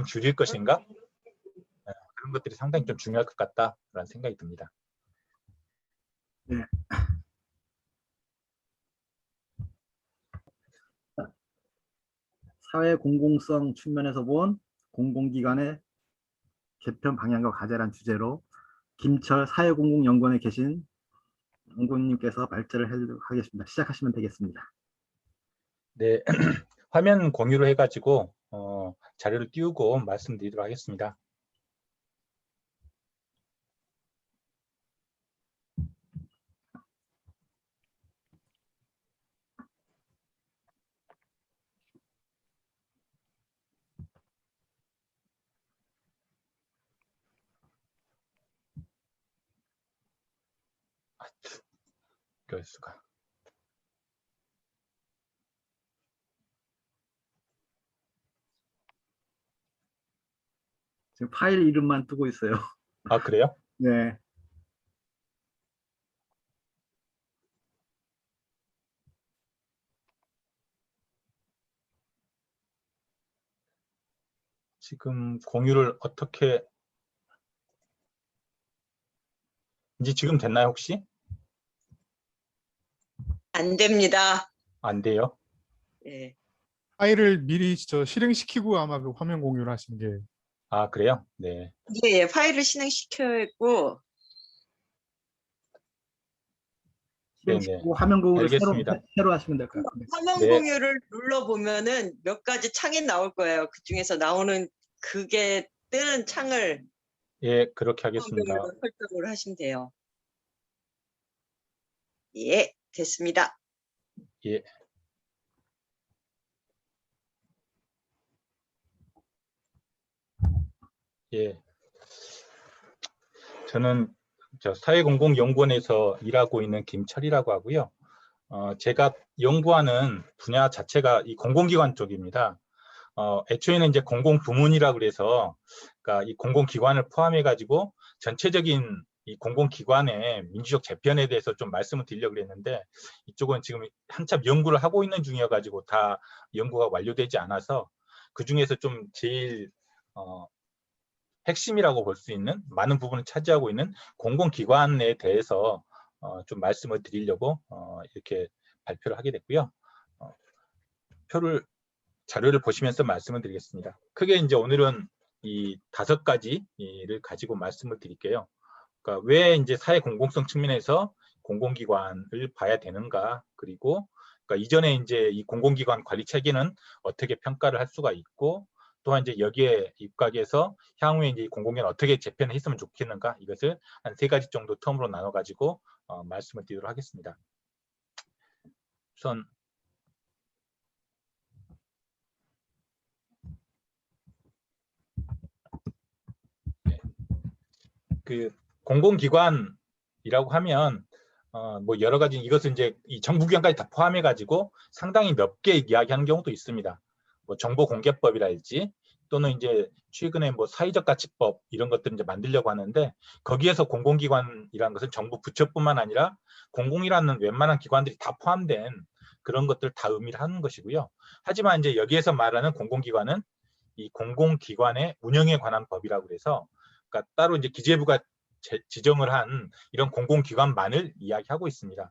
줄일 것인가? 그런 것들이 상당히 좀 중요할 것 같다라는 생각이 듭니다. 네. 사회 공공성 측면에서 본 공공기관의 개편 방향과 과제란 주제로 김철 사회공공연구원에 계신 연구원님께서 발제를 하겠습니다. 시작하시면 되겠습니다. 네, 화면 공유를 해가지고 자료를 띄우고 말씀드리도록 하겠습니다. 그럴 수가. 지금 파일 이름만 뜨고 있어요. 아, 그래요? 네. 지금 공유를 어떻게 이제 지금 됐나요 혹시? 안 됩니다. 안 돼요? 예. 파일을 미리 실행시키고 아마 그 화면 공유를 하시는 게. 아, 그래요? 네. 예, 파일을 실행시켰고 실행시키고 화면 공유를 알겠습니다. 새로 하시면 될 것 같습니다. 화면 네. 공유를 눌러보면은 몇 가지 창이 나올 거예요. 그 중에서 나오는 그게 뜨는 창을 예, 그렇게 하겠습니다. 설정을 하시면 돼요. 예, 됐습니다. 예. 예. 저는 사회공공연구원에서 일하고 있는 김철이라고 하고요. 제가 연구하는 분야 자체가 이 공공기관 쪽입니다. 애초에는 이제 공공부문이라고 그래서, 그러니까 이 공공기관을 포함해가지고 전체적인 이 공공기관의 민주적 재편에 대해서 좀 말씀을 드리려고 했는데, 이쪽은 지금 한참 연구를 하고 있는 중이어가지고 다 연구가 완료되지 않아서 그 중에서 좀 제일 핵심이라고 볼 수 있는 많은 부분을 차지하고 있는 공공기관에 대해서 좀 말씀을 드리려고 이렇게 발표를 하게 됐고요. 자료를 보시면서 말씀을 드리겠습니다. 크게 이제 오늘은 이 5가지를 가지고 말씀을 드릴게요. 그러니까 왜 이제 사회 공공성 측면에서 공공기관을 봐야 되는가, 그리고 그러니까 이전에 이제 이 공공기관 관리 체계는 어떻게 평가를 할 수가 있고, 또한 이제 여기에 입각해서 향후에 이제 공공기관 어떻게 재편을 했으면 좋겠는가, 이것을 한 3가지 정도 텀으로 나눠 가지고 말씀을 드리도록 하겠습니다. 우선 그 공공기관이라고 하면 뭐 여러 가지, 이것은 이제 이 정부기관까지 다 포함해 가지고 상당히 몇 개 이야기하는 경우도 있습니다. 뭐 정보공개법이랄지, 또는 이제 최근에 뭐 사회적 가치법 이런 것들을 이제 만들려고 하는데, 거기에서 공공기관이라는 것은 정부 부처뿐만 아니라 공공이라는 웬만한 기관들이 다 포함된 그런 것들 다 의미를 하는 것이고요. 하지만 이제 여기에서 말하는 공공기관은 이 공공기관의 운영에 관한 법이라고 해서, 그러니까 따로 이제 기재부가 지정을 한 이런 공공기관만을 이야기하고 있습니다.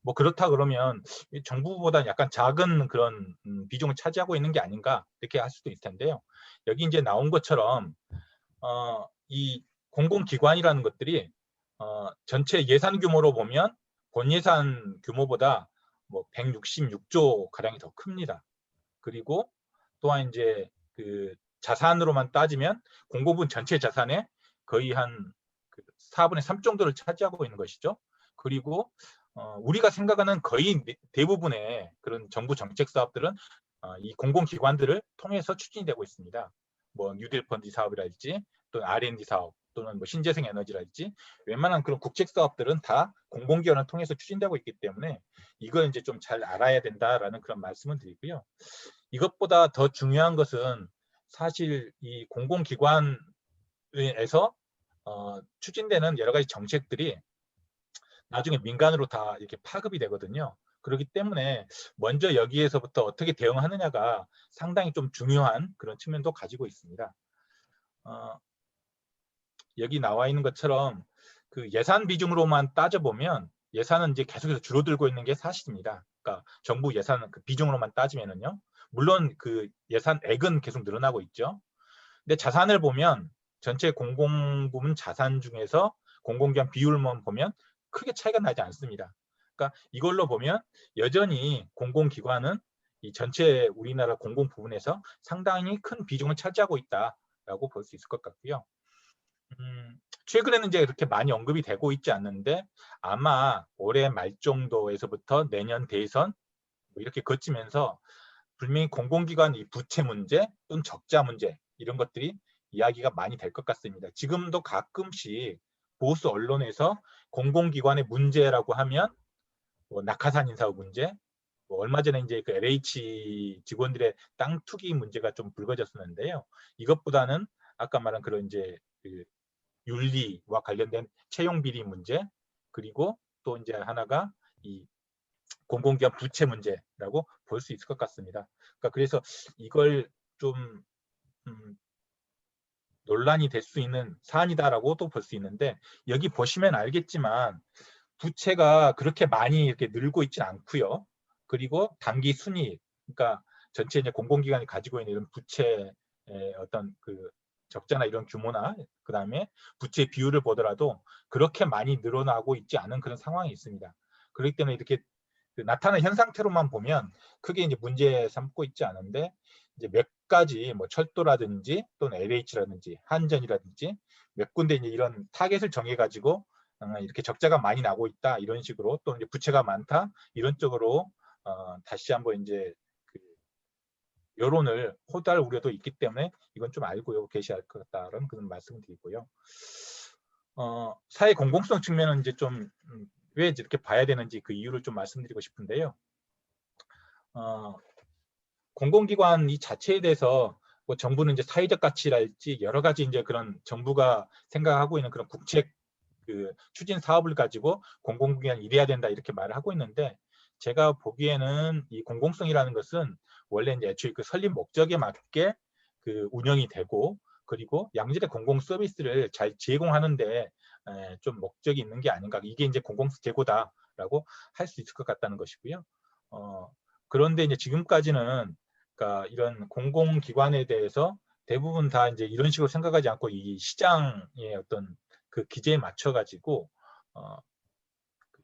뭐 그렇다 그러면 정부보다 약간 작은 그런 비중을 차지하고 있는 게 아닌가, 이렇게 할 수도 있을 텐데요. 여기 이제 나온 것처럼 이 공공기관이라는 것들이 전체 예산 규모로 보면 본 예산 규모보다 뭐 166조 가량이 더 큽니다. 그리고 또한 이제 그 자산으로만 따지면 공공부문 전체 자산의 거의 한 4분의 3 정도를 차지하고 있는 것이죠. 그리고 우리가 생각하는 거의 대부분의 그런 정부 정책 사업들은 이 공공기관들을 통해서 추진이 되고 있습니다. 뭐 뉴딜 펀드 사업이랄지, 또는 R&D 사업, 또는 뭐 신재생 에너지랄지, 웬만한 그런 국책 사업들은 다 공공기관을 통해서 추진되고 있기 때문에 이걸 이제 좀 잘 알아야 된다라는 그런 말씀을 드리고요. 이것보다 더 중요한 것은 사실 이 공공기관에서 추진되는 여러 가지 정책들이 나중에 민간으로 다 이렇게 파급이 되거든요. 그렇기 때문에 먼저 여기에서부터 어떻게 대응하느냐가 상당히 좀 중요한 그런 측면도 가지고 있습니다. 여기 나와 있는 것처럼 그 예산 비중으로만 따져보면 예산은 이제 계속해서 줄어들고 있는 게 사실입니다. 그러니까 정부 예산 그 비중으로만 따지면은요. 물론 그 예산액은 계속 늘어나고 있죠. 근데 자산을 보면 전체 공공부문 자산 중에서 공공기관 비율만 보면 크게 차이가 나지 않습니다. 그러니까 이걸로 보면 여전히 공공기관은 이 전체 우리나라 공공 부문에서 상당히 큰 비중을 차지하고 있다라고 볼 수 있을 것 같고요. 최근에는 이제 그렇게 많이 언급이 되고 있지 않는데 아마 올해 말 정도에서부터 내년 대선 뭐 이렇게 거치면서 분명히 공공기관 이 부채 문제 또는 적자 문제 이런 것들이 이야기가 많이 될 것 같습니다. 지금도 가끔씩 보수 언론에서 공공기관의 문제라고 하면 뭐 낙하산 인사업 문제, 뭐 얼마 전에 이제 그 LH 직원들의 땅 투기 문제가 좀 불거졌었는데요. 이것보다는 아까 말한 그런 이제 그 윤리와 관련된 채용 비리 문제, 그리고 또 이제 하나가 이 공공기관 부채 문제라고 볼 수 있을 것 같습니다. 그러니까 그래서 이걸 좀 논란이 될 수 있는 사안이다라고도 볼 수 있는데 여기 보시면 알겠지만 부채가 그렇게 많이 이렇게 늘고 있지 않고요. 그리고 단기 순이익, 그러니까 전체 이제 공공기관이 가지고 있는 이런 부채의 어떤 그 적자나 이런 규모나 그 다음에 부채 비율을 보더라도 그렇게 많이 늘어나고 있지 않은 그런 상황이 있습니다. 그렇기 때문에 이렇게 그 나타나는 현 상태로만 보면 크게 이제 문제 삼고 있지 않은데 이제 몇 가지 뭐 철도라든지 또는 LH라든지 한전이라든지 몇 군데 이제 이런 타겟을 정해가지고 이렇게 적자가 많이 나고 있다 이런 식으로 또 이제 부채가 많다 이런 쪽으로 다시 한번 이제 그 여론을 호도할 우려도 있기 때문에 이건 좀 알고 계셔야 할 것 같다는 그런 말씀을 드리고요. 사회 공공성 측면은 이제 좀 왜 이렇게 봐야 되는지 그 이유를 좀 말씀드리고 싶은데요. 공공기관 이 자체에 대해서 뭐 정부는 이제 사회적 가치랄지 여러 가지 이제 그런 정부가 생각하고 있는 그런 국책 그 추진 사업을 가지고 공공기관이 이래야 된다 이렇게 말을 하고 있는데 제가 보기에는 이 공공성이라는 것은 원래 이제 애초에 그 설립 목적에 맞게 그 운영이 되고 그리고 양질의 공공 서비스를 잘 제공하는데 좀 목적이 있는 게 아닌가 이게 이제 공공 제고다라고 할 수 있을 것 같다는 것이고요. 그런데 이제 지금까지는 그러니까 이런 공공기관에 대해서 대부분 다 이제 이런 식으로 생각하지 않고 이 시장의 어떤 그 기제에 맞춰 가지고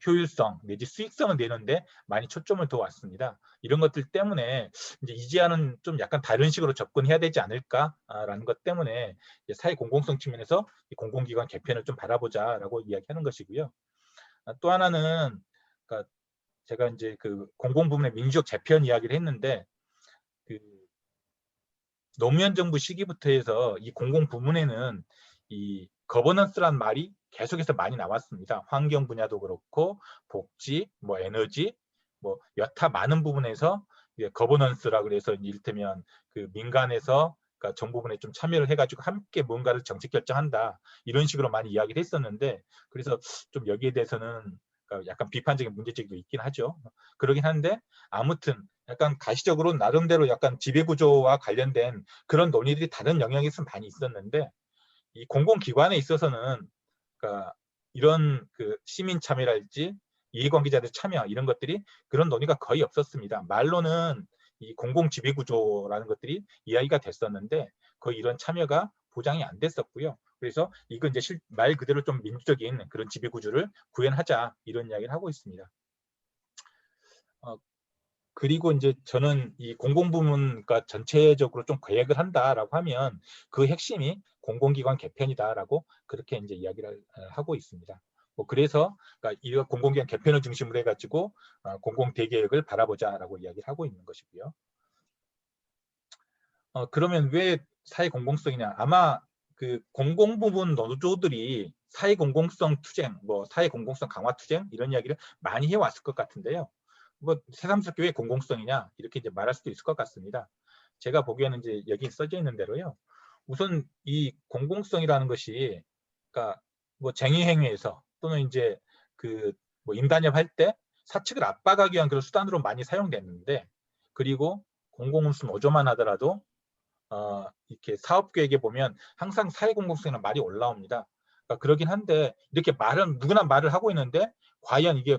효율성 내지 수익성을 내는데 많이 초점을 둬왔습니다. 이런 것들 때문에 이제 이제는 좀 약간 다른 식으로 접근해야 되지 않을까라는 것 때문에 사회 공공성 측면에서 이 공공기관 개편을 좀 바라보자라고 이야기하는 것이고요. 또 하나는 그러니까 제가 이제 그 공공부문의 민주적 재편 이야기를 했는데 그 노무현 정부 시기부터 해서 이 공공부문에는 이 거버넌스란 말이 계속해서 많이 나왔습니다. 환경 분야도 그렇고 복지, 뭐 에너지, 뭐 여타 많은 부분에서 거버넌스라 그래서 이를테면 그 민간에서 그러니까 정부분에 좀 참여를 해가지고 함께 뭔가를 정책 결정한다 이런 식으로 많이 이야기를 했었는데 그래서 좀 여기에 대해서는 그러니까 약간 비판적인 문제점도 있긴 하죠. 그러긴 한데 아무튼 약간 가시적으로 나름대로 약간 지배구조와 관련된 그런 논의들이 다른 영역에서 많이 있었는데 이 공공기관에 있어서는 그러니까 이런 그 시민 참여랄지 이해관계자들 참여 이런 것들이 그런 논의가 거의 없었습니다. 말로는 이 공공 지배구조라는 것들이 이야기가 됐었는데 거의 이런 참여가 보장이 안 됐었고요. 그래서 이거 이제 말 그대로 좀 민주적인 그런 지배구조를 구현하자 이런 이야기를 하고 있습니다. 그리고 이제 저는 이 공공부문과 전체적으로 좀 계획을 한다라고 하면 그 핵심이 공공기관 개편이다라고 그렇게 이제 이야기를 하고 있습니다. 뭐 그래서 그러니까 이 공공기관 개편을 중심으로 해가지고 공공대개혁을 바라보자라고 이야기를 하고 있는 것이고요. 그러면 왜 사회 공공성이냐? 아마 그 공공부문 노조들이 사회 공공성 투쟁, 뭐 사회 공공성 강화 투쟁 이런 이야기를 많이 해왔을 것 같은데요. 뭐 새삼스럽게 왜 공공성이냐 이렇게 이제 말할 수도 있을 것 같습니다. 제가 보기에는 이제 여기 써져 있는 대로요. 우선 이 공공성이라는 것이 그러니까 뭐 쟁의행위에서 또는 이제 그 뭐 임단협 할 때 사측을 압박하기 위한 그런 수단으로 많이 사용됐는데 그리고 공공운수 노조만 하더라도 이렇게 사업 계획에 보면 항상 사회 공공성이라는 말이 올라옵니다. 그러니까 그러긴 한데 이렇게 누구나 말을 하고 있는데 과연 이게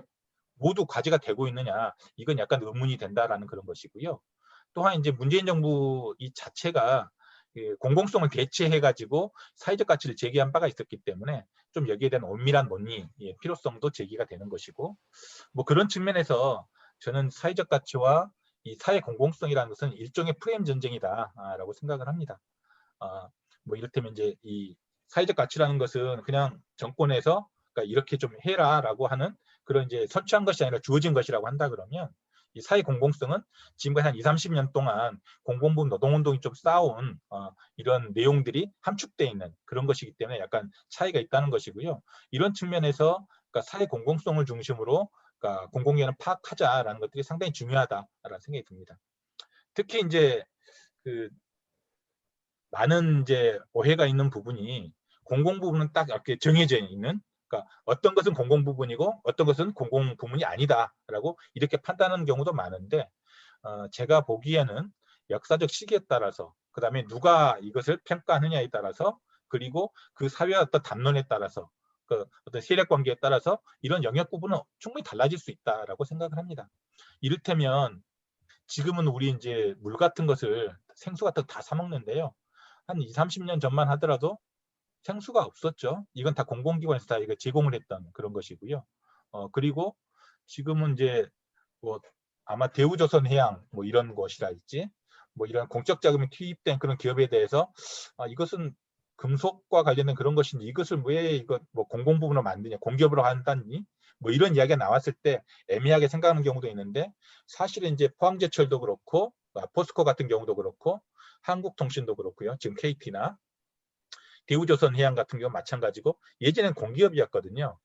모두 과제가 되고 있느냐, 이건 약간 의문이 된다라는 그런 것이고요. 또한 이제 문재인 정부 이 자체가 공공성을 대체해가지고 사회적 가치를 제기한 바가 있었기 때문에 좀 여기에 대한 엄밀한 논의 필요성도 제기가 되는 것이고, 뭐 그런 측면에서 저는 사회적 가치와 이 사회 공공성이라는 것은 일종의 프레임 전쟁이다라고 생각을 합니다. 뭐 이를테면 이제 이 사회적 가치라는 것은 그냥 정권에서 그러니까 이렇게 좀 해라라고 하는 그런 이제 선취한 것이 아니라 주어진 것이라고 한다 그러면, 이 사회 공공성은 지금까지 한 20, 30년 동안 공공부문 노동운동이 좀 쌓아온 이런 내용들이 함축되어 있는 그런 것이기 때문에 약간 차이가 있다는 것이고요. 이런 측면에서 그러니까 사회 공공성을 중심으로 그러니까 공공기관을 파악하자라는 것들이 상당히 중요하다라는 생각이 듭니다. 특히 이제 그 많은 이제 오해가 있는 부분이 공공 부분은 딱 이렇게 정해져 있는, 그러니까 어떤 것은 공공 부분이고 어떤 것은 공공 부문이 아니다라고 이렇게 판단하는 경우도 많은데, 제가 보기에는 역사적 시기에 따라서, 그 다음에 누가 이것을 평가하느냐에 따라서, 그리고 그 사회의 어떤 담론에 따라서, 그 어떤 세력 관계에 따라서 이런 영역 부분은 충분히 달라질 수 있다라고 생각을 합니다. 이를테면 지금은 우리 이제 물 같은 것을, 생수 같은 거 다 사 먹는데요. 한 20, 30년 전만 하더라도 생수가 없었죠. 이건 다 공공기관에서 다 이거 제공을 했던 그런 것이고요. 그리고 지금은 이제 뭐 아마 대우조선해양 뭐 이런 것이랄지, 뭐 이런 공적 자금이 투입된 그런 기업에 대해서 이것은 금속과 관련된 그런 것인지, 이것을 왜 이거 뭐 공공 부문으로 만드냐, 공기업으로 한다니, 뭐 이런 이야기가 나왔을 때 애매하게 생각하는 경우도 있는데, 사실은 이제 포항제철도 그렇고 포스코 같은 경우도 그렇고 한국통신도 그렇고요. 지금 KT나 대우조선해양 같은 경우 마찬가지고, 예전엔 공기업이었거든요.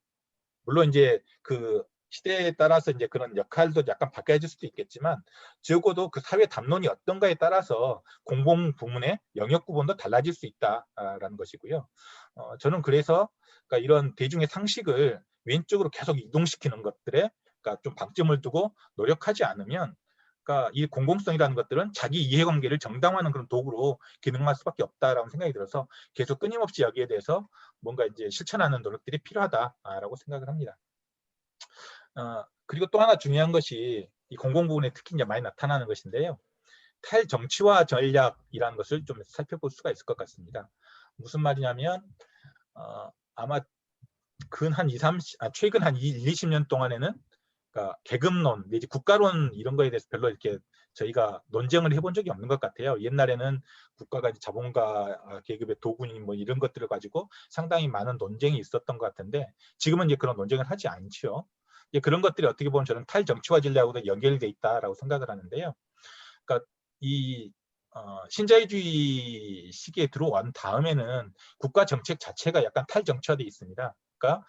물론 이제 그 시대에 따라서 이제 그런 역할도 약간 바뀌어질 수도 있겠지만, 적어도 그 사회 담론이 어떤가에 따라서 공공 부문의 영역 구분도 달라질 수 있다라는 것이고요. 저는 그래서 그러니까 이런 대중의 상식을 왼쪽으로 계속 이동시키는 것들에 그러니까 좀 방점을 두고 노력하지 않으면, 그러니까 이 공공성이라는 것들은 자기 이해관계를 정당화하는 그런 도구로 기능할 수밖에 없다라고 생각이 들어서 계속 끊임없이 여기에 대해서 뭔가 이제 실천하는 노력들이 필요하다라고 생각을 합니다. 그리고 또 하나 중요한 것이 이 공공부문에 특히 이제 많이 나타나는 것인데요. 탈정치화 전략이라는 것을 좀 살펴볼 수가 있을 것 같습니다. 무슨 말이냐면 아마 최근 한 1, 20년 동안에는 그러니까 계급론 내지 국가론 이런 거에 대해서 별로 이렇게 저희가 논쟁을 해본 적이 없는 것 같아요. 옛날에는 국가가 자본가 계급의 도구니 뭐 이런 것들을 가지고 상당히 많은 논쟁이 있었던 것 같은데, 지금은 이제 그런 논쟁을 하지 않죠. 그런 것들이 어떻게 보면 저는 탈정치화 전략하고도 연결돼 있다라고 생각을 하는데요. 그러니까 이 신자유주의 시기에 들어온 다음에는 국가 정책 자체가 약간 탈정치화돼 있습니다. 그러니까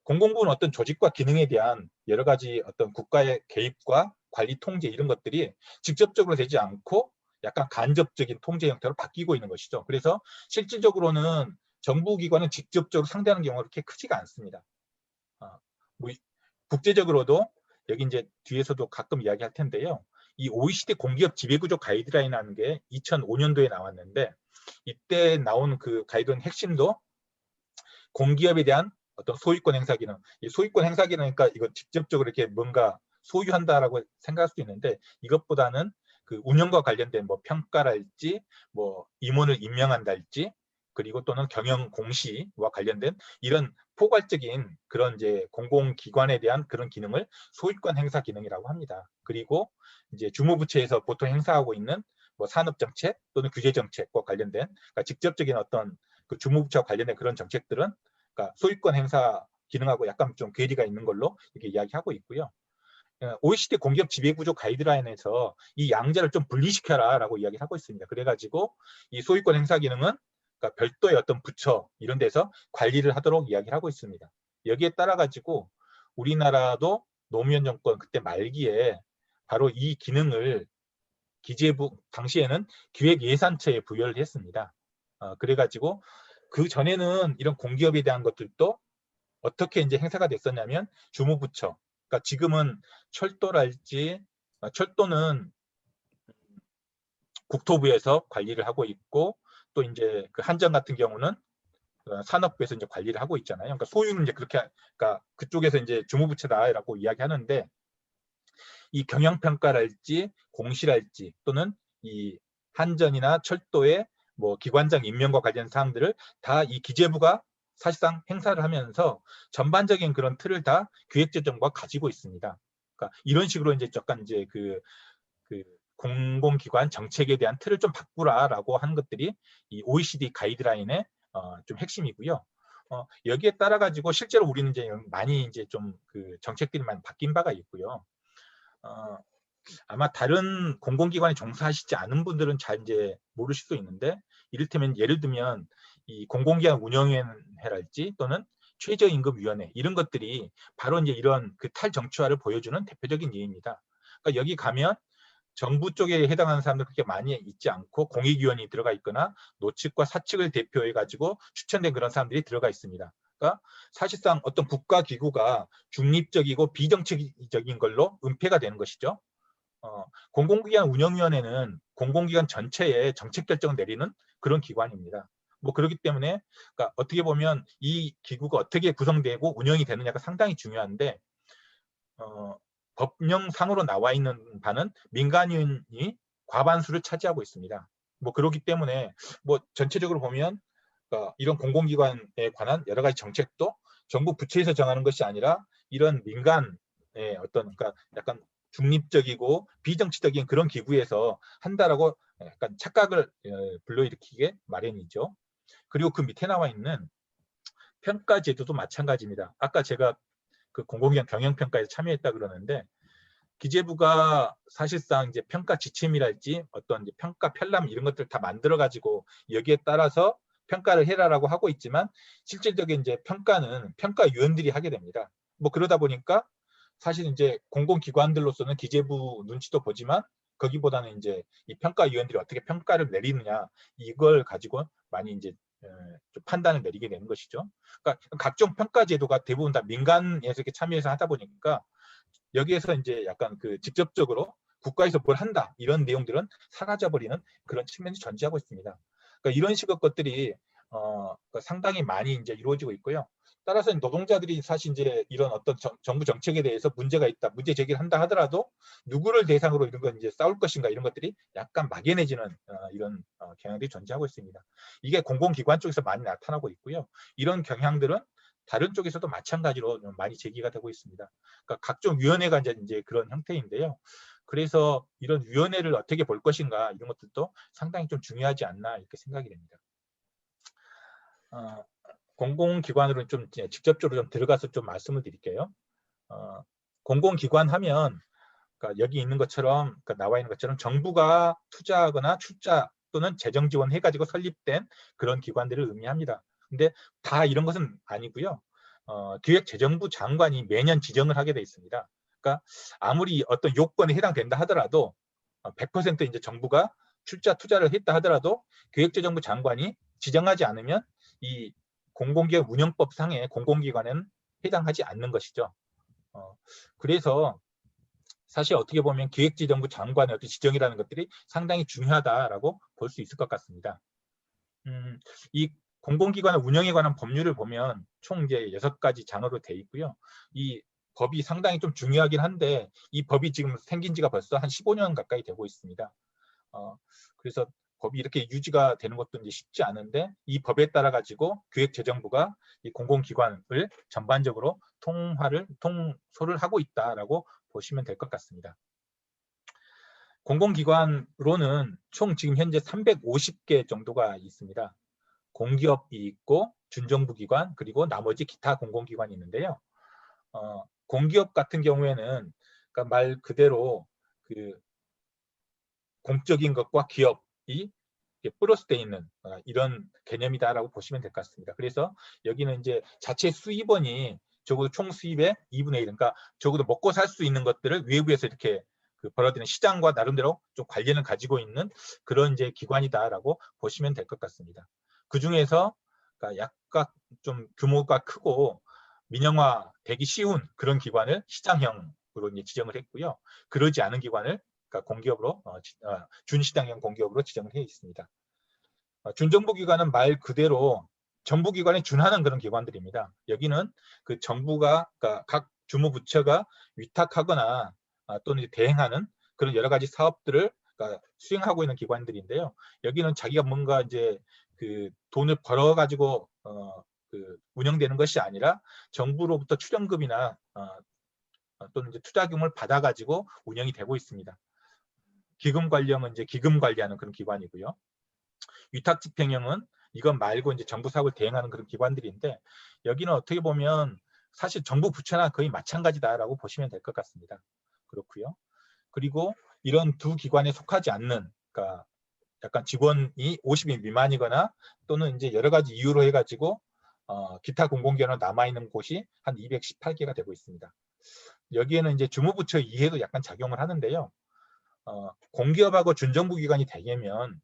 공공부는 어떤 조직과 기능에 대한 여러 가지 어떤 국가의 개입과 관리 통제 이런 것들이 직접적으로 되지 않고 약간 간접적인 통제 형태로 바뀌고 있는 것이죠. 그래서 실질적으로는 정부기관은 직접적으로 상대하는 경우가 그렇게 크지가 않습니다. 뭐 국제적으로도 여기 이제 뒤에서도 가끔 이야기할 텐데요. 이 OECD 공기업 지배구조 가이드라인이라는 게 2005년도에 나왔는데, 이때 나온 그 가이드라인 핵심도 공기업에 대한 어떤 소유권 행사 기능, 이 소유권 행사 기능이니까 이거 직접적으로 이렇게 뭔가 소유한다라고 생각할 수도 있는데, 이것보다는 그 운영과 관련된 뭐 평가랄지, 뭐 임원을 임명한달지, 그리고 또는 경영 공시와 관련된 이런 포괄적인 그런 이제 공공기관에 대한 그런 기능을 소유권 행사 기능이라고 합니다. 그리고 이제 주무부처에서 보통 행사하고 있는 뭐 산업정책 또는 규제정책과 관련된 그러니까 직접적인 어떤 그 주무부처와 관련된 그런 정책들은 그러니까 소유권 행사 기능하고 약간 좀 괴리가 있는 걸로 이렇게 이야기하고 있고요. OECD 공기업 지배구조 가이드라인에서 이 양자를 좀 분리시켜라라고 이야기를 하고 있습니다. 그래가지고 이 소유권 행사 기능은 그러니까 별도의 어떤 부처 이런 데서 관리를 하도록 이야기를 하고 있습니다. 여기에 따라 가지고 우리나라도 노무현 정권 그때 말기에 바로 이 기능을 기재부 당시에는 기획예산처에 부여를 했습니다. 그래가지고 그 전에는 이런 공기업에 대한 것들도 어떻게 이제 행사가 됐었냐면 주무부처, 그러니까 지금은 철도랄지 철도는 국토부에서 관리를 하고 있고, 또 이제 그 한전 같은 경우는 산업부에서 이제 관리를 하고 있잖아요. 그러니까 소유는 이제 그렇게, 그러니까 그쪽에서 이제 주무부처다라고 이야기하는데, 이 경영평가랄지 공시랄지 또는 이 한전이나 철도의 뭐 기관장 임명과 관련 사항들을 다 이 기재부가 사실상 행사를 하면서 전반적인 그런 틀을 다 기획재정부가 가지고 있습니다. 그러니까 이런 식으로 이제 약간 이제 그 공공기관 정책에 대한 틀을 좀 바꾸라라고 하는 것들이 이 OECD 가이드라인의 좀 핵심이고요. 여기에 따라 가지고 실제로 우리는 이제 많이 이제 좀 그 정책들이 많이 바뀐 바가 있고요. 아마 다른 공공기관에 종사하시지 않은 분들은 잘 이제 모르실 수 있는데, 이를테면 예를 들면 이 공공기관 운영위원회랄지 또는 최저임금위원회 이런 것들이 바로 이제 이런 그 탈정치화를 보여주는 대표적인 예입니다. 그러니까 여기 가면 정부 쪽에 해당하는 사람들 그렇게 많이 있지 않고 공익위원이 들어가 있거나 노측과 사측을 대표해 가지고 추천된 그런 사람들이 들어가 있습니다. 그러니까 사실상 어떤 국가기구가 중립적이고 비정치적인 걸로 은폐가 되는 것이죠. 공공기관 운영위원회는 공공기관 전체의 정책 결정을 내리는 그런 기관입니다. 뭐 그렇기 때문에 그러니까 어떻게 보면 이 기구가 어떻게 구성되고 운영이 되느냐가 상당히 중요한데, 법령상으로 나와 있는 바는 민간인이 과반수를 차지하고 있습니다. 뭐 그렇기 때문에 뭐 전체적으로 보면 이런 공공기관에 관한 여러 가지 정책도 정부 부처에서 정하는 것이 아니라 이런 민간의 어떤 그러니까 약간 중립적이고 비정치적인 그런 기구에서 한다라고 약간 착각을 불러일으키게 마련이죠. 그리고 그 밑에 나와 있는 평가 제도도 마찬가지입니다. 아까 제가 그 공공기관 경영평가에 참여했다 그러는데, 기재부가 사실상 이제 평가 지침이랄지 어떤 이제 평가 편람 이런 것들 다 만들어 가지고 여기에 따라서 평가를 해라라고 하고 있지만, 실질적인 이제 평가는 평가위원들이 하게 됩니다. 뭐 그러다 보니까 사실 이제 공공기관들로서는 기재부 눈치도 보지만 거기보다는 이제 이 평가위원들이 어떻게 평가를 내리느냐 이걸 가지고 많이 이제 좀 판단을 내리게 되는 것이죠. 그러니까 각종 평가 제도가 대부분 다 민간에서 이렇게 참여해서 하다 보니까 여기에서 이제 약간 그 직접적으로 국가에서 뭘 한다 이런 내용들은 사라져버리는 그런 측면이 존재하고 있습니다. 그러니까 이런 식의 것들이 상당히 많이 이제 이루어지고 있고요. 따라서 노동자들이 사실 이제 이런 어떤 정부 정책에 대해서 문제가 있다, 문제 제기를 한다 하더라도 누구를 대상으로 이런 건 이제 싸울 것인가 이런 것들이 약간 막연해지는 이런 경향들이 존재하고 있습니다. 이게 공공기관 쪽에서 많이 나타나고 있고요. 이런 경향들은 다른 쪽에서도 마찬가지로 많이 제기가 되고 있습니다. 그러니까 각종 위원회가 이제 그런 형태인데요. 그래서 이런 위원회를 어떻게 볼 것인가 이런 것들도 상당히 좀 중요하지 않나 이렇게 생각이 됩니다. 공공기관으로 좀 직접적으로 좀 들어가서 좀 말씀을 드릴게요. 공공기관 하면 그러니까 여기 있는 것처럼 그러니까 나와 있는 것처럼 정부가 투자하거나 출자 또는 재정 지원해가지고 설립된 그런 기관들을 의미합니다. 근데 다 이런 것은 아니고요. 기획재정부 장관이 매년 지정을 하게 돼 있습니다. 그러니까 아무리 어떤 요건에 해당된다 하더라도 100% 이제 정부가 출자 투자를 했다 하더라도 기획재정부 장관이 지정하지 않으면 이 공공기관 운영법상의 공공기관에는 해당하지 않는 것이죠. 그래서 사실 어떻게 보면 기획재정부 장관의 어떤 지정이라는 것들이 상당히 중요하다라고 볼 수 있을 것 같습니다. 이 공공기관 운영에 관한 법률을 보면 총 이제 6가지 장으로 돼 있고요. 이 법이 상당히 좀 중요하긴 한데 이 법이 지금 생긴 지가 벌써 한 15년 가까이 되고 있습니다. 그래서 법이 이렇게 유지가 되는 것도 이제 쉽지 않은데 이 법에 따라 가지고 기획재정부가 이 공공기관을 전반적으로 통솔을 하고 있다라고 보시면 될 것 같습니다. 공공기관으로는 총 지금 현재 350개 정도가 있습니다. 공기업이 있고 준정부기관 그리고 나머지 기타 공공기관이 있는데요. 공기업 같은 경우에는 그러니까 말 그대로 그 공적인 것과 기업이 플러스되어 있는 이런 개념이다라고 보시면 될 것 같습니다. 그래서 여기는 이제 자체 수입원이 적어도 총 수입의 2분의 1, 그러니까 적어도 먹고 살 수 있는 것들을 외부에서 이렇게 벌어들이는 시장과 나름대로 좀 관련을 가지고 있는 그런 이제 기관이다라고 보시면 될 것 같습니다. 그 중에서 그러니까 약간 좀 규모가 크고 민영화되기 쉬운 그런 기관을 시장형으로 이제 지정을 했고요. 그러지 않은 기관을 그러니까 공기업으로 준시장형 공기업으로 지정을 해 있습니다. 준정부기관은 말 그대로 정부기관에 준하는 그런 기관들입니다. 여기는 그 정부가 그러니까 각 주무부처가 위탁하거나 또는 이제 대행하는 그런 여러 가지 사업들을 그러니까 수행하고 있는 기관들인데요. 여기는 자기가 뭔가 이제 그 돈을 벌어 가지고 그 운영되는 것이 아니라 정부로부터 출연금이나 또는 이제 투자금을 받아 가지고 운영이 되고 있습니다. 기금관리형은 이제 기금 관리하는 그런 기관이고요. 위탁집행형은 이건 말고 이제 정부 사업을 대행하는 그런 기관들인데 여기는 어떻게 보면 사실 정부 부처나 거의 마찬가지다라고 보시면 될 것 같습니다. 그렇고요. 그리고 이런 두 기관에 속하지 않는, 그러니까 약간 직원이 50인 미만이거나 또는 이제 여러 가지 이유로 해가지고 기타 공공기관으로 남아 있는 곳이 한 218개가 되고 있습니다. 여기에는 이제 주무부처 이해도 약간 작용을 하는데요. 공기업하고 준정부기관이 되려면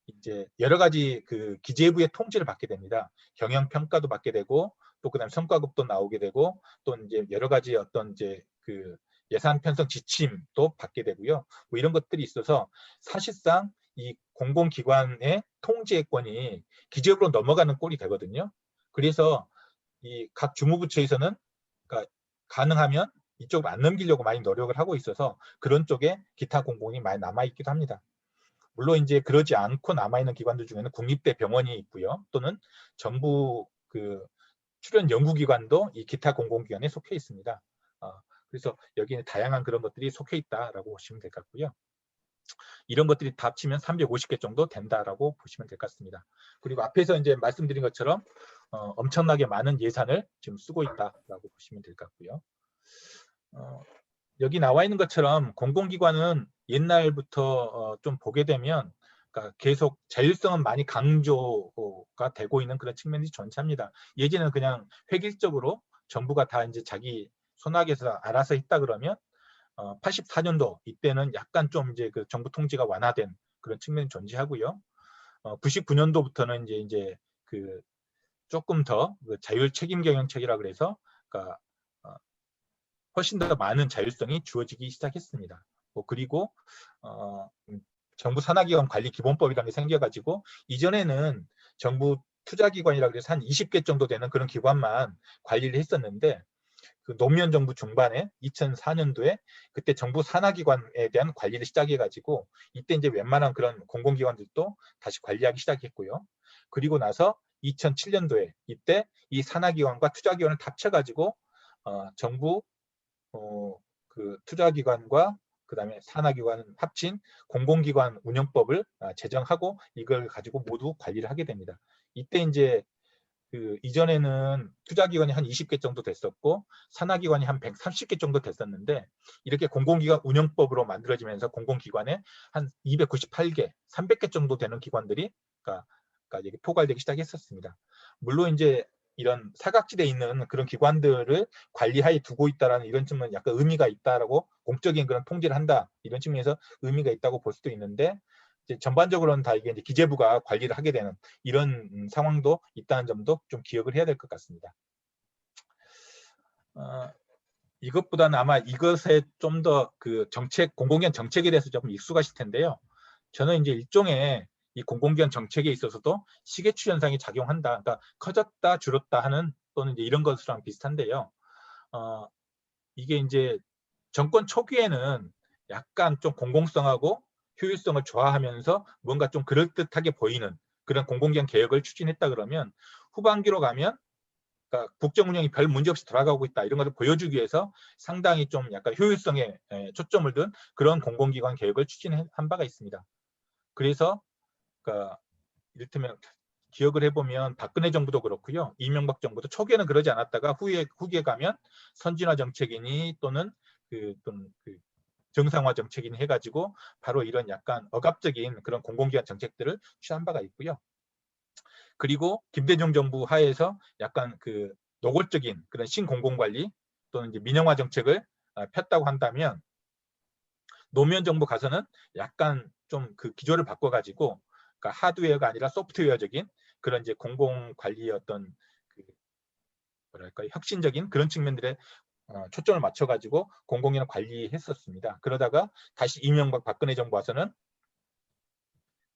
이제 여러 가지 그 기재부의 통지를 받게 됩니다. 경영 평가도 받게 되고 또 그다음 성과급도 나오게 되고 또 이제 여러 가지 어떤 이제 그 예산 편성 지침도 받게 되고요. 뭐 이런 것들이 있어서 사실상 이 공공기관의 통제권이 기재부로 넘어가는 꼴이 되거든요. 그래서 이 각 주무부처에서는 그러니까 가능하면 이쪽으로 안 넘기려고 많이 노력을 하고 있어서 그런 쪽에 기타 공공이 많이 남아 있기도 합니다. 물론 이제 그러지 않고 남아있는 기관들 중에는 국립대 병원이 있고요. 또는 정부 그 출연 연구기관도 이 기타 공공기관에 속해 있습니다. 그래서 여기는 다양한 그런 것들이 속해 있다라고 보시면 될 것 같고요. 이런 것들이 다 합치면 350개 정도 된다라고 보시면 될 것 같습니다. 그리고 앞에서 이제 말씀드린 것처럼 엄청나게 많은 예산을 지금 쓰고 있다라고 보시면 될 것 같고요. 여기 나와 있는 것처럼 공공기관은 옛날부터 좀 보게 되면 그러니까 계속 자율성은 많이 강조가 되고 있는 그런 측면이 존재합니다. 예전에는 그냥 획일적으로 정부가 다 이제 자기 손아귀에서 알아서 했다 그러면 84년도 이때는 약간 좀 이제 그 정부 통제가 완화된 그런 측면이 존재하고요. 99년도부터는 이제 그 조금 더 그 자율 책임 경영책이라 그래서 그러니까 훨씬 더 많은 자율성이 주어지기 시작했습니다. 그리고 정부 산하기관 관리 기본법이라는 게 생겨가지고 이전에는 정부 투자기관이라 그래서 한 20개 정도 되는 그런 기관만 관리를 했었는데 그 노무현 정부 중반에 2004년도에 그때 정부 산하기관에 대한 관리를 시작해가지고 이때 이제 웬만한 그런 공공기관들도 다시 관리하기 시작했고요. 그리고 나서 2007년도에 이때 이 산하기관과 투자기관을 합쳐가지고 정부 그 투자기관과 그다음에 산하기관 합친 공공기관 운영법을 제정하고 이걸 가지고 모두 관리를 하게 됩니다. 이때 이제 그 이전에는 투자기관이 한 20개 정도 됐었고 산하기관이 한 130개 정도 됐었는데 이렇게 공공기관 운영법으로 만들어지면서 공공기관에 한 298개, 300개 정도 되는 기관들이 그러니까 이게 포괄되기 시작했었습니다. 물론 이제 이런 사각지대에 있는 그런 기관들을 관리하에 두고 있다라는 이런 측면은 약간 의미가 있다라고 공적인 그런 통제를 한다 이런 측면에서 의미가 있다고 볼 수도 있는데 이제 전반적으로는 다 이게 이제 기재부가 관리를 하게 되는 이런 상황도 있다는 점도 좀 기억을 해야 될 것 같습니다. 이것보다는 아마 이것에 좀 더 그 정책 공공기관 정책에 대해서 조금 익숙하실 텐데요. 저는 이제 일종의 이 공공기관 정책에 있어서도 시계추 현상이 작용한다. 그러니까 커졌다 줄었다 하는 또는 이제 이런 것이랑 비슷한데요. 이게 이제 정권 초기에는 약간 좀 공공성하고 효율성을 좋아하면서 뭔가 좀 그럴듯하게 보이는 그런 공공기관 개혁을 추진했다 그러면 후반기로 가면 그러니까 국정 운영이 별 문제 없이 돌아가고 있다 이런 것을 보여주기 위해서 상당히 좀 약간 효율성에 초점을 둔 그런 공공기관 개혁을 추진한 바가 있습니다. 그래서 그러니까 이를테면 기억을 해보면 박근혜 정부도 그렇고요. 이명박 정부도 초기에는 그러지 않았다가 후기에 가면 선진화 정책이니 또는 그 정상화 정책이니 해가지고 바로 이런 약간 억압적인 그런 공공기관 정책들을 취한 바가 있고요. 그리고 김대중 정부 하에서 약간 그 노골적인 그런 신공공관리 또는 이제 민영화 정책을 폈다고 한다면 노무현 정부 가서는 약간 좀 그 기조를 바꿔가지고 그러니까 하드웨어가 아니라 소프트웨어적인 그런 이제 공공관리의 어떤 그 뭐랄까 혁신적인 그런 측면들의 초점을 맞춰가지고 공공기관 관리했었습니다. 그러다가 다시 이명박 박근혜 정부 와서는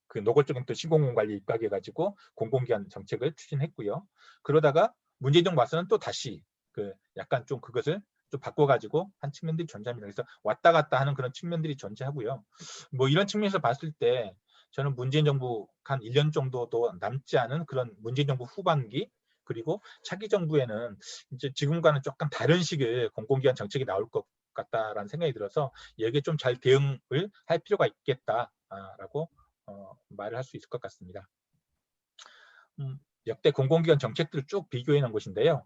그 노골적인 또 시공공 관리 입각해가지고 공공기관 정책을 추진했고요. 그러다가 문재인 정부 와서는 또 다시 그 약간 좀 그것을 좀 바꿔가지고 한 측면들이 존재합니다. 그래서 왔다 갔다 하는 그런 측면들이 존재하고요. 뭐 이런 측면에서 봤을 때 저는 문재인 정부 한 1년 정도도 남지 않은 그런 문재인 정부 후반기 그리고 차기 정부에는 이제 지금과는 조금 다른 식의 공공기관 정책이 나올 것 같다라는 생각이 들어서 여기에 좀 잘 대응을 할 필요가 있겠다라고 말을 할 수 있을 것 같습니다. 역대 공공기관 정책들을 쭉 비교해 놓은 것인데요.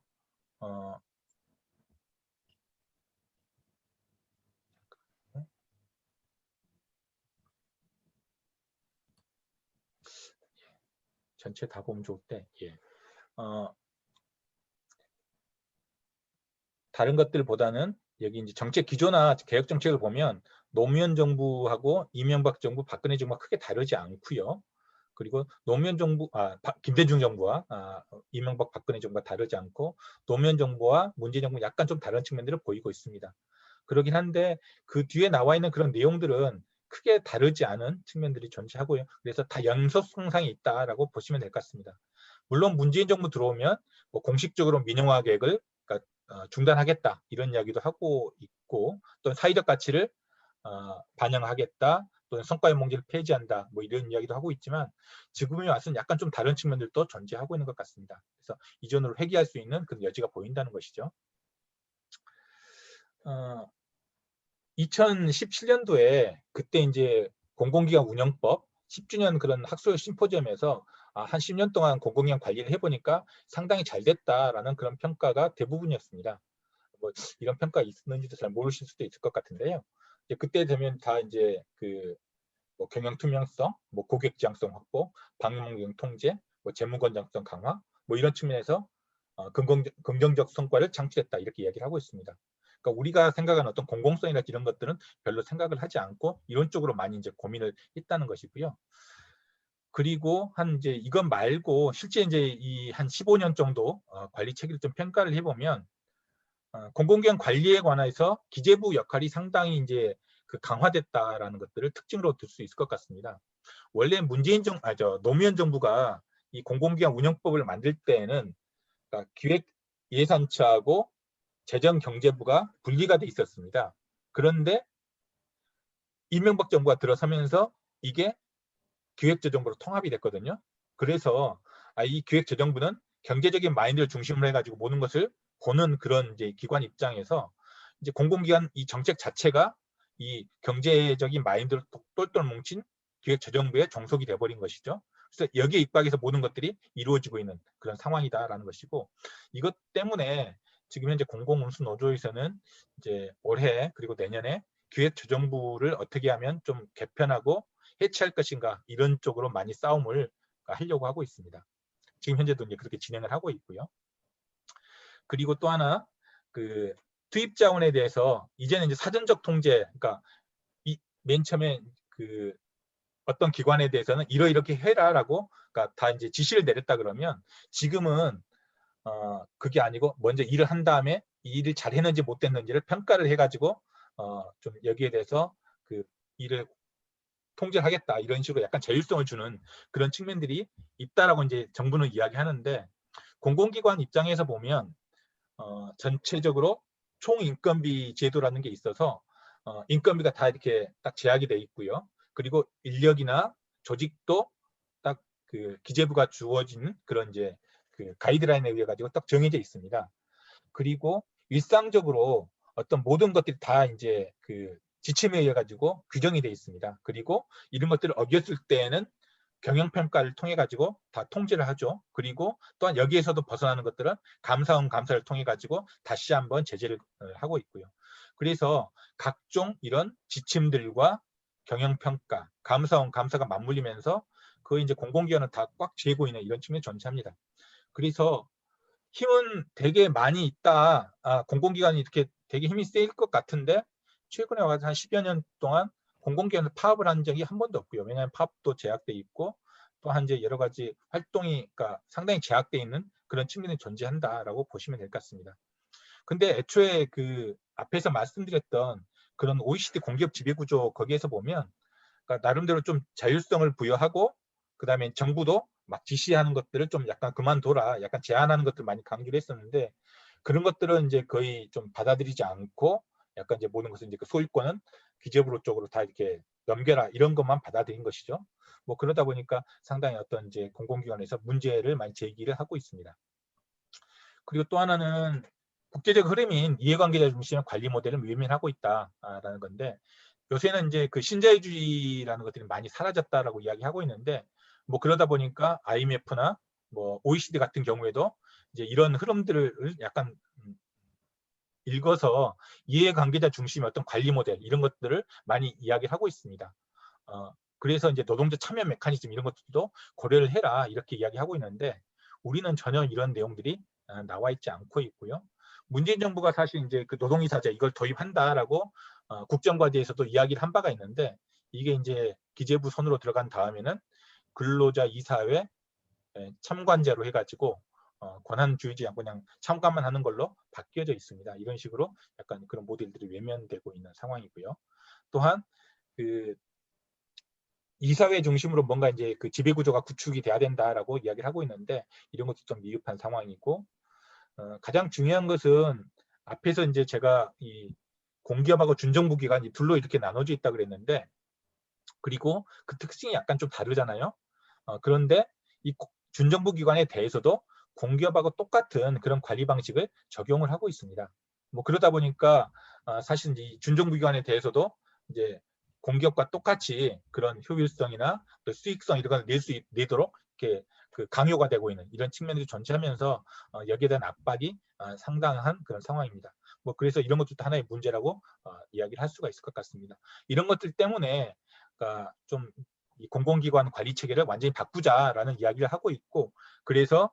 전체 다 보면 좋을 때, 예. 다른 것들보다는 여기 이제 정책 기조나 개혁 정책을 보면 노무현 정부하고 이명박 정부, 박근혜 정부가 크게 다르지 않고요. 그리고 노무현 정부, 김대중 정부와 이명박 박근혜 정부가 다르지 않고 노무현 정부와 문재인 정부 약간 좀 다른 측면들을 보이고 있습니다. 그러긴 한데 그 뒤에 나와 있는 그런 내용들은 크게 다르지 않은 측면들이 존재하고요. 그래서 다 연속성상이 있다라고 보시면 될 것 같습니다. 물론 문재인 정부 들어오면 뭐 공식적으로 민영화 계획을 중단하겠다 이런 이야기도 하고 있고 또 사회적 가치를 반영하겠다 또는 성과연봉제를 폐지한다 뭐 이런 이야기도 하고 있지만 지금에 와서는 약간 좀 다른 측면들도 존재하고 있는 것 같습니다. 그래서 이전으로 회귀할 수 있는 그런 여지가 보인다는 것이죠. 2017년도에 그때 이제 공공기관 운영법 10주년 그런 학술 심포지엄에서 한 10년 동안 공공기관 관리를 해보니까 상당히 잘 됐다라는 그런 평가가 대부분이었습니다. 뭐 이런 평가가 있는지도 잘 모르실 수도 있을 것 같은데요. 이제 그때 되면 다 이제 뭐 경영 투명성, 뭐 고객 지향성 확보, 방문경 통제, 뭐 재무 건전성 강화, 뭐 이런 측면에서 긍정적 성과를 창출했다 이렇게 이야기를 하고 있습니다. 그러니까 우리가 생각하는 어떤 공공성이나 이런 것들은 별로 생각을 하지 않고 이런 쪽으로 많이 이제 고민을 했다는 것이고요. 그리고 한 이제 이것 말고 실제 이제 이 한 15년 정도 관리 체계를 좀 평가를 해보면 공공기관 관리에 관해서 기재부 역할이 상당히 이제 강화됐다라는 것들을 특징으로 들 수 있을 것 같습니다. 원래 노무현 정부가 이 공공기관 운영법을 만들 때에는 그러니까 기획예산처하고 재정경제부가 분리가 돼 있었습니다. 그런데 이명박 정부가 들어서면서 이게 기획재정부로 통합이 됐거든요. 그래서 이 기획재정부는 경제적인 마인드를 중심으로 해가지고 모든 것을 보는 그런 이제 기관 입장에서 이제 공공기관 이 정책 자체가 이 경제적인 마인드로 똘똘 뭉친 기획재정부의 종속이 돼버린 것이죠. 그래서 여기에 입각해서 모든 것들이 이루어지고 있는 그런 상황이다라는 것이고 이것 때문에 지금 현재 공공운수노조에서는 이제 올해 그리고 내년에 기획재정부를 어떻게 하면 좀 개편하고 해체할 것인가 이런 쪽으로 많이 싸움을 하려고 하고 있습니다. 지금 현재도 이제 그렇게 진행을 하고 있고요. 그리고 또 하나 투입 자원에 대해서 이제는 이제 사전적 통제, 그러니까 맨 처음에 어떤 기관에 대해서는 이렇게 해라라고 그러니까 다 이제 지시를 내렸다 그러면 지금은 그게 아니고 먼저 일을 한 다음에 이 일을 잘 했는지 못 했는지를 평가를 해가지고 좀 여기에 대해서 일을 통제를 하겠다 이런 식으로 약간 자율성을 주는 그런 측면들이 있다라고 이제 정부는 이야기하는데 공공기관 입장에서 보면 전체적으로 총인건비 제도라는 게 있어서 인건비가 다 이렇게 딱 제약이 돼 있고요. 그리고 인력이나 조직도 딱 기재부가 주어진 그런 이제 가이드라인에 의해 가지고 딱 정해져 있습니다. 그리고 일상적으로 어떤 모든 것들이 다 이제 지침에 의해 가지고 규정이 되어 있습니다. 그리고 이런 것들을 어겼을 때에는 경영평가를 통해 가지고 다 통제를 하죠. 그리고 또한 여기에서도 벗어나는 것들은 감사원 감사를 통해 가지고 다시 한번 제재를 하고 있고요. 그래서 각종 이런 지침들과 경영평가, 감사원 감사가 맞물리면서 이제 공공기관은 다 꽉 쥐고 있는 이런 측면이 존재합니다. 그래서 힘은 되게 많이 있다. 공공기관이 이렇게 되게 힘이 세일 것 같은데 최근에 와서 한 10여 년 동안 공공기관을 파업을 한 적이 한 번도 없고요. 왜냐하면 파업도 제약돼 있고 또한 이제 여러 가지 활동이 상당히 제약돼 있는 그런 측면이 존재한다라고 보시면 될 것 같습니다. 근데 애초에 그 앞에서 말씀드렸던 그런 OECD 공기업 지배구조 거기에서 보면 그러니까 나름대로 좀 자율성을 부여하고 그다음에 정부도 막 지시하는 것들을 좀 약간 그만둬라, 약간 제한하는 것들 많이 강조를 했었는데 그런 것들은 이제 거의 좀 받아들이지 않고 약간 이제 모든 것을 이제 그 소유권은 기재부 쪽으로 다 이렇게 넘겨라 이런 것만 받아들인 것이죠. 뭐 그러다 보니까 상당히 어떤 이제 공공기관에서 문제를 많이 제기를 하고 있습니다. 그리고 또 하나는 국제적 흐름인 이해관계자 중심의 관리 모델을 외면하고 있다라는 건데 요새는 이제 그 신자유주의라는 것들이 많이 사라졌다라고 이야기하고 있는데 뭐 그러다 보니까 IMF나 뭐 OECD 같은 경우에도 이제 이런 흐름들을 약간 읽어서 이해관계자 중심의 어떤 관리 모델 이런 것들을 많이 이야기를 하고 있습니다. 그래서 이제 노동자 참여 메커니즘 이런 것들도 고려를 해라 이렇게 이야기하고 있는데 우리는 전혀 이런 내용들이 나와 있지 않고 있고요. 문재인 정부가 사실 이제 그 노동이사제 이걸 도입한다라고 국정과제에서도 이야기를 한 바가 있는데 이게 이제 기재부 손으로 들어간 다음에는 근로자 이사회 참관제로 해가지고 권한주의지 않고 그냥 참관만 하는 걸로 바뀌어져 있습니다. 이런 식으로 약간 그런 모델들이 외면되고 있는 상황이고요. 또한 그 이사회 중심으로 뭔가 이제 그 지배구조가 구축이 돼야 된다라고 이야기를 하고 있는데 이런 것도 좀 미흡한 상황이고 가장 중요한 것은 앞에서 이제 제가 이 공기업하고 준정부 기관이 둘로 이렇게 나눠져 있다 그랬는데 그리고 그 특징이 약간 좀 다르잖아요. 그런데 이 준정부 기관에 대해서도 공기업하고 똑같은 그런 관리 방식을 적용을 하고 있습니다. 뭐 그러다 보니까 사실 이 준정부 기관에 대해서도 이제 공기업과 똑같이 그런 효율성이나 또 수익성 이런 걸 내도록 이렇게 그 강요가 되고 있는 이런 측면들이 존재하면서 여기에 대한 압박이 상당한 그런 상황입니다. 뭐 그래서 이런 것도 하나의 문제라고 이야기를 할 수가 있을 것 같습니다. 이런 것들 때문에 그러니까 좀 이 공공기관 관리 체계를 완전히 바꾸자라는 이야기를 하고 있고 그래서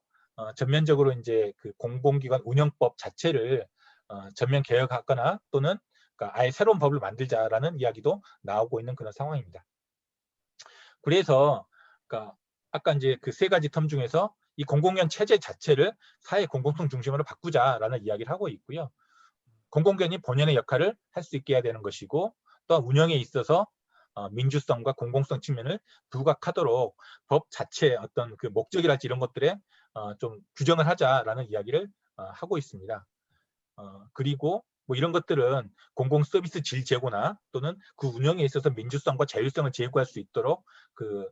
전면적으로 이제 그 공공기관 운영법 자체를 전면 개혁하거나 또는 그러니까 아예 새로운 법을 만들자라는 이야기도 나오고 있는 그런 상황입니다. 그래서 그러니까 아까 이제 그 세 가지 텀 중에서 이 공공기관 체제 자체를 사회 공공성 중심으로 바꾸자라는 이야기를 하고 있고요. 공공기관이 본연의 역할을 할 수 있게 해야 되는 것이고 또 운영에 있어서 민주성과 공공성 측면을 부각하도록 법 자체의 어떤 그 목적이랄지 이런 것들에 좀 규정을 하자라는 이야기를 하고 있습니다. 그리고 뭐 이런 것들은 공공 서비스 질 제고나 또는 그 운영에 있어서 민주성과 자율성을 제고할 수 있도록 그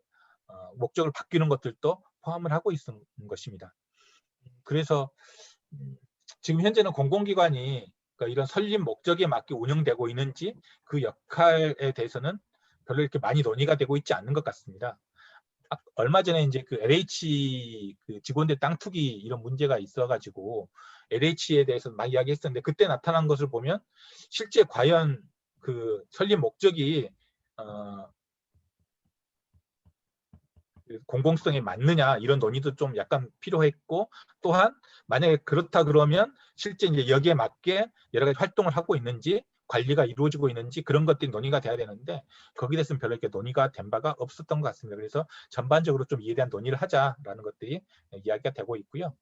목적을 바뀌는 것들도 포함을 하고 있는 것입니다. 그래서 지금 현재는 공공기관이 그러니까 이런 설립 목적에 맞게 운영되고 있는지 그 역할에 대해서는 별로 이렇게 많이 논의가 되고 있지 않는 것 같습니다. 얼마 전에 이제 그 LH 그 직원들 땅 투기 이런 문제가 있어가지고 LH에 대해서 막 이야기했었는데 그때 나타난 것을 보면 실제 과연 그 설립 목적이 공공성에 맞느냐 이런 논의도 좀 약간 필요했고 또한 만약에 그렇다 그러면 실제 이제 여기에 맞게 여러 가지 활동을 하고 있는지 관리가 이루어지고 있는지 그런 것들이 논의가 돼야 되는데 거기에 대해서는 별로 이렇게 논의가 된 바가 없었던 것 같습니다. 그래서 전반적으로 좀 이에 대한 논의를 하자라는 것들이 이야기가 되고 있고요.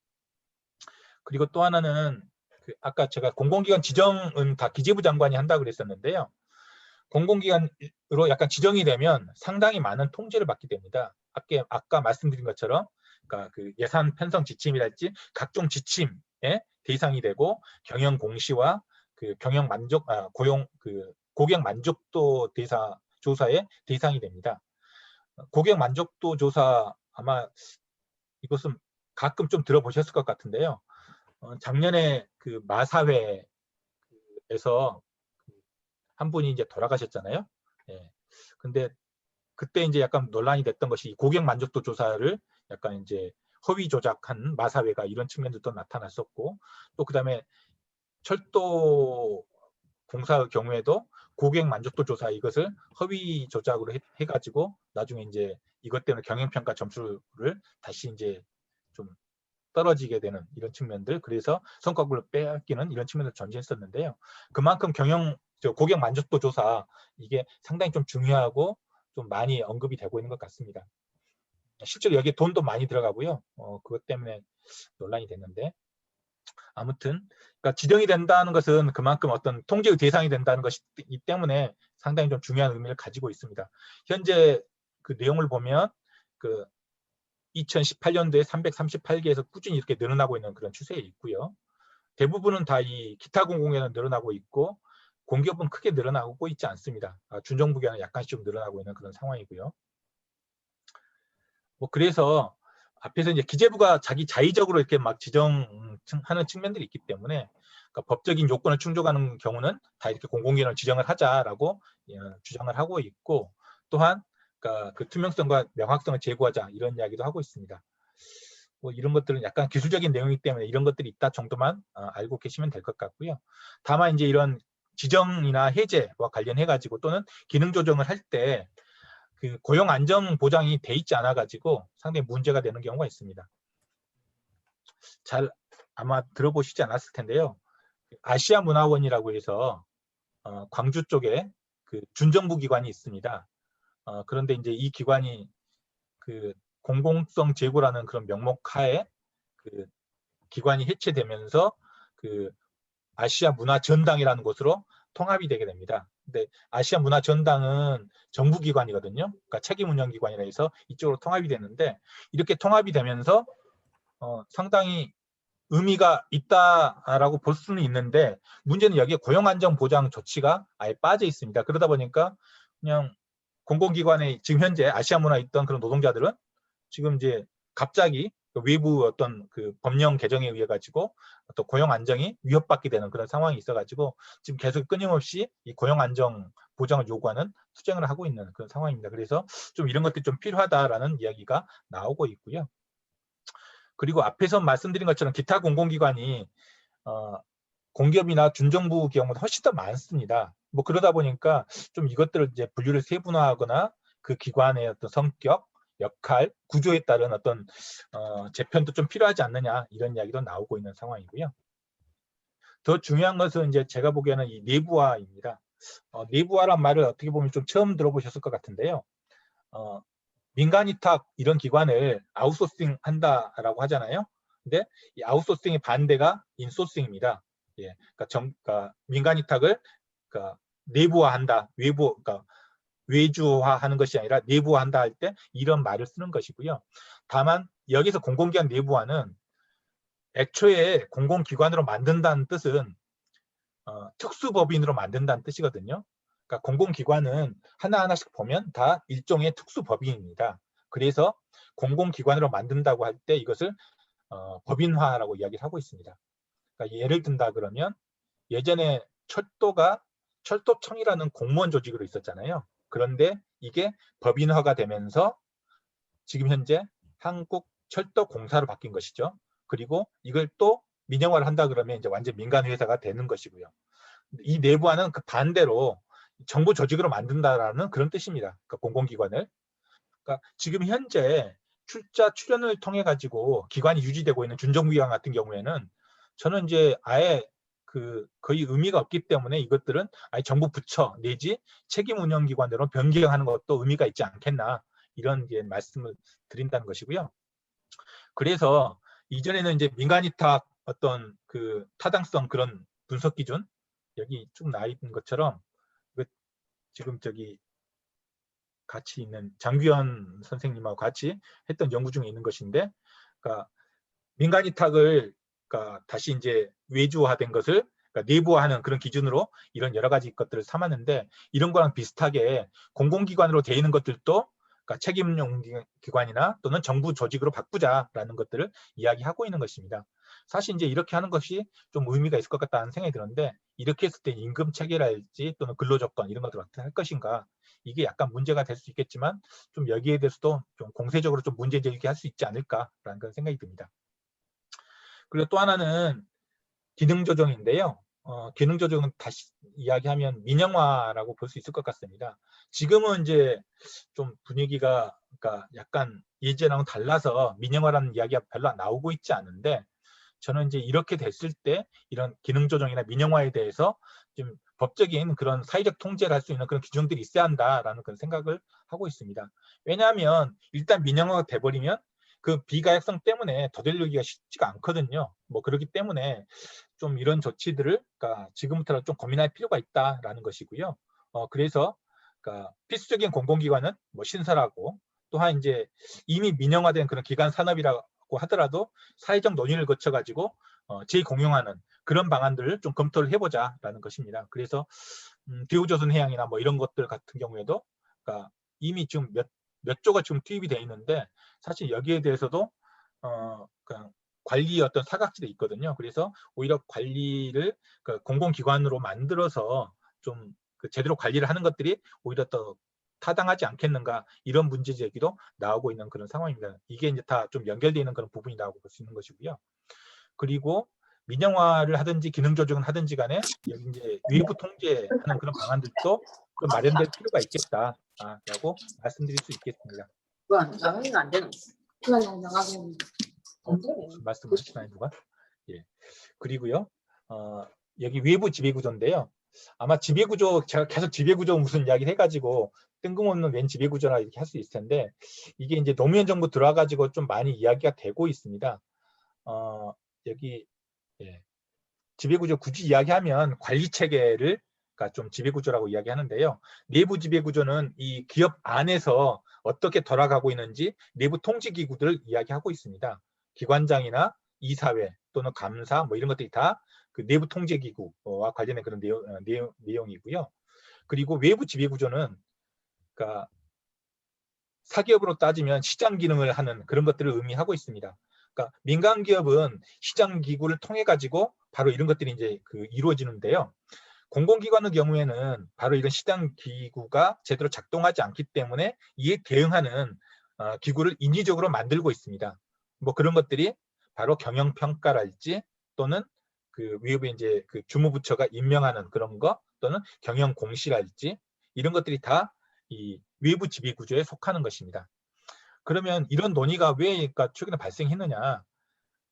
그리고 또 하나는 그 아까 제가 공공기관 지정은 다 기재부 장관이 한다고 그랬었는데요. 공공기관으로 약간 지정이 되면 상당히 많은 통제를 받게 됩니다. 아까 말씀드린 것처럼 그러니까 그 예산 편성 지침이랄지 각종 지침의 대상이 되고 경영 공시와 그 경영 만족 고용 그 고객 만족도 조사의 대상이 됩니다. 고객 만족도 조사 아마 이것은 가끔 좀 들어보셨을 것 같은데요. 작년에 그 마사회에서 한 분이 이제 돌아가셨잖아요. 예. 근데 그때 이제 약간 논란이 됐던 것이 고객 만족도 조사를 약간 이제 허위 조작한 마사회가 이런 측면들도 나타났었고 또 그다음에 철도 공사의 경우에도 고객 만족도 조사 이것을 허위 조작으로 해가지고 나중에 이제 이것 때문에 경영평가 점수를 다시 이제 좀 떨어지게 되는 이런 측면들 그래서 성과급을 빼앗기는 이런 측면들 존재했었는데요. 그만큼 고객 만족도 조사 이게 상당히 좀 중요하고 좀 많이 언급이 되고 있는 것 같습니다. 실제로 여기에 돈도 많이 들어가고요. 그것 때문에 논란이 됐는데 아무튼 그러니까 지정이 된다는 것은 그만큼 어떤 통제의 대상이 된다는 것이기 때문에 상당히 좀 중요한 의미를 가지고 있습니다. 현재 그 내용을 보면 그 2018년도에 338개에서 꾸준히 이렇게 늘어나고 있는 그런 추세에 있고요. 대부분은 다 이 기타 공공에는 늘어나고 있고 공기업은 크게 늘어나고 있지 않습니다. 준정부기관은 약간씩 늘어나고 있는 그런 상황이고요. 뭐 그래서 앞에서 이제 기재부가 자기 자의적으로 이렇게 막 지정하는 측면들이 있기 때문에 그러니까 법적인 요건을 충족하는 경우는 다 이렇게 공공기관을 지정을 하자라고 주장을 하고 있고 또한 그러니까 그 투명성과 명확성을 제고하자 이런 이야기도 하고 있습니다. 뭐 이런 것들은 약간 기술적인 내용이기 때문에 이런 것들이 있다 정도만 알고 계시면 될 것 같고요. 다만 이제 이런 지정이나 해제와 관련해 가지고 또는 기능 조정을 할 때 그 고용 안정 보장이 돼 있지 않아 가지고 상당히 문제가 되는 경우가 있습니다. 잘 아마 들어보시지 않았을 텐데요. 아시아 문화원이라고 해서 광주 쪽에 그 준정부 기관이 있습니다. 그런데 이제 이 기관이 그 공공성 제고라는 그런 명목 하에 그 기관이 해체되면서 그 아시아 문화 전당이라는 곳으로 통합이 되게 됩니다. 근데 아시아 문화 전당은 정부 기관이거든요. 그러니까 책임 운영 기관이라 해서 이쪽으로 통합이 되는데 이렇게 통합이 되면서 상당히 의미가 있다라고 볼 수는 있는데 문제는 여기에 고용 안정 보장 조치가 아예 빠져 있습니다. 그러다 보니까 그냥 공공기관에 지금 현재 아시아 문화에 있던 그런 노동자들은 지금 이제 갑자기 외부 어떤 그 법령 개정에 의해 가지고 또 고용 안정이 위협받게 되는 그런 상황이 있어가지고 지금 계속 끊임없이 이 고용 안정 보장을 요구하는 투쟁을 하고 있는 그런 상황입니다. 그래서 좀 이런 것들이 좀 필요하다라는 이야기가 나오고 있고요. 그리고 앞에서 말씀드린 것처럼 기타 공공기관이 공기업이나 준정부 기업보다 훨씬 더 많습니다. 뭐 그러다 보니까 좀 이것들을 이제 분류를 세분화하거나 그 기관의 어떤 성격, 역할, 구조에 따른 어떤 재편도 좀 필요하지 않느냐 이런 이야기도 나오고 있는 상황이고요. 더 중요한 것은 이제 제가 보기에는 이 내부화입니다. 내부화란 말을 어떻게 보면 좀 처음 들어보셨을 것 같은데요. 민간 위탁 이런 기관을 아웃소싱 한다라고 하잖아요. 근데 이 아웃소싱의 반대가 인소싱입니다. 예, 그러니까 민간 위탁을 그러니까 내부화한다, 그러니까 외주화하는 것이 아니라 내부화한다 할 때 이런 말을 쓰는 것이고요. 다만 여기서 공공기관 내부화는 애초에 공공기관으로 만든다는 뜻은 특수법인으로 만든다는 뜻이거든요. 그러니까 공공기관은 하나하나씩 보면 다 일종의 특수법인입니다. 그래서 공공기관으로 만든다고 할 때 이것을 법인화라고 이야기를 하고 있습니다. 그러니까 예를 든다 그러면 예전에 철도청이라는 공무원 조직으로 있었잖아요. 그런데 이게 법인화가 되면서 지금 현재 한국철도공사로 바뀐 것이죠. 그리고 이걸 또 민영화를 한다 그러면 이제 완전 민간 회사가 되는 것이고요. 이 내부화는 그 반대로 정부 조직으로 만든다라는 그런 뜻입니다. 그러니까 공공기관을. 그러니까 지금 현재 출연을 통해 가지고 기관이 유지되고 있는 준정부기관 같은 경우에는 저는 이제 아예 그 거의 의미가 없기 때문에 이것들은 아예 정부 부처 내지 책임 운영 기관으로 변경하는 것도 의미가 있지 않겠나 이런 이제 말씀을 드린다는 것이고요. 그래서 이전에는 이제 민간 위탁 어떤 그 타당성 그런 분석 기준 여기 쭉 나와 있는 것처럼 지금 저기 같이 있는 장규현 선생님하고 같이 했던 연구 중에 있는 것인데, 그러니까 민간 위탁을 그러니까 다시 이제 외주화된 것을 그러니까 내부화하는 그런 기준으로 이런 여러 가지 것들을 삼았는데 이런 거랑 비슷하게 공공기관으로 돼 있는 것들도 그러니까 책임용 기관이나 또는 정부 조직으로 바꾸자라는 것들을 이야기하고 있는 것입니다. 사실 이제 이렇게 하는 것이 좀 의미가 있을 것 같다는 생각이 드는데 이렇게 했을 때 임금 체계랄지 또는 근로조건 이런 것들을 어떻게 할 것인가 이게 약간 문제가 될 수 있겠지만 좀 여기에 대해서도 좀 공세적으로 좀 문제 제기할 수 있지 않을까라는 그런 생각이 듭니다. 그리고 또 하나는 기능 조정인데요. 기능 조정은 다시 이야기하면 민영화라고 볼 수 있을 것 같습니다. 지금은 이제 좀 분위기가 그러니까 약간 예전하고 달라서 민영화라는 이야기가 별로 나오고 있지 않은데 저는 이제 이렇게 됐을 때 이런 기능 조정이나 민영화에 대해서 좀 법적인 그런 사회적 통제를 할 수 있는 그런 기준들이 있어야 한다라는 그런 생각을 하고 있습니다. 왜냐하면 일단 민영화가 돼버리면 그 비가역성 때문에 더딜르기가 쉽지가 않거든요. 뭐 그렇기 때문에 좀 이런 조치들을 그러니까 지금부터 좀 고민할 필요가 있다라는 것이고요. 그래서 그러니까 필수적인 공공기관은 뭐 신설하고 또한 이제 이미 민영화된 그런 기관 산업이라고 하더라도 사회적 논의를 거쳐가지고 재공용하는 그런 방안들을 좀 검토를 해보자라는 것입니다. 그래서 기후조선해양이나 뭐 이런 것들 같은 경우에도 그러니까 이미 지금 몇 조가 지금 투입이 되어 있는데 사실 여기에 대해서도 그냥 관리의 어떤 사각지대 있거든요. 그래서 오히려 관리를 그 공공기관으로 만들어서 좀 그 제대로 관리를 하는 것들이 오히려 더 타당하지 않겠는가 이런 문제 제기도 나오고 있는 그런 상황입니다. 이게 이제 다 좀 연결되어 있는 그런 부분이라고 볼 수 있는 것이고요. 그리고 민영화를 하든지 기능 조정을 하든지 간에 여기 이제 외부 통제하는 그런 방안들도 좀 마련될 필요가 있겠다라고 말씀드릴 수 있겠습니다. 나가면 안 되는. 나가면 무슨 말씀을 하시나요, 누가? 예. 그리고요, 여기 외부 지배구조인데요. 아마 지배구조, 제가 계속 지배구조 무슨 이야기를 해가지고 뜬금없는 웬 지배구조나 이렇게 할 수 있을 텐데 이게 이제 노무현 정부 들어와가지고 좀 많이 이야기가 되고 있습니다. 여기 예. 지배구조 굳이 이야기하면 관리체계를 그러니까 좀 지배구조라고 이야기하는데요. 내부 지배구조는 이 기업 안에서 어떻게 돌아가고 있는지 내부 통제기구들을 이야기하고 있습니다. 기관장이나 이사회 또는 감사 뭐 이런 것들이 다 그 내부 통제기구와 관련된 그런 내용이고요. 그리고 외부 지배구조는 그러니까 사기업으로 따지면 시장 기능을 하는 그런 것들을 의미하고 있습니다. 그러니까 민간 기업은 시장 기구를 통해 가지고 바로 이런 것들이 이제 그 이루어지는데요. 공공기관의 경우에는 바로 이런 시장 기구가 제대로 작동하지 않기 때문에 이에 대응하는 기구를 인위적으로 만들고 있습니다. 뭐 그런 것들이 바로 경영평가랄지 또는 그 위에 이제 그 주무부처가 임명하는 그런 거 또는 경영공시랄지 이런 것들이 다 이 외부 지배 구조에 속하는 것입니다. 그러면 이런 논의가 왜 그러니까 최근에 발생했느냐?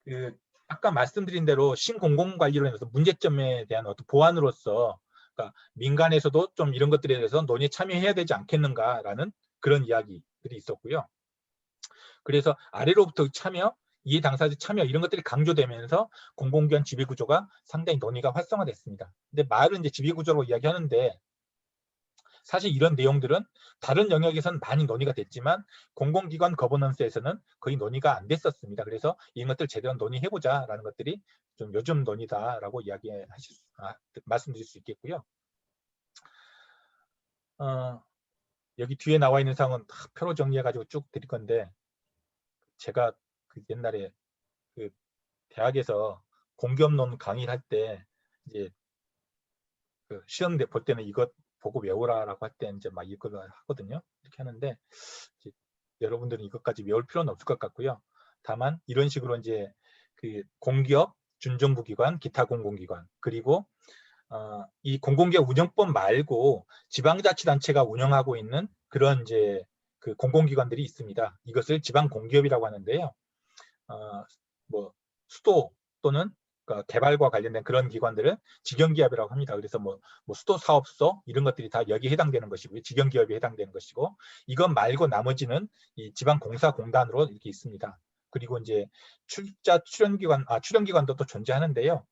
그 아까 말씀드린 대로 신공공관리로 인해서 문제점에 대한 어떤 보완으로서 그러니까 민간에서도 좀 이런 것들에 대해서 논의에 참여해야 되지 않겠는가라는 그런 이야기들이 있었고요. 그래서 아래로부터 참여, 이해 당사자 참여 이런 것들이 강조되면서 공공기관 지배구조가 상당히 논의가 활성화됐습니다. 근데 말은 이제 지배구조로 이야기하는데 사실 이런 내용들은 다른 영역에서는 많이 논의가 됐지만 공공기관 거버넌스에서는 거의 논의가 안 됐었습니다. 그래서 이런 것들 제대로 논의해보자라는 것들이 좀 요즘 논의다라고 말씀드릴 수 있겠고요. 여기 뒤에 나와 있는 사항은 표로 정리해가지고 쭉 드릴 건데 제가 그 옛날에 그 대학에서 공기업론 강의를 할 때 이제 그 시험 볼 때는 이것 보고 외우라라고 할 때 이제 막 이걸 하거든요. 이렇게 하는데 이제 여러분들은 이것까지 외울 필요는 없을 것 같고요. 다만 이런 식으로 이제 그 공기업, 준정부기관, 기타 공공기관 그리고 이 공공기업 운영법 말고 지방자치단체가 운영하고 있는 그런 이제 그 공공기관들이 있습니다. 이것을 지방공기업이라고 하는데요. 뭐 수도 또는 개발과 관련된 그런 기관들을 직영기업이라고 합니다. 그래서 뭐 수도사업소 이런 것들이 다 여기에 해당되는 것이고요. 직영기업에 해당되는 것이고 이것 말고 나머지는 이 지방공사공단으로 이렇게 있습니다. 그리고 이제 출연기관도 또 존재하는데요.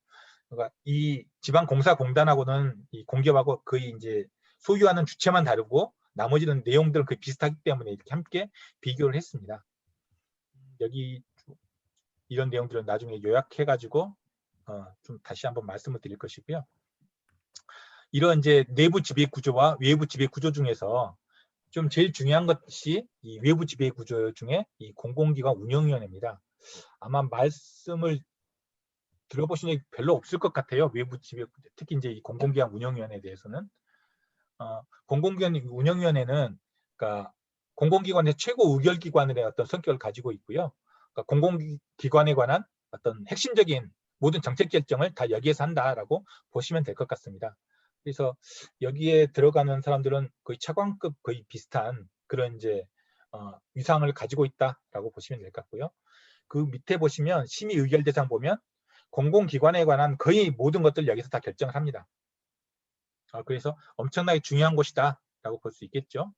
그러니까 이 지방공사공단하고는 이 공기업하고 거의 이제 소유하는 주체만 다르고 나머지는 내용들은 거의 비슷하기 때문에 이렇게 함께 비교를 했습니다. 여기 이런 내용들은 나중에 요약해가지고 좀 다시 한번 말씀을 드릴 것이고요. 이런 이제 내부 지배 구조와 외부 지배 구조 중에서 좀 제일 중요한 것이 이 외부 지배 구조 중에 이 공공기관 운영위원회입니다. 아마 말씀을 들어보신 적이 별로 없을 것 같아요. 외부 지배 특히 이제 이 공공기관 운영위원회에 대해서는 공공기관 운영위원회는 그러니까 공공기관의 최고 의결기관의 어떤 성격을 가지고 있고요. 그러니까 공공기관에 관한 어떤 핵심적인 모든 정책 결정을 다 여기에서 한다라고 보시면 될 것 같습니다. 그래서 여기에 들어가는 사람들은 거의 차관급 거의 비슷한 그런 이제 위상을 가지고 있다라고 보시면 될 것 같고요. 그 밑에 보시면 심의 의결 대상 보면 공공기관에 관한 거의 모든 것들 여기서 다 결정을 합니다. 그래서 엄청나게 중요한 곳이다라고 볼 수 있겠죠.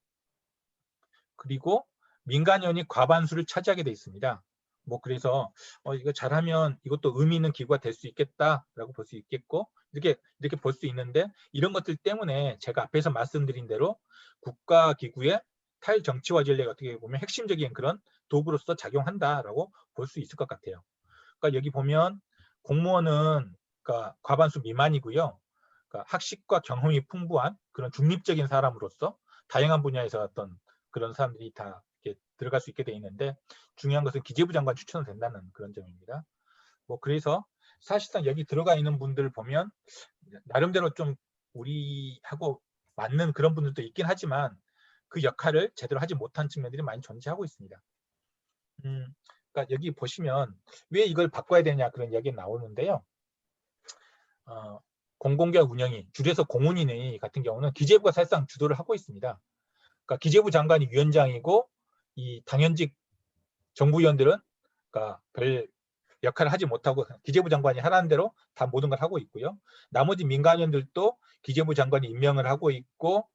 그리고 민간연이 과반수를 차지하게 돼 있습니다. 뭐 그래서 이거 잘하면 이것도 의미 있는 기구가 될 수 있겠다라고 볼 수 있겠고 이렇게 볼 수 있는데 이런 것들 때문에 제가 앞에서 말씀드린 대로 국가기구의 탈정치화 전략이 어떻게 보면 핵심적인 그런 도구로서 작용한다라고 볼 수 있을 것 같아요. 그러니까 여기 보면 공무원은 그러니까 과반수 미만이고요. 그러니까 학식과 경험이 풍부한 그런 중립적인 사람으로서 다양한 분야에서 어떤 그런 사람들이 다 이렇게 들어갈 수 있게 돼 있는데 중요한 것은 기재부 장관 추천은 된다는 그런 점입니다. 뭐 그래서 사실상 여기 들어가 있는 분들 보면 나름대로 좀 우리하고 맞는 그런 분들도 있긴 하지만 그 역할을 제대로 하지 못한 측면들이 많이 존재하고 있습니다. 그러니까 여기 보시면 왜 이걸 바꿔야 되냐 그런 이야기 나오는데요. 공공기관 운영위, 줄여서 공운위원회 같은 경우는 기재부가 사실상 주도를 하고 있습니다. 그러니까 기재부 장관이 위원장이고 이 당연직 정부위원들은 그러니까 별 역할을 하지 못하고 기재부 장관이 하라는 대로 다 모든 걸 하고 있고요. 나머지 민간위원들도 기재부 장관이 임명을 하고 있고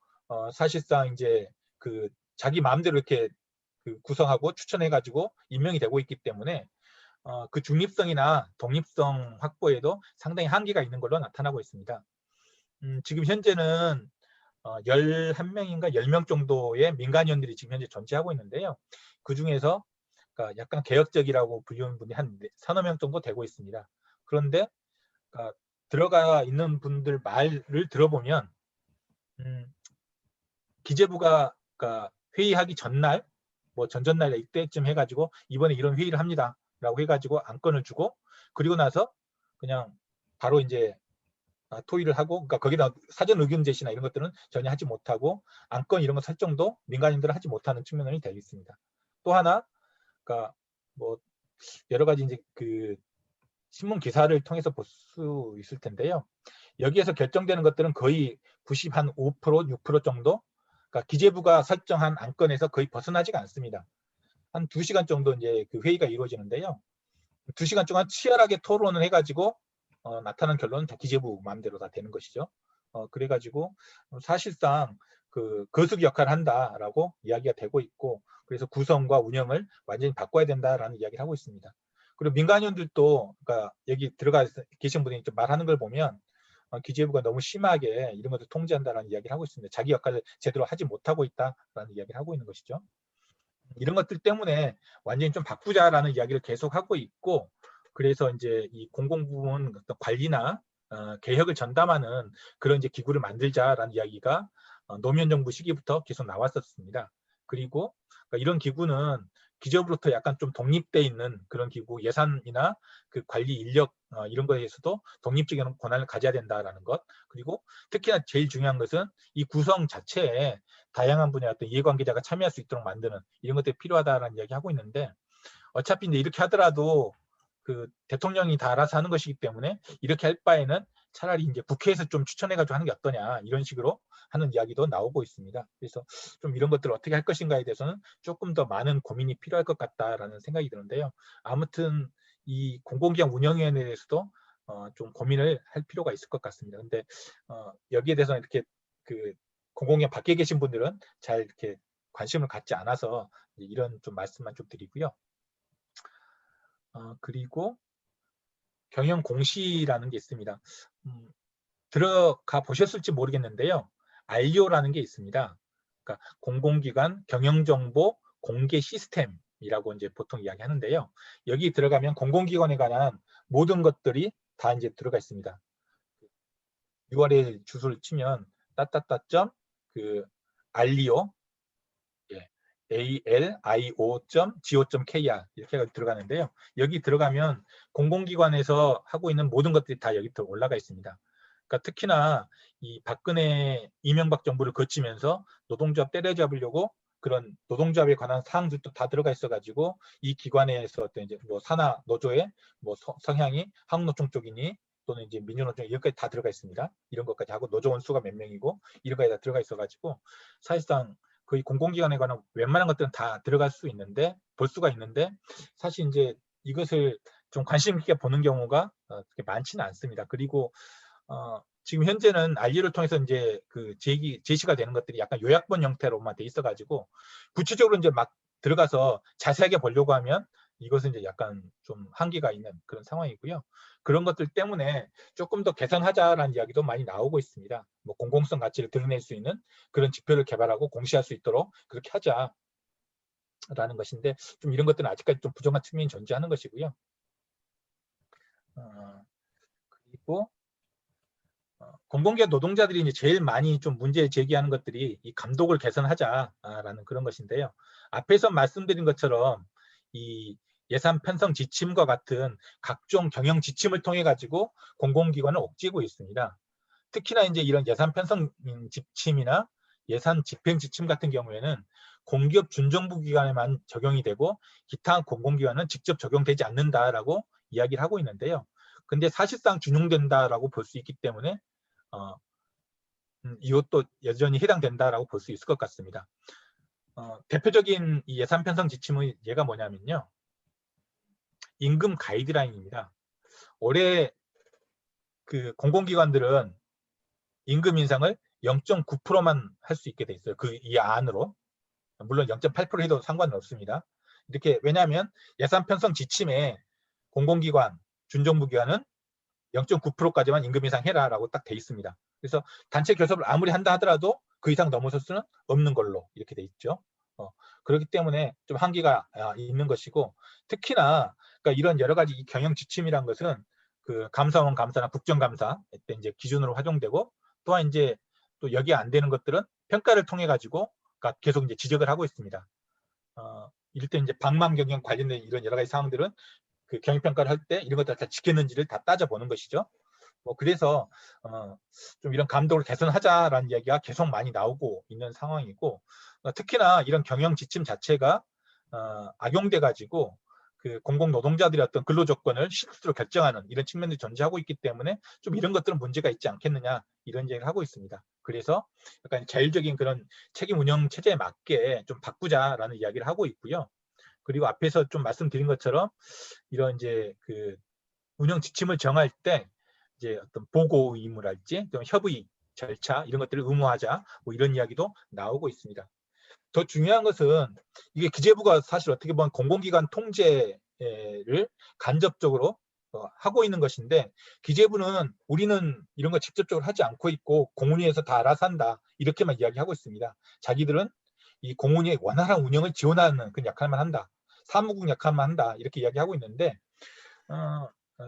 사실상 이제 그 자기 마음대로 이렇게 구성하고 추천해가지고 임명이 되고 있기 때문에 그 중립성이나 독립성 확보에도 상당히 한계가 있는 걸로 나타나고 있습니다. 지금 현재는 11명인가 10명 정도의 민간위원들이 지금 현재 존재하고 있는데요. 그 중에서 그러니까 약간 개혁적이라고 불리는 분이 한 3~4명 정도 되고 있습니다. 그런데 그러니까 들어가 있는 분들 말을 들어보면 기재부가 그러니까 회의하기 전날 뭐 전전날 이때쯤 해가지고 이번에 이런 회의를 합니다 라고 해가지고 안건을 주고 그리고 나서 그냥 바로 이제 토의를 하고 그러니까 거기다 사전 의견 제시나 이런 것들은 전혀 하지 못하고 안건 이런 거 설정도 민간인들은 하지 못하는 측면이 되어 있습니다. 또 하나 그러니까 뭐 여러 가지 이제 그 신문 기사를 통해서 볼 수 있을 텐데요. 여기에서 결정되는 것들은 거의 95%, 6% 정도 그러니까 기재부가 설정한 안건에서 거의 벗어나지가 않습니다. 한 2시간 정도 이제 그 회의가 이루어지는데요. 2시간 동안 치열하게 토론을 해가지고 나타난 결론은 다 기재부 마음대로 다 되는 것이죠. 그래가지고 사실상 그 거수기 역할을 한다라고 이야기가 되고 있고 그래서 구성과 운영을 완전히 바꿔야 된다라는 이야기를 하고 있습니다. 그리고 민간위원들도 그러니까 여기 들어가 계신 분이 좀 말하는 걸 보면 기재부가 너무 심하게 이런 것을 통제한다라는 이야기를 하고 있습니다. 자기 역할을 제대로 하지 못하고 있다라는 이야기를 하고 있는 것이죠. 이런 것들 때문에 완전히 좀 바꾸자라는 이야기를 계속하고 있고 그래서 이제 이 공공부문 관리나 개혁을 전담하는 그런 이제 기구를 만들자라는 이야기가 노무현 정부 시기부터 계속 나왔었습니다. 그리고 이런 기구는 기재부로부터 약간 좀 독립돼 있는 그런 기구 예산이나 그 관리 인력 이런 거에서도 독립적인 권한을 가져야 된다라는 것 그리고 특히나 제일 중요한 것은 이 구성 자체에 다양한 분야의 어떤 이해관계자가 참여할 수 있도록 만드는 이런 것들이 필요하다라는 이야기 하고 있는데 어차피 이제 이렇게 하더라도 그 대통령이 다 알아서 하는 것이기 때문에 이렇게 할 바에는 차라리 이제 국회에서 좀 추천해가지고 하는 게 어떠냐 이런 식으로 하는 이야기도 나오고 있습니다. 그래서 좀 이런 것들을 어떻게 할 것인가에 대해서는 조금 더 많은 고민이 필요할 것 같다라는 생각이 드는데요. 아무튼 이 공공기관 운영위원회에 대해서도 좀 고민을 할 필요가 있을 것 같습니다. 근데 여기에 대해서는 이렇게 그 공공기관 밖에 계신 분들은 잘 이렇게 관심을 갖지 않아서 이런 좀 말씀만 좀 드리고요. 그리고 경영 공시라는 게 있습니다. 들어가 보셨을지 모르겠는데요. 알리오라는 게 있습니다. 그러니까 공공기관 경영정보 공개 시스템이라고 이제 보통 이야기하는데요. 여기 들어가면 공공기관에 관한 모든 것들이 다 이제 들어가 있습니다. URL 주소를 치면 따따따 그 알리오 alio.go.kr 이렇게 들어가는데요. 여기 들어가면 공공기관에서 하고 있는 모든 것들이 다 여기 올라가 있습니다. 그러니까 특히나 이 박근혜 이명박 정부를 거치면서 노동조합 때려잡으려고 그런 노동조합에 관한 사항들도 다 들어가 있어가지고 이 기관에서 어떤 이제 뭐 산하 노조의 뭐 성향이 한국노총 쪽이니 또는 이제 민주노총 여기까지 다 들어가 있습니다. 이런 것까지 하고 노조원 수가 몇 명이고 이런 거에 다 들어가 있어가지고 사실상 거의 공공기관에 관한 웬만한 것들은 다 들어갈 수 있는데 볼 수가 있는데 사실 이제 이것을 좀 관심 있게 보는 경우가 그렇게 많지는 않습니다. 그리고 지금 현재는 알리를 통해서 이제 그 제시가 되는 것들이 약간 요약본 형태로만 돼 있어가지고 구체적으로 이제 막 들어가서 자세하게 보려고 하면 이것은 이제 약간 좀 한계가 있는 그런 상황이고요. 그런 것들 때문에 조금 더 개선하자라는 이야기도 많이 나오고 있습니다. 뭐 공공성 가치를 드러낼 수 있는 그런 지표를 개발하고 공시할 수 있도록 그렇게 하자라는 것인데, 좀 이런 것들은 아직까지 좀 부족한 측면이 존재하는 것이고요. 그리고 공공기업 노동자들이 이제 제일 많이 좀 문제 제기하는 것들이 이 감독을 개선하자라는 그런 것인데요. 앞에서 말씀드린 것처럼 이 예산 편성 지침과 같은 각종 경영 지침을 통해 가지고 공공기관을 옥죄고 있습니다. 특히나 이제 이런 예산 편성 지침이나 예산 집행 지침 같은 경우에는 공기업 준정부 기관에만 적용이 되고 기타 공공기관은 직접 적용되지 않는다라고 이야기를 하고 있는데요. 근데 사실상 준용된다라고 볼 수 있기 때문에 이것도 여전히 해당된다라고 볼 수 있을 것 같습니다. 대표적인 이 예산 편성 지침의 예가 뭐냐면요, 임금 가이드라인입니다. 올해 그 공공기관들은 임금 인상을 0.9%만 할 수 있게 돼 있어요. 그 이 안으로. 물론 0.8% 해도 상관은 없습니다. 이렇게, 왜냐하면 예산 편성 지침에 공공기관, 준정부 기관은 0.9%까지만 임금 인상해라라고 딱 돼 있습니다. 그래서 단체 결섭을 아무리 한다 하더라도 그 이상 넘어설 수는 없는 걸로 이렇게 돼 있죠. 그렇기 때문에 좀 한계가 있는 것이고, 특히나 그러니까 이런 여러 가지 이 경영 지침이란 것은 그 감사원 감사나 국정감사 때 이제 기준으로 활용되고, 또한 이제 또 여기 안 되는 것들은 평가를 통해 가지고 그러니까 계속 이제 지적을 하고 있습니다. 이럴 때 이제 방망 경영 관련된 이런 여러 가지 사항들은 그 경영평가를 할 때 이런 것들 다 지켰는지를 다 따져보는 것이죠. 그래서 좀 이런 감독을 개선하자라는 이야기가 계속 많이 나오고 있는 상황이고, 특히나 이런 경영 지침 자체가 악용돼 가지고 그 공공 노동자들의 어떤 근로 조건을 실수로 결정하는 이런 측면들이 존재하고 있기 때문에 좀 이런 것들은 문제가 있지 않겠느냐, 이런 얘기를 하고 있습니다. 그래서 약간 자율적인 그런 책임 운영 체제에 맞게 좀 바꾸자라는 이야기를 하고 있고요. 그리고 앞에서 좀 말씀드린 것처럼 이런 이제 그 운영 지침을 정할 때 이제 어떤 보고 의무랄지 좀 협의 절차 이런 것들을 의무화하자, 뭐 이런 이야기도 나오고 있습니다. 더 중요한 것은 이게 기재부가 사실 어떻게 보면 공공기관 통제를 간접적으로 하고 있는 것인데, 기재부는 우리는 이런 거 직접적으로 하지 않고 있고 공운위에서 다 알아서 한다, 이렇게만 이야기하고 있습니다. 자기들은 이 공운위의 원활한 운영을 지원하는 그런 역할만 한다, 사무국 역할만 한다, 이렇게 이야기하고 있는데,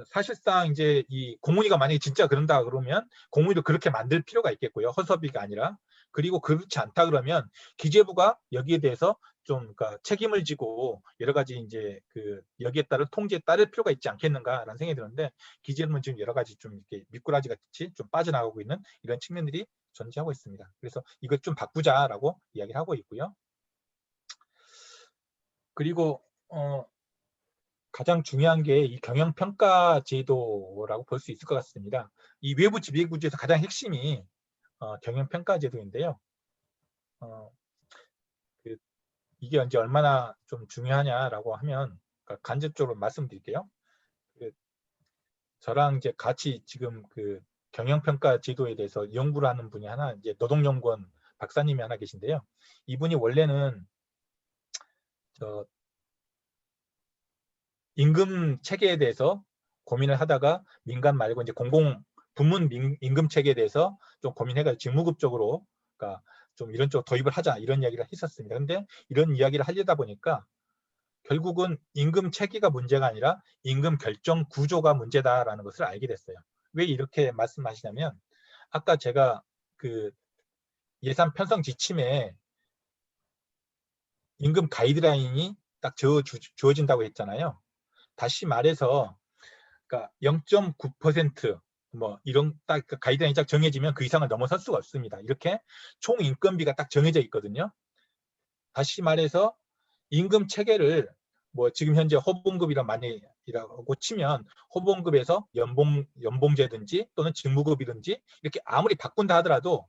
사실상 이제 이 공운위가 만약에 진짜 그런다 그러면 공운위도 그렇게 만들 필요가 있겠고요. 허섭이가 아니라. 그리고 그렇지 않다 그러면 기재부가 여기에 대해서 좀 그러니까 책임을 지고 여러 가지 이제 그 여기에 따른 통제에 따를 필요가 있지 않겠는가라는 생각이 드는데, 기재부는 지금 여러 가지 좀 이렇게 미꾸라지 같이 좀 빠져나가고 있는 이런 측면들이 존재하고 있습니다. 그래서 이걸 좀 바꾸자라고 이야기를 하고 있고요. 그리고 가장 중요한 게 이 경영평가 제도라고 볼 수 있을 것 같습니다. 이 외부 지배구조에서 가장 핵심이 경영평가 제도인데요. 이게 이제 얼마나 좀 중요하냐라고 하면, 그러니까 간접적으로 말씀드릴게요. 저랑 이제 같이 지금 그 경영평가 제도에 대해서 연구를 하는 분이 하나, 이제 노동연구원 박사님이 하나 계신데요. 이분이 원래는 임금 체계에 대해서 고민을 하다가 민간 말고 이제 공공 부문 임금 체계에 대해서 좀 고민해가지고 직무급 쪽으로, 그러니까 좀 이런 쪽 도입을 하자, 이런 이야기를 했었습니다. 근데 이런 이야기를 하려다 보니까 결국은 임금 체계가 문제가 아니라 임금 결정 구조가 문제다라는 것을 알게 됐어요. 왜 이렇게 말씀하시냐면, 아까 제가 그 예산 편성 지침에 임금 가이드라인이 딱 주어진다고 했잖아요. 다시 말해서 그러니까 0.9% 뭐 이런 딱 가이드라인이 딱 정해지면 그 이상을 넘어설 수가 없습니다. 이렇게 총 인건비가 딱 정해져 있거든요. 다시 말해서 임금 체계를 뭐 지금 현재 호봉급이란 말이라고 치면 호봉급에서 연봉제든지 또는 직무급이든지 이렇게 아무리 바꾼다 하더라도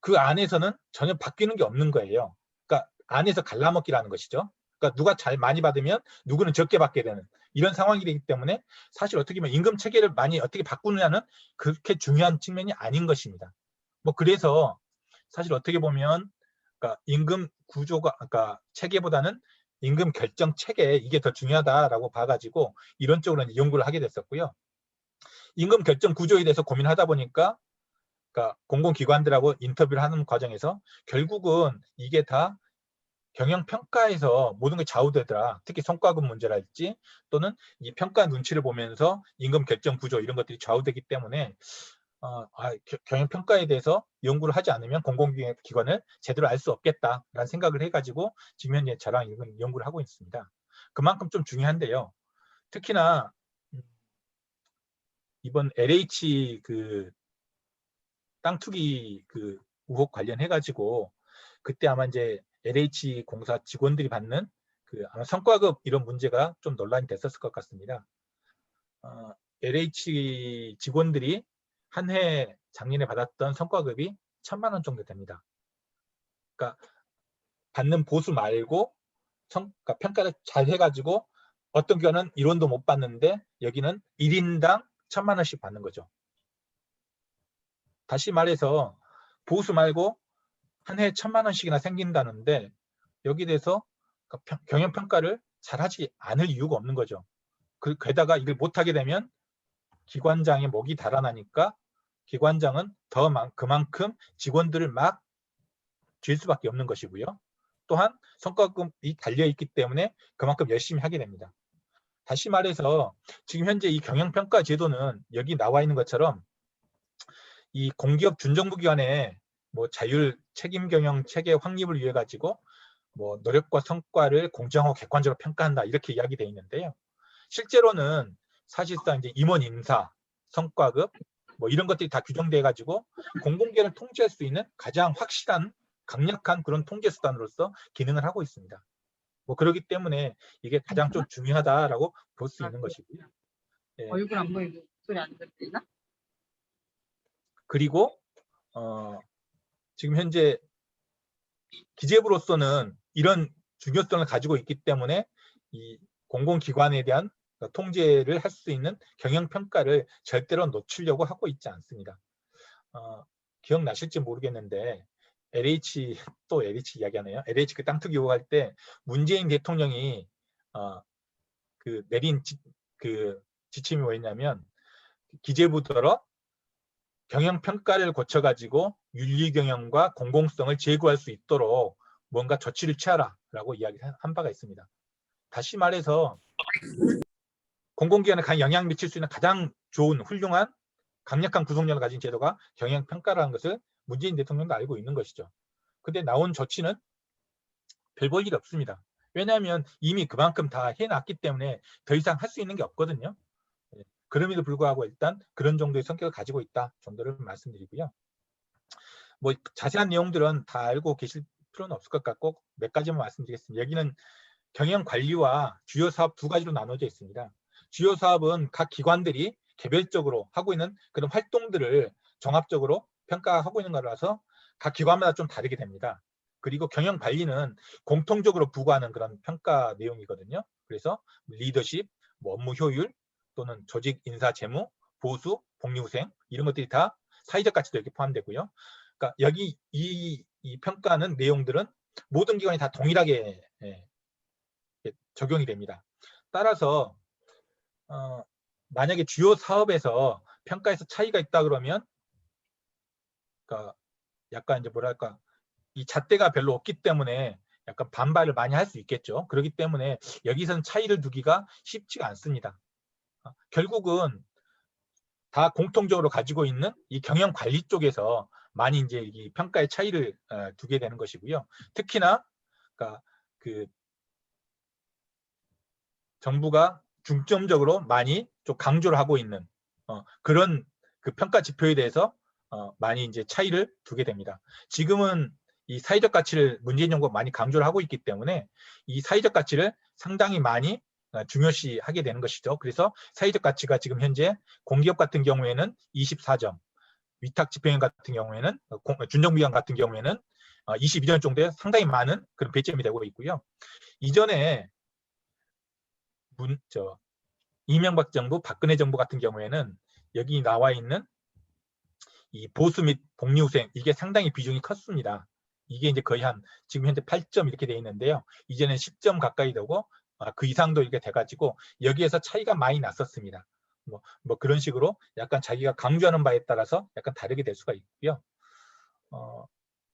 그 안에서는 전혀 바뀌는 게 없는 거예요. 그러니까 안에서 갈라먹기라는 것이죠. 그러니까 누가 잘 많이 받으면 누구는 적게 받게 되는 이런 상황이 되기 때문에 사실 어떻게 보면 임금 체계를 많이 어떻게 바꾸느냐는 그렇게 중요한 측면이 아닌 것입니다. 뭐 그래서 사실 어떻게 보면 그러니까 임금 구조가 아까 체계보다는 임금 결정 체계 이게 더 중요하다라고 봐가지고 이런 쪽으로 이제 연구를 하게 됐었고요. 임금 결정 구조에 대해서 고민하다 보니까 그러니까 공공기관들하고 인터뷰를 하는 과정에서 결국은 이게 다 경영평가에서 모든 게 좌우되더라. 특히 성과급 문제랄지 또는 이 평가 눈치를 보면서 임금 결정 구조 이런 것들이 좌우되기 때문에 경영평가에 대해서 연구를 하지 않으면 공공기관을 제대로 알 수 없겠다라는 생각을 해가지고 지금 현재 저랑 이건 연구를 하고 있습니다. 그만큼 좀 중요한데요. 특히나 이번 LH 그 땅 투기 그 의혹 관련해가지고 그때 아마 이제 LH 공사 직원들이 받는 그 아마 성과급 이런 문제가 좀 논란이 됐었을 것 같습니다. LH 직원들이 한 해 작년에 받았던 성과급이 1,000만 원 정도 됩니다. 그러니까 받는 보수 말고 그러니까 평가를 잘 해가지고 어떤 기관은 1원도 못 받는데 여기는 1인당 1,000만 원씩 받는 거죠. 다시 말해서 보수 말고 한 해에 1,000만 원씩이나 생긴다는데 여기 대해서 경영평가를 잘하지 않을 이유가 없는 거죠. 게다가 이걸 못하게 되면 기관장의 목이 달아나니까 기관장은 더 그만큼 직원들을 막 쥘 수밖에 없는 것이고요. 또한 성과급이 달려있기 때문에 그만큼 열심히 하게 됩니다. 다시 말해서 지금 현재 이 경영평가 제도는 여기 나와 있는 것처럼 이 공기업 준정부기관의 뭐 자율 책임 경영 체계 확립을 위해 가지고 뭐 노력과 성과를 공정하고 객관적으로 평가한다 이렇게 이야기되어 있는데요. 실제로는 사실상 이제 임원 인사, 성과급 뭐 이런 것들이 다 규정돼 가지고 공공기관을 통제할 수 있는 가장 확실한 강력한 그런 통제 수단으로서 기능을 하고 있습니다. 뭐 그렇기 때문에 이게 가장 좀 중요하다라고 볼 수 있는 것이고요. 예. 얼굴 안 보이고 소리 안 들리나? 그리고 지금 현재 기재부로서는 이런 중요성을 가지고 있기 때문에 이 공공기관에 대한 통제를 할 수 있는 경영평가를 절대로 놓치려고 하고 있지 않습니다. 기억나실지 모르겠는데 LH 또 LH 이야기하네요. LH 그 땅 투기 의혹할 때 문재인 대통령이 그 내린 그 지침이 뭐였냐면 기재부더러 경영평가를 거쳐가지고 윤리경영과 공공성을 제고할 수 있도록 뭔가 조치를 취하라라고 이야기한 바가 있습니다. 다시 말해서 공공기관에 영향을 미칠 수 있는 가장 좋은 훌륭한 강력한 구성력을 가진 제도가 경영평가라는 것을 문재인 대통령도 알고 있는 것이죠. 근데 나온 조치는 별 볼 일이 없습니다. 왜냐하면 이미 그만큼 다 해놨기 때문에 더 이상 할 수 있는 게 없거든요. 그럼에도 불구하고 일단 그런 정도의 성격을 가지고 있다 정도를 말씀드리고요. 뭐 자세한 내용들은 다 알고 계실 필요는 없을 것 같고 몇 가지만 말씀드리겠습니다. 여기는 경영관리와 주요 사업 두 가지로 나눠져 있습니다. 주요 사업은 각 기관들이 개별적으로 하고 있는 그런 활동들을 종합적으로 평가하고 있는 거라서 각 기관마다 좀 다르게 됩니다. 그리고 경영관리는 공통적으로 부과하는 그런 평가 내용이거든요. 그래서 리더십, 뭐 업무 효율 또는 조직 인사 재무, 보수, 복리후생 이런 것들이 다 사회적 가치도 이렇게 포함되고요. 그러니까 여기 이 평가하는 내용들은 모든 기관이 다 동일하게 적용이 됩니다. 따라서 만약에 주요 사업에서 평가에서 차이가 있다 그러면 그러니까 약간 이제 뭐랄까 이 잣대가 별로 없기 때문에 약간 반발을 많이 할 수 있겠죠. 그렇기 때문에 여기서는 차이를 두기가 쉽지가 않습니다. 결국은 다 공통적으로 가지고 있는 이 경영 관리 쪽에서 많이 이제 이 평가의 차이를 두게 되는 것이고요. 특히나 그러니까 그 정부가 중점적으로 많이 좀 강조를 하고 있는 그런 그 평가 지표에 대해서 많이 이제 차이를 두게 됩니다. 지금은 이 사회적 가치를 문재인 정부가 많이 강조를 하고 있기 때문에 이 사회적 가치를 상당히 많이 중요시하게 되는 것이죠. 그래서 사회적 가치가 지금 현재 공기업 같은 경우에는 24점, 위탁 집행원 같은 경우에는 준정부기관 같은 경우에는 22점 정도의 상당히 많은 그런 배점이 되고 있고요. 이전에 이명박 정부, 박근혜 정부 같은 경우에는 여기 나와 있는 이 보수 및 복리후생 이게 상당히 비중이 컸습니다. 이게 이제 거의 한 지금 현재 8점 이렇게 돼 있는데요. 이제는 10점 가까이 되고 그 이상도 이렇게 돼가지고 여기에서 차이가 많이 났었습니다. 뭐 그런 식으로 약간 자기가 강조하는 바에 따라서 약간 다르게 될 수가 있고요.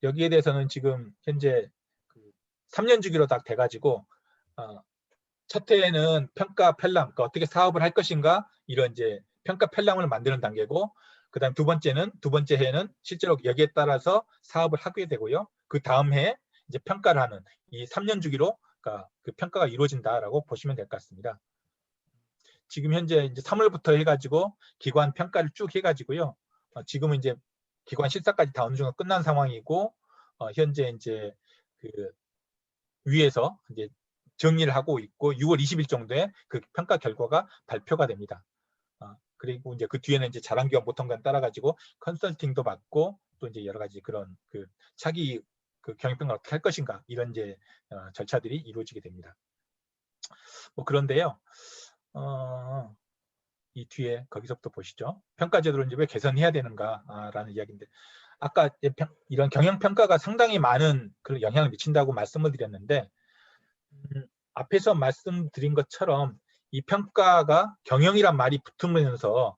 여기에 대해서는 지금 현재 그 3년 주기로 딱 돼가지고 첫 해에는 평가 편람, 그러니까 어떻게 사업을 할 것인가 이런 이제 평가 편람을 만드는 단계고, 그다음 두 번째 해에는 실제로 여기에 따라서 사업을 하게 되고요. 그 다음 해에 이제 평가를 하는 이 3년 주기로 그러니까 그 평가가 이루어진다라고 보시면 될 것 같습니다. 지금 현재 이제 3월부터 해가지고 기관 평가를 쭉 해가지고요. 지금은 이제 기관 실사까지 다 어느 정도 끝난 상황이고, 현재 이제 그 위에서 이제 정리를 하고 있고 6월 20일 정도에 그 평가 결과가 발표가 됩니다. 그리고 이제 그 뒤에는 이제 잘한기와 못한기와 따라가지고 컨설팅도 받고 또 이제 여러 가지 그런 그 차기 그 경영평가를 어떻게 할 것인가 이런 이제 절차들이 이루어지게 됩니다. 뭐 그런데요. 이 뒤에 거기서부터 보시죠. 평가제도를 이제 왜 개선해야 되는가라는 이야기인데, 아까 이런 경영평가가 상당히 많은 그런 영향을 미친다고 말씀을 드렸는데, 앞에서 말씀드린 것처럼 이 평가가 경영이란 말이 붙으면서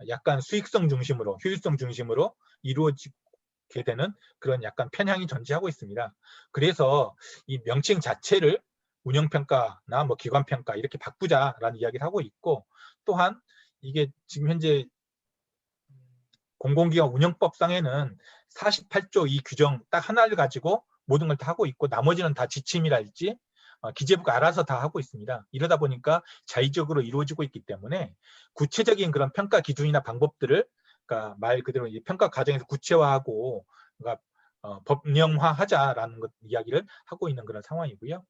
약간 수익성 중심으로, 효율성 중심으로 이루어지게 되는 그런 약간 편향이 존재하고 있습니다. 그래서 이 명칭 자체를 운영평가나 뭐 기관평가 이렇게 바꾸자라는 이야기를 하고 있고, 또한 이게 지금 현재 공공기관 운영법상에는 48조 이 규정 딱 하나를 가지고 모든 걸 다 하고 있고, 나머지는 다 지침이랄지 기재부가 알아서 다 하고 있습니다. 이러다 보니까 자의적으로 이루어지고 있기 때문에 구체적인 그런 평가 기준이나 방법들을, 그러니까 말 그대로 이 평가 과정에서 구체화하고 그러니까 법령화하자라는 것 이야기를 하고 있는 그런 상황이고요.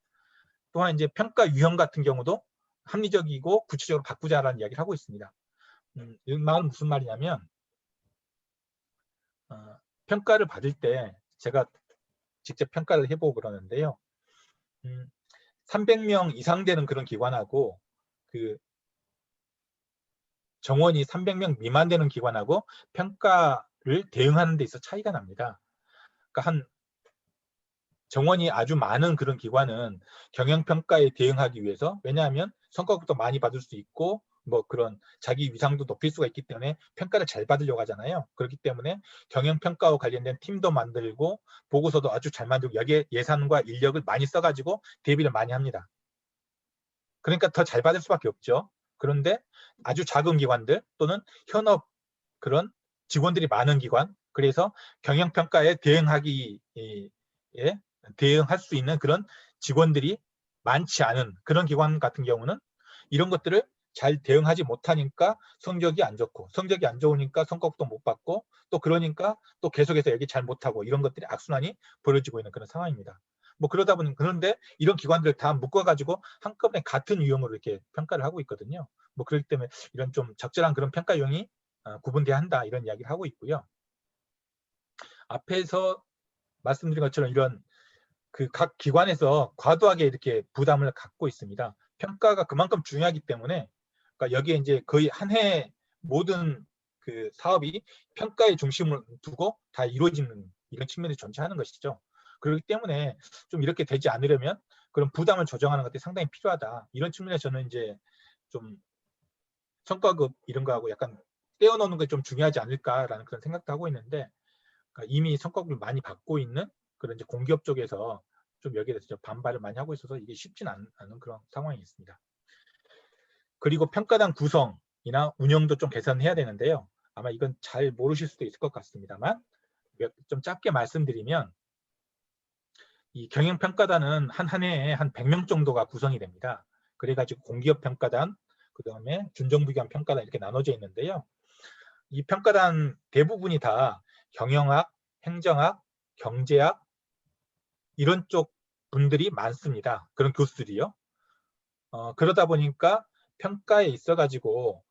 또한 이제 평가 유형 같은 경우도 합리적이고 구체적으로 바꾸자라는 이야기를 하고 있습니다. 이 말은 무슨 말이냐면, 평가를 받을 때 제가 직접 평가를 해보고 그러는데요. 300명 이상 되는 그런 기관하고 그 정원이 300명 미만 되는 기관하고 평가를 대응하는 데 있어 차이가 납니다. 그러니까 한 정원이 아주 많은 그런 기관은 경영평가에 대응하기 위해서, 왜냐하면 성과급도 많이 받을 수 있고 뭐 그런 자기 위상도 높일 수가 있기 때문에 평가를 잘 받으려고 하잖아요. 그렇기 때문에 경영평가와 관련된 팀도 만들고 보고서도 아주 잘 만들고 여기에 예산과 인력을 많이 써가지고 대비를 많이 합니다. 그러니까 더 잘 받을 수밖에 없죠. 그런데 아주 작은 기관들 또는 현업 그런 직원들이 많은 기관, 그래서 경영평가에 대응할 수 있는 그런 직원들이 많지 않은 그런 기관 같은 경우는 이런 것들을 잘 대응하지 못하니까 성적이 안 좋고, 성적이 안 좋으니까 성과급도 못 받고, 또 그러니까 또 계속해서 여기 잘 못하고, 이런 것들이 악순환이 벌어지고 있는 그런 상황입니다. 뭐 그러다 보니, 그런데 이런 기관들 다 묶어가지고 한꺼번에 같은 유형으로 이렇게 평가를 하고 있거든요. 뭐 그렇기 때문에 이런 좀 적절한 그런 평가 유형이 구분돼야 한다, 이런 이야기를 하고 있고요. 앞에서 말씀드린 것처럼 이런 그 각 기관에서 과도하게 이렇게 부담을 갖고 있습니다. 평가가 그만큼 중요하기 때문에, 그러니까 여기에 이제 거의 한 해 모든 그 사업이 평가의 중심을 두고 다 이루어지는 이런 측면이 존재하는 것이죠. 그렇기 때문에 좀 이렇게 되지 않으려면 그런 부담을 조정하는 것들이 상당히 필요하다. 이런 측면에서 저는 이제 좀 성과급 이런 거하고 약간 떼어놓는 게 좀 중요하지 않을까라는 그런 생각도 하고 있는데, 그러니까 이미 성과급을 많이 받고 있는 그런 이제 공기업 쪽에서 좀 여기에 대해서 반발을 많이 하고 있어서 이게 쉽진 않은 그런 상황이 있습니다. 그리고 평가단 구성이나 운영도 좀 개선해야 되는데요. 아마 이건 잘 모르실 수도 있을 것 같습니다만 좀 짧게 말씀드리면, 이 경영평가단은 한 해에 한 100명 정도가 구성이 됩니다. 그래가지고 공기업 평가단, 그 다음에 준정부기관 평가단 이렇게 나눠져 있는데요. 이 평가단 대부분이 다 경영학, 행정학, 경제학 이런 쪽 분들이 많습니다. 그런 교수들이요. 그러다 보니까 평가에 있어가지고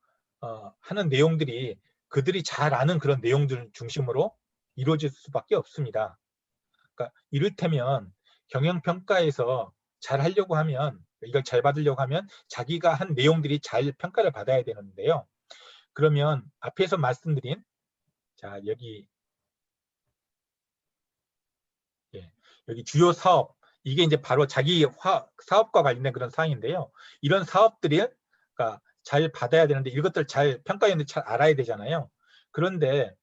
하는 내용들이 그들이 잘 아는 그런 내용들 중심으로 이루어질 수밖에 없습니다. 그러니까 이를테면 경영평가에서 잘 하려고 하면, 이걸 잘 받으려고 하면 자기가 한 내용들이 잘 평가를 받아야 되는데요. 그러면 앞에서 말씀드린, 자 여기 여기 주요 사업, 이게 이제 바로 자기 사업과 관련된 그런 사항인데요. 이런 사업들이 그러니까 잘 받아야 되는데 이것들 잘 평가위원들이 잘 알아야 되잖아요. 그런데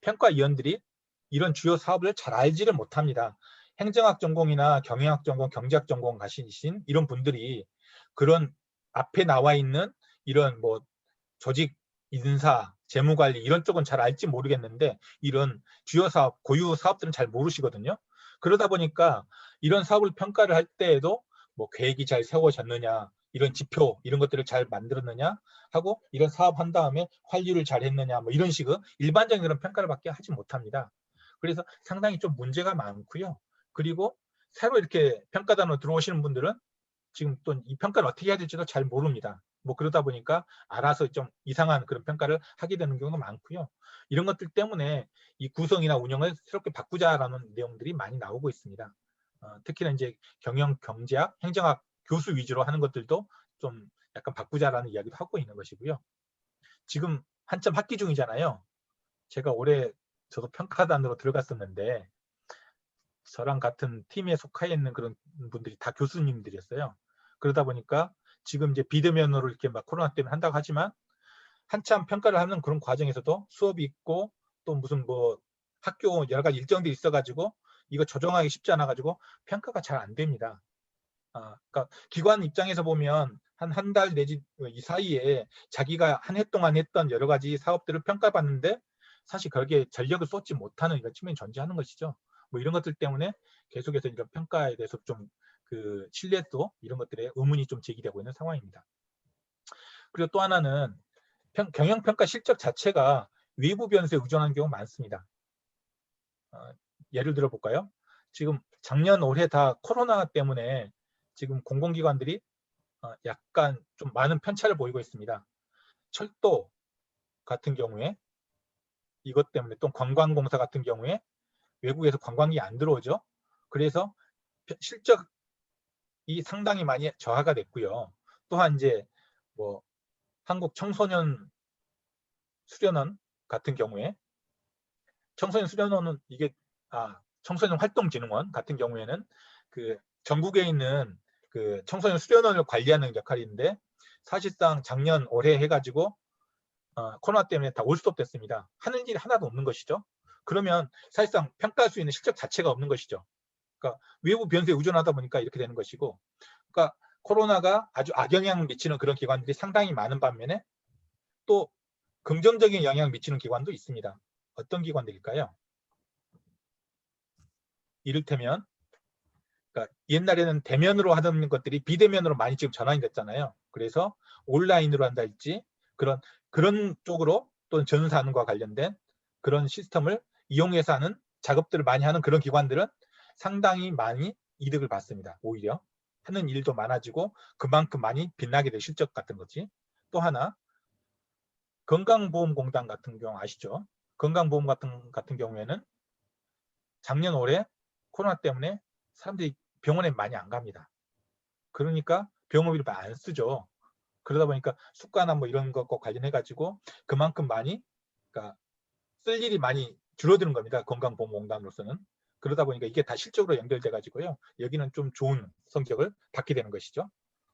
평가위원들이 이런 주요 사업을 잘 알지를 못합니다. 행정학 전공이나 경영학 전공, 경제학 전공 가신 이런 분들이 그런 앞에 나와 있는 이런 뭐 조직 인사, 재무관리 이런 쪽은 잘 알지 모르겠는데 이런 주요 사업, 고유 사업들은 잘 모르시거든요. 그러다 보니까 이런 사업을 평가를 할 때에도 뭐 계획이 잘 세워졌느냐, 이런 지표 이런 것들을 잘 만들었느냐 하고 이런 사업 한 다음에 관리를 잘 했느냐 뭐 이런 식의 일반적인 그런 평가를 밖에 하지 못합니다. 그래서 상당히 좀 문제가 많고요. 그리고 새로 이렇게 평가단으로 들어오시는 분들은 지금 또 이 평가를 어떻게 해야 될지도 잘 모릅니다. 뭐 그러다 보니까 알아서 좀 이상한 그런 평가를 하게 되는 경우가 많고요. 이런 것들 때문에 이 구성이나 운영을 새롭게 바꾸자라는 내용들이 많이 나오고 있습니다. 특히나 이제 경영, 경제학, 행정학 교수 위주로 하는 것들도 좀 약간 바꾸자라는 이야기도 하고 있는 것이고요. 지금 한참 학기 중이잖아요. 제가 올해 저도 평가단으로 들어갔었는데 저랑 같은 팀에 속해 있는 그런 분들이 다 교수님들이었어요. 그러다 보니까 지금 이제 비대면으로 이렇게 막 코로나 때문에 한다고 하지만 한참 평가를 하는 그런 과정에서도 수업이 있고 또 무슨 뭐 학교 여러 가지 일정들이 있어가지고 이거 조정하기 쉽지 않아가지고 평가가 잘 안 됩니다. 그러니까 기관 입장에서 보면 한 달 내지 이 사이에 자기가 한 해 동안 했던 여러 가지 사업들을 평가받는데 사실 거기에 전력을 쏟지 못하는 이런 측면이 존재하는 것이죠. 뭐 이런 것들 때문에 계속해서 이런 평가에 대해서 좀 그 신뢰도 이런 것들에 의문이 좀 제기되고 있는 상황입니다. 그리고 또 하나는 경영평가 실적 자체가 외부 변수에 의존하는 경우가 많습니다. 예를 들어 볼까요? 지금 작년 올해 다 코로나 때문에 지금 공공기관들이 약간 좀 많은 편차를 보이고 있습니다. 철도 같은 경우에 이것 때문에 또 관광공사 같은 경우에 외국에서 관광이 안 들어오죠. 그래서 실적이 상당히 많이 저하가 됐고요. 또한 이제 뭐 한국 청소년 수련원 같은 경우에 청소년 수련원은 이게 청소년 활동진흥원 같은 경우에는 그 전국에 있는 그 청소년 수련원을 관리하는 역할인데 사실상 작년 올해 해가지고 코로나 때문에 다 올스톱 됐습니다. 하는 일이 하나도 없는 것이죠. 그러면 사실상 평가할 수 있는 실적 자체가 없는 것이죠. 그러니까 외부 변수에 의존하다 보니까 이렇게 되는 것이고, 그러니까 코로나가 아주 악영향을 미치는 그런 기관들이 상당히 많은 반면에 또 긍정적인 영향을 미치는 기관도 있습니다. 어떤 기관들일까요? 이를테면 그러니까 옛날에는 대면으로 하던 것들이 비대면으로 많이 지금 전환이 됐잖아요. 그래서 온라인으로 한달지 그런 쪽으로 또는 전산과 관련된 그런 시스템을 이용해서 하는 작업들을 많이 하는 그런 기관들은 상당히 많이 이득을 받습니다. 오히려 하는 일도 많아지고 그만큼 많이 빛나게 될 실적 같은 거지. 또 하나 건강보험공단 같은 경우 아시죠? 건강보험 같은 경우에는 작년 올해 코로나 때문에 사람들이 병원에 많이 안 갑니다. 그러니까 병원비를 많이 안 쓰죠. 그러다 보니까 수가나 뭐 이런 것과 관련해 가지고 그만큼 많이 그러니까 쓸 일이 많이 줄어드는 겁니다. 건강보험공단으로서는. 그러다 보니까 이게 다 실적으로 연결돼 가지고요. 여기는 좀 좋은 성적을 받게 되는 것이죠.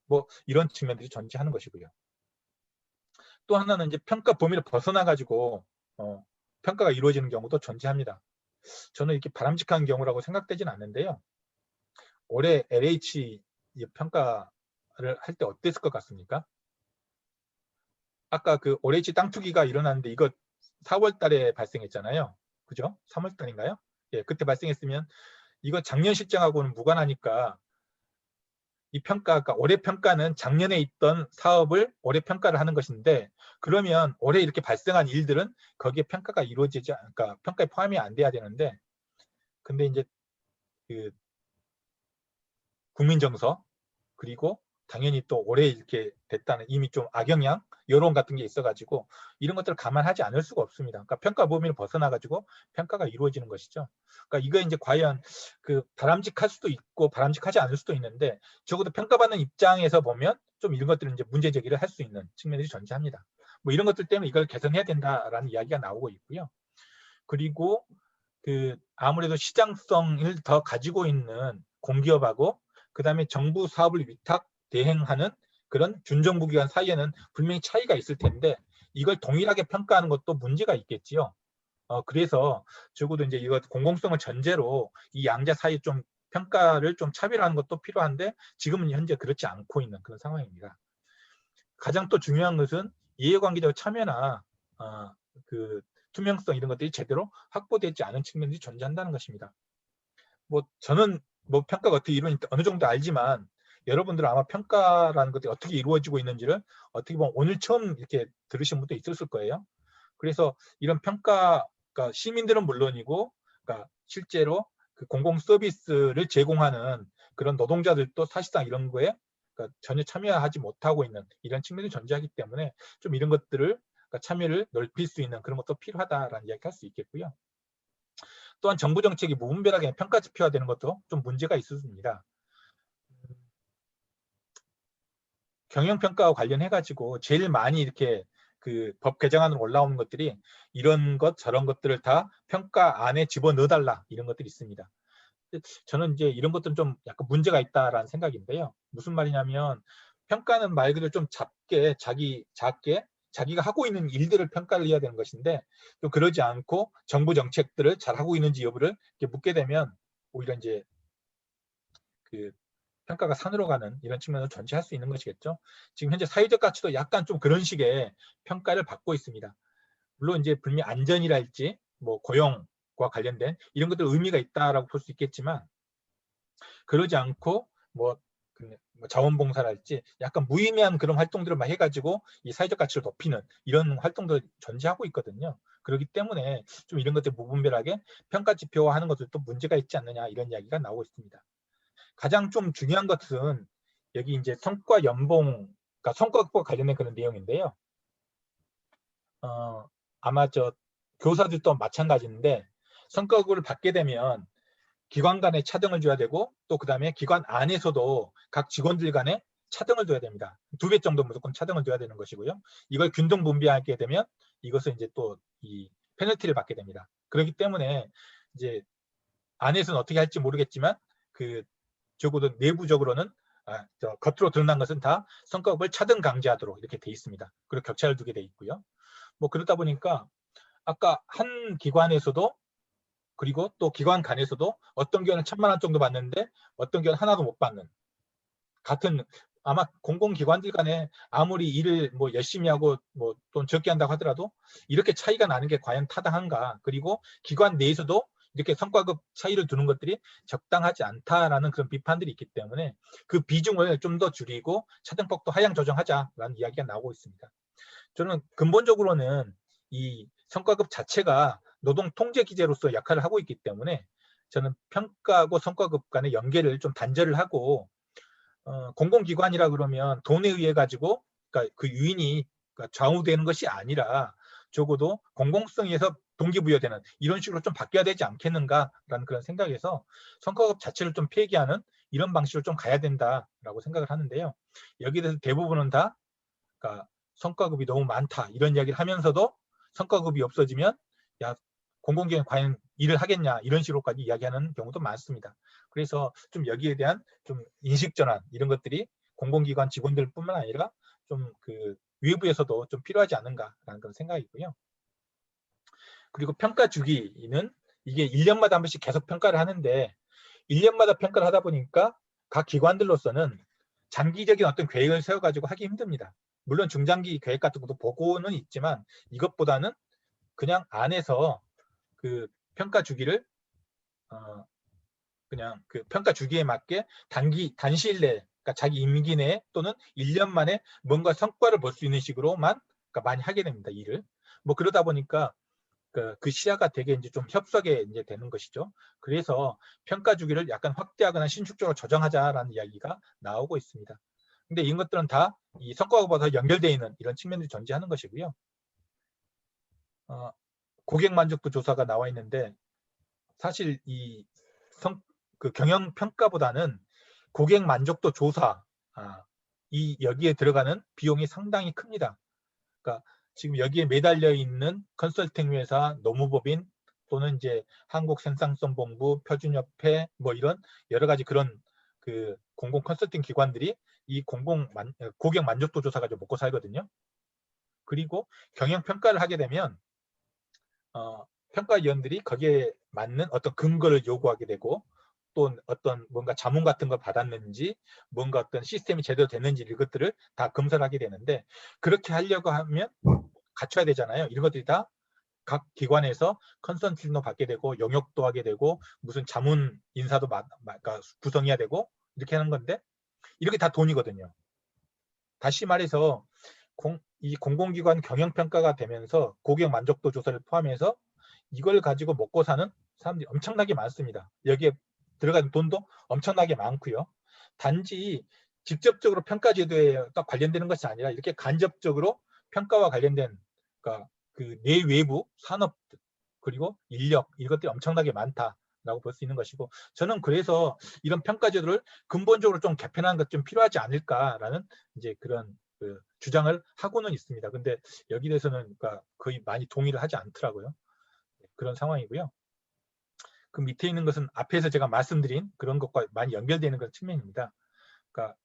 뭐 이런 측면들이 존재하는 것이고요. 또 하나는 이제 평가 범위를 벗어나 가지고 평가가 이루어지는 경우도 존재합니다. 저는 이렇게 바람직한 경우라고 생각되지는 않는데요. 올해 LH 평가를 할 때 어땠을 것 같습니까? 아까 그 LH 땅 투기가 일어났는데 이거 4월 달에 발생했잖아요. 그죠? 3월 달인가요? 예, 그때 발생했으면 이거 작년 실적하고는 무관하니까 이 평가가 올해 평가는 작년에 있던 사업을 올해 평가를 하는 것인데 그러면 올해 이렇게 발생한 일들은 거기에 평가가 이루어지지 그러니까 평가에 포함이 안 돼야 되는데 근데 이제 그 국민정서 그리고 당연히 또 올해 이렇게 됐다는 이미 좀 악영향 여론 같은 게 있어가지고 이런 것들을 감안하지 않을 수가 없습니다. 그러니까 평가 범위를 벗어나가지고 평가가 이루어지는 것이죠. 그러니까 이거 이제 과연 그 바람직할 수도 있고 바람직하지 않을 수도 있는데 적어도 평가받는 입장에서 보면 좀 이런 것들은 이제 문제 제기를 할 수 있는 측면들이 존재합니다. 뭐 이런 것들 때문에 이걸 개선해야 된다라는 이야기가 나오고 있고요. 그리고 아무래도 시장성을 더 가지고 있는 공기업하고 그다음에 정부 사업을 위탁 대행하는 그런 준정부기관 사이에는 분명히 차이가 있을 텐데 이걸 동일하게 평가하는 것도 문제가 있겠지요. 그래서 적어도 이제 이거 공공성을 전제로 이 양자 사이 좀 평가를 좀 차별하는 것도 필요한데 지금은 현재 그렇지 않고 있는 그런 상황입니다. 가장 또 중요한 것은 이해관계자 참여나 투명성 이런 것들이 제대로 확보되지 않은 측면이 존재한다는 것입니다. 뭐 저는 뭐 평가가 어떻게 이루어지는지 어느 정도 알지만 여러분들은 아마 평가라는 것들이 어떻게 이루어지고 있는지를 어떻게 보면 오늘 처음 이렇게 들으신 분도 있었을 거예요. 그래서 이런 평가가 시민들은 물론이고 그러니까 실제로 그 공공 서비스를 제공하는 그런 노동자들도 사실상 이런 거에 그러니까 전혀 참여하지 못하고 있는 이런 측면이 존재하기 때문에 좀 이런 것들을 그러니까 참여를 넓힐 수 있는 그런 것도 필요하다라는 이야기 할 수 있겠고요. 또한 정부 정책이 무분별하게 평가 지표화되는 것도 좀 문제가 있습니다. 경영평가와 관련해 가지고 제일 많이 이렇게 그 법 개정안으로 올라오는 것들이 이런 것 저런 것들을 다 평가 안에 집어넣어 달라 이런 것들이 있습니다. 저는 이제 이런 것들은 좀 약간 문제가 있다라는 생각인데요. 무슨 말이냐면 평가는 말 그대로 좀 작게 자기가 하고 있는 일들을 평가를 해야 되는 것인데 또 그러지 않고 정부 정책들을 잘 하고 있는지 여부를 이렇게 묻게 되면 오히려 이제 그 평가가 산으로 가는 이런 측면을 전제할 수 있는 것이겠죠. 지금 현재 사회적 가치도 약간 좀 그런 식의 평가를 받고 있습니다. 물론 이제 분명히 안전이랄지 뭐 고용과 관련된 이런 것들 의미가 있다라고 볼 수 있겠지만 그러지 않고 뭐 자원봉사랄지 약간 무의미한 그런 활동들을 막 해가지고 이 사회적 가치를 높이는 이런 활동들을 전제하고 있거든요. 그렇기 때문에 좀 이런 것들 무분별하게 평가 지표화하는 것들도 문제가 있지 않느냐 이런 이야기가 나오고 있습니다. 가장 좀 중요한 것은 여기 이제 성과 연봉, 그러니까 성과급과 관련된 그런 내용인데요. 아마 저 교사들도 마찬가지인데 성과급을 받게 되면 기관 간에 차등을 줘야 되고 또 그다음에 기관 안에서도 각 직원들 간에 차등을 둬야 됩니다. 2배 정도 무조건 차등을 둬야 되는 것이고요. 이걸 균등 분배하게 되면 이것은 이제 또 이 페널티를 받게 됩니다. 그렇기 때문에 이제 안에서는 어떻게 할지 모르겠지만 그 적어도 내부적으로는 겉으로 드러난 것은 다 성과급을 차등 강제하도록 이렇게 돼 있습니다. 그리고 격차를 두게 돼 있고요. 뭐 그러다 보니까 아까 한 기관에서도 그리고 또 기관 간에서도 어떤 경우는 1,000만 원 정도 받는데 어떤 경우는 하나도 못 받는 같은 아마 공공기관들 간에 아무리 일을 뭐 열심히 하고 뭐 돈 적게 한다고 하더라도 이렇게 차이가 나는 게 과연 타당한가 그리고 기관 내에서도 이렇게 성과급 차이를 두는 것들이 적당하지 않다라는 그런 비판들이 있기 때문에 그 비중을 좀 더 줄이고 차등폭도 하향 조정하자라는 이야기가 나오고 있습니다. 저는 근본적으로는 이 성과급 자체가 노동 통제 기제로서 역할을 하고 있기 때문에 저는 평가하고 성과급 간의 연계를 좀 단절을 하고 공공기관이라 그러면 돈에 의해 가지고 그러니까 그 유인이 그러니까 좌우되는 것이 아니라 적어도 공공성에서 동기부여되는 이런 식으로 좀 바뀌어야 되지 않겠는가라는 그런 생각에서 성과급 자체를 좀 폐기하는 이런 방식으로 좀 가야 된다라고 생각을 하는데요. 여기에 대해서 대부분은 다 그러니까 성과급이 너무 많다 이런 이야기를 하면서도 성과급이 없어지면 야 공공기관이 과연 일을 하겠냐 이런 식으로까지 이야기하는 경우도 많습니다. 그래서 좀 여기에 대한 좀 인식 전환 이런 것들이 공공기관 직원들뿐만 아니라 좀 그 외부에서도 좀 필요하지 않은가라는 그런 생각이고요. 그리고 평가 주기는 이게 1년마다 한 번씩 계속 평가를 하는데 1년마다 평가를 하다 보니까 각 기관들로서는 장기적인 어떤 계획을 세워가지고 하기 힘듭니다. 물론 중장기 계획 같은 것도 보고는 있지만 이것보다는 그냥 안에서 그 평가 주기를 그냥 그 평가 주기에 맞게 단시일 내에 그러니까 자기 임기 내에 또는 1년 만에 뭔가 성과를 볼 수 있는 식으로만 그러니까 많이 하게 됩니다. 일을. 뭐 그러다 보니까 그 시야가 되게 이제 좀 협소하게 이제 되는 것이죠. 그래서 평가 주기를 약간 확대하거나 신축적으로 조정하자라는 이야기가 나오고 있습니다. 근데 이런 것들은 다 이 성과급보다 연결되어 있는 이런 측면들이 존재하는 것이고요. 고객 만족도 조사가 나와 있는데 사실 그 경영 평가보다는 고객 만족도 조사 이 여기에 들어가는 비용이 상당히 큽니다. 그러니까 지금 여기에 매달려 있는 컨설팅 회사, 노무법인, 또는 이제 한국생산성본부, 표준협회 뭐 이런 여러 가지 그런 그 공공 컨설팅 기관들이 이 고객 만족도 조사 가지고 먹고 살거든요. 그리고 경영 평가를 하게 되면 평가위원들이 거기에 맞는 어떤 근거를 요구하게 되고 또 어떤 뭔가 자문 같은 걸 받았는지 뭔가 어떤 시스템이 제대로 됐는지 이것들을 다 검사를 하게 되는데 그렇게 하려고 하면 갖춰야 되잖아요. 이런 것들이 다 각 기관에서 컨설팅도 받게 되고 영역도 하게 되고 무슨 자문 인사도 그러니까 구성해야 되고 이렇게 하는 건데 이렇게 다 돈이거든요. 다시 말해서 이 공공기관 경영평가가 되면서 고객 만족도 조사를 포함해서 이걸 가지고 먹고 사는 사람들이 엄청나게 많습니다. 여기에 들어가는 돈도 엄청나게 많고요. 단지 직접적으로 평가 제도에 관련되는 것이 아니라 이렇게 간접적으로 평가와 관련된 그러니까 그 내외부 산업 그리고 인력 이것들이 엄청나게 많다라고 볼 수 있는 것이고 저는 그래서 이런 평가 제도를 근본적으로 좀 개편하는 것 좀 필요하지 않을까라는 이제 그런 그 주장을 하고는 있습니다. 근데 여기 대해서는 그러니까 거의 많이 동의를 하지 않더라고요. 그런 상황이고요. 그 밑에 있는 것은 앞에서 제가 말씀드린 그런 것과 많이 연결되는 그런 측면입니다. 그러니까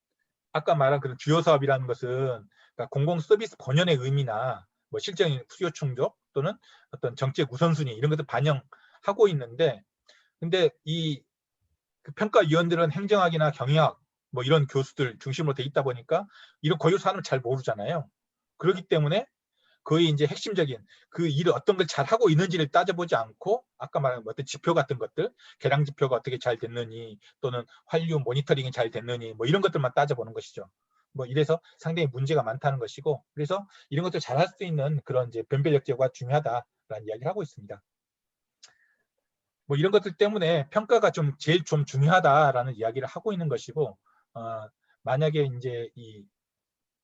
아까 말한 그런 주요 사업이라는 것은 그러니까 공공 서비스 본연의 의미나 뭐 실적인 수요 충족 또는 어떤 정책 우선순위 이런 것들 반영하고 있는데 근데 이 그 평가위원들은 행정학이나 경영학 뭐 이런 교수들 중심으로 돼 있다 보니까 이런 고유 사안을 잘 모르잖아요. 그렇기 때문에 거의 이제 핵심적인 그 일을 어떤 걸 잘 하고 있는지를 따져보지 않고 아까 말한 어떤 지표 같은 것들 개량 지표가 어떻게 잘 됐느니 또는 환류 모니터링이 잘 됐느니 뭐 이런 것들만 따져보는 것이죠. 뭐 이래서 상당히 문제가 많다는 것이고 그래서 이런 것들 잘 할 수 있는 그런 이제 변별력 제고가 중요하다라는 이야기를 하고 있습니다. 뭐 이런 것들 때문에 평가가 제일 좀 중요하다라는 이야기를 하고 있는 것이고 만약에 이제 이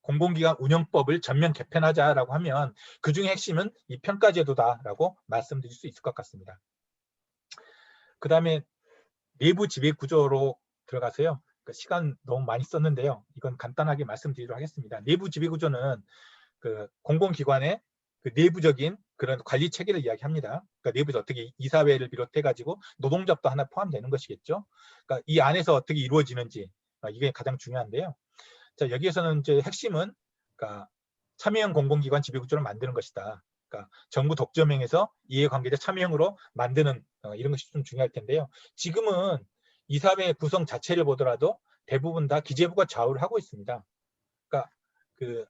공공기관 운영법을 전면 개편하자라고 하면 그 중에 핵심은 이 평가제도다라고 말씀드릴 수 있을 것 같습니다. 그 다음에 내부 지배 구조로 들어가세요. 시간 너무 많이 썼는데요. 이건 간단하게 말씀드리도록 하겠습니다. 내부 지배 구조는 그 공공기관의 그 내부적인 그런 관리 체계를 이야기합니다. 그러니까 내부에서 어떻게 이사회를 비롯해 가지고 노동조합도 하나 포함되는 것이겠죠. 그러니까 이 안에서 어떻게 이루어지는지 이게 가장 중요한데요. 자 여기에서는 이제 핵심은 그러니까 참여형 공공기관 지배구조를 만드는 것이다. 그러니까 정부 독점형에서 이해관계자 참여형으로 만드는 이런 것이 좀 중요할 텐데요. 지금은 이사회 구성 자체를 보더라도 대부분 다 기재부가 좌우를 하고 있습니다. 그러니까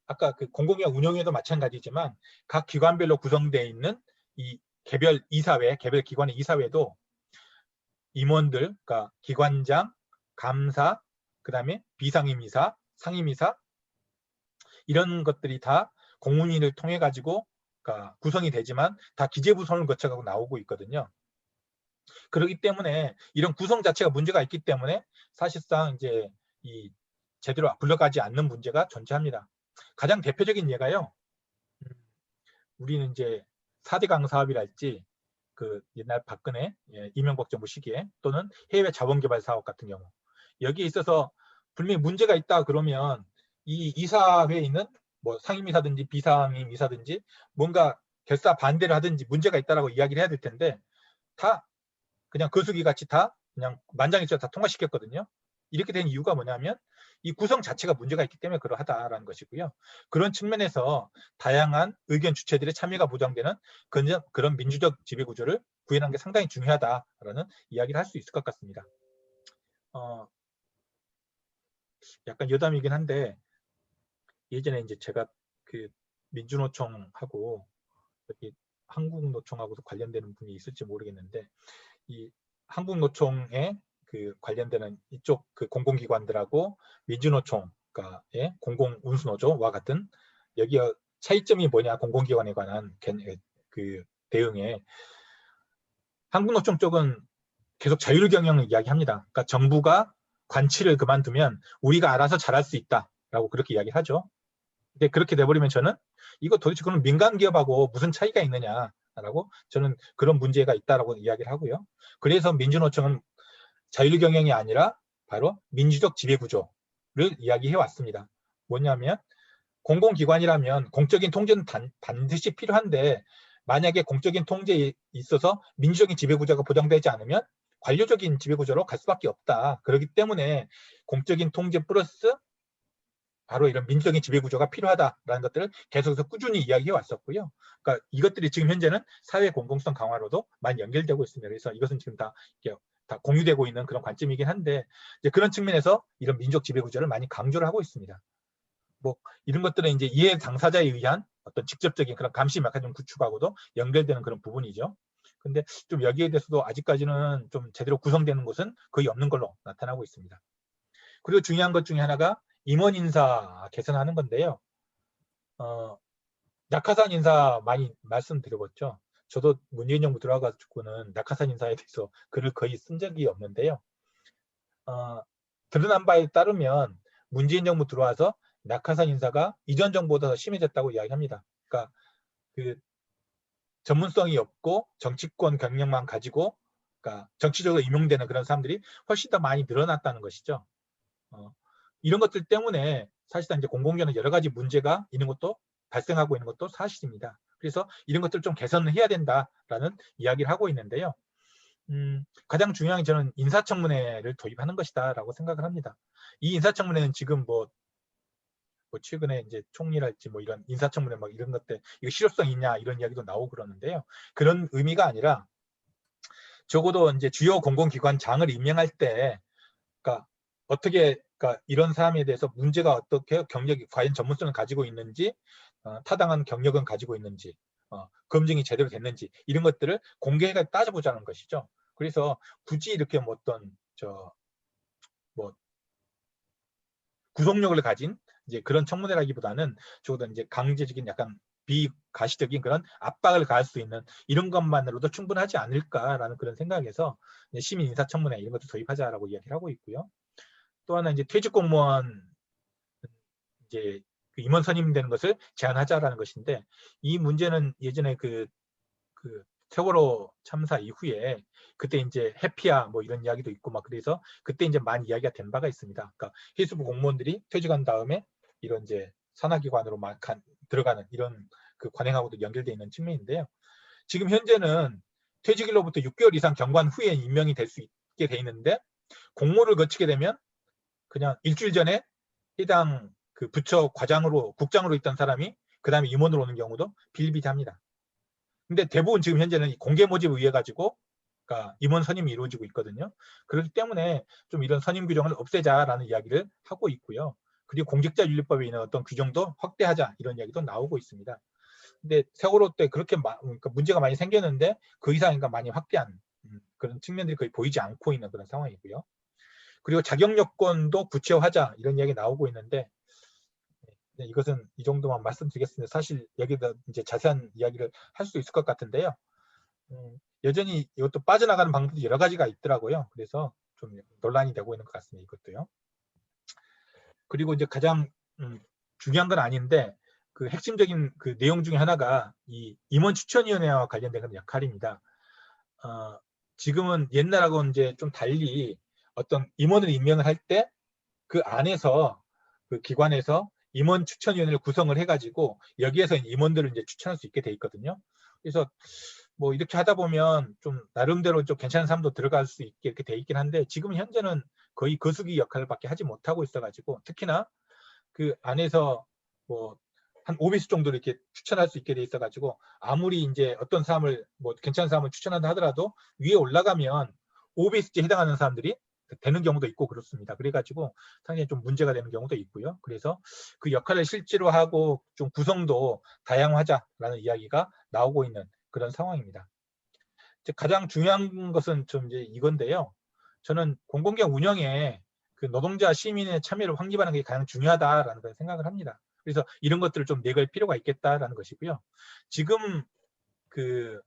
아까 그 공공기관 운영에도 마찬가지지만 각 기관별로 구성되어 있는 이 개별 이사회, 개별 기관의 이사회도 임원들, 그러니까 기관장, 감사, 그 다음에 비상임이사, 상임이사 이런 것들이 다 공문위를 통해 가지고 그러니까 구성이 되지만 다 기재부 손을 거쳐가고 나오고 있거든요. 그렇기 때문에 이런 구성 자체가 문제가 있기 때문에 사실상 이제 이 제대로 굴러가지 않는 문제가 존재합니다. 가장 대표적인 예가요. 우리는 이제 4대 강 사업이랄지 그 옛날 박근혜 이명박 정부 시기에 또는 해외 자본개발 사업 같은 경우 여기에 있어서 분명히 문제가 있다 그러면 이 이사회에 있는 뭐 상임이사든지 비상임이사든지 뭔가 결사 반대를 하든지 문제가 있다라고 이야기를 해야 될 텐데 다 그냥 거수기 같이 다 그냥 만장일치로 다 통과시켰거든요. 이렇게 된 이유가 뭐냐면 이 구성 자체가 문제가 있기 때문에 그러하다라는 것이고요. 그런 측면에서 다양한 의견 주체들의 참여가 보장되는 그런 민주적 지배구조를 구현하는 게 상당히 중요하다라는 이야기를 할 수 있을 것 같습니다. 약간 여담이긴 한데 예전에 이제 제가 그 민주노총하고 여기 한국노총하고도 관련되는 분이 있을지 모르겠는데 이 한국노총에 그 관련되는 이쪽 그 공공기관들하고 민주노총의 공공운수노조와 같은 여기 차이점이 뭐냐 공공기관에 관한 그 대응에 한국노총 쪽은 계속 자율경영을 이야기합니다. 그러니까 정부가 관치를 그만두면 우리가 알아서 잘할 수 있다라고 그렇게 이야기하죠. 근데 그렇게 돼버리면 저는 이거 도대체 그럼 민간 기업하고 무슨 차이가 있느냐라고 저는 그런 문제가 있다라고 이야기를 하고요. 그래서 민주노총은 자율경영이 아니라 바로 민주적 지배구조를 이야기해 왔습니다. 뭐냐면 공공기관이라면 공적인 통제는 반드시 필요한데 만약에 공적인 통제에 있어서 민주적인 지배구조가 보장되지 않으면 관료적인 지배구조로 갈 수밖에 없다. 그렇기 때문에 공적인 통제 플러스 바로 이런 민주적인 지배구조가 필요하다라는 것들을 계속해서 꾸준히 이야기해 왔었고요. 그러니까 이것들이 지금 현재는 사회 공공성 강화로도 많이 연결되고 있습니다. 그래서 이것은 지금 다 공유되고 있는 그런 관점이긴 한데, 이제 그런 측면에서 이런 민족 지배구조를 많이 강조를 하고 있습니다. 뭐 이런 것들은 이제 이해 당사자에 의한 어떤 직접적인 그런 감시 메커니즘 구축하고도 연결되는 그런 부분이죠. 근데 좀 여기에 대해서도 아직까지는 좀 제대로 구성되는 곳은 거의 없는 걸로 나타나고 있습니다. 그리고 중요한 것 중에 하나가 임원 인사 개선하는 건데요. 낙하산 인사 많이 말씀드려봤죠. 저도 문재인 정부 들어와가지고는 낙하산 인사에 대해서 글을 거의 쓴 적이 없는데요. 드러난 바에 따르면 문재인 정부 들어와서 낙하산 인사가 이전 정부보다 더 심해졌다고 이야기합니다. 그러니까 그 전문성이 없고 정치권 경력만 가지고, 그러니까 정치적으로 임용되는 그런 사람들이 훨씬 더 많이 늘어났다는 것이죠. 이런 것들 때문에 사실상 이제 공공기관에 여러 가지 문제가 있는 것도 발생하고 있는 것도 사실입니다. 그래서 이런 것들을 좀 개선을 해야 된다라는 이야기를 하고 있는데요. 가장 중요한 게 저는 인사청문회를 도입하는 것이다라고 생각을 합니다. 이 인사청문회는 지금 뭐 최근에 이제 총리랄지 뭐 이런 인사청문회 막 이런 것들 이거 실효성 있냐 이런 이야기도 나오고 그러는데요. 그런 의미가 아니라 적어도 이제 주요 공공기관장을 임명할 때, 그러니까 어떻게, 그러니까 이런 사람에 대해서 문제가 어떻게 경력이 과연 전문성을 가지고 있는지, 타당한 경력은 가지고 있는지, 검증이 제대로 됐는지 이런 것들을 공개해서 따져보자는 것이죠. 그래서 굳이 이렇게 뭐 어떤 구속력을 가진 이제 그런 청문회라기보다는 적어도 이제 강제적인 약간 비가시적인 그런 압박을 가할 수 있는 이런 것만으로도 충분하지 않을까라는 그런 생각에서 시민 인사청문회 이런 것도 도입하자라고 이야기를 하고 있고요. 또 하나 이제 퇴직 공무원 이제 그 임원 선임되는 것을 제한하자라는 것인데, 이 문제는 예전에 그 세월호 참사 이후에 그때 이제 해피야 뭐 이런 이야기도 있고 막 그래서 그때 이제 많이 이야기가 된 바가 있습니다. 그러니까 해수부 공무원들이 퇴직한 다음에 이런 이제 산하기관으로 막 들어가는 이런 그 관행하고도 연결되어 있는 측면인데요. 지금 현재는 퇴직일로부터 6개월 이상 경관 후에 임명이 될 수 있게 돼 있는데, 공모를 거치게 되면 그냥 일주일 전에 해당 그 부처 과장으로 국장으로 있던 사람이 그 다음에 임원으로 오는 경우도 비일비재합니다. 근데 대부분 지금 현재는 공개 모집에 의해 가지고 그러니까 임원 선임이 이루어지고 있거든요. 그렇기 때문에 좀 이런 선임 규정을 없애자라는 이야기를 하고 있고요. 그리고 공직자윤리법에 있는 어떤 규정도 확대하자 이런 이야기도 나오고 있습니다. 근데 세월호 때 그렇게 그러니까 문제가 많이 생겼는데 그 이상인가 많이 확대한 그런 측면들이 거의 보이지 않고 있는 그런 상황이고요. 그리고 자격 요건도 구체화하자 이런 이야기 나오고 있는데, 이것은 이 정도만 말씀드리겠습니다. 사실 여기다 이제 자세한 이야기를 할 수 있을 것 같은데요. 여전히 이것도 빠져나가는 방법이 여러 가지가 있더라고요. 그래서 좀 논란이 되고 있는 것 같습니다. 이것도요. 그리고 이제 가장 중요한 건 아닌데 그 핵심적인 그 내용 중에 하나가 이 임원추천위원회와 관련된 그런 역할입니다. 지금은 옛날하고는 이제 좀 달리 어떤 임원을 임명을 할 때 그 안에서 그 기관에서 임원추천위원회를 구성을 해가지고 여기에서 임원들을 이제 추천할 수 있게 돼 있거든요. 그래서 뭐 이렇게 하다 보면 좀 나름대로 좀 괜찮은 사람도 들어갈 수 있게 이렇게 돼 있긴 한데, 지금 현재는 거의 거수기 역할밖에 하지 못하고 있어가지고, 특히나 그 안에서 뭐 한 5배수 정도 이렇게 추천할 수 있게 돼 있어가지고, 아무리 이제 어떤 사람을 뭐 괜찮은 사람을 추천한다 하더라도 위에 올라가면 5배수째 해당하는 사람들이 되는 경우도 있고 그렇습니다. 그래가지고 상당히 좀 문제가 되는 경우도 있고요. 그래서 그 역할을 실제로 하고 좀 구성도 다양화하자라는 이야기가 나오고 있는 그런 상황입니다. 이제 가장 중요한 것은 좀 이제 이건데요. 저는 공공기관 운영에 그 노동자 시민의 참여를 확립하는 게 가장 중요하다라는 걸 생각을 합니다. 그래서 이런 것들을 좀 내걸 필요가 있겠다라는 것이고요. 지금 그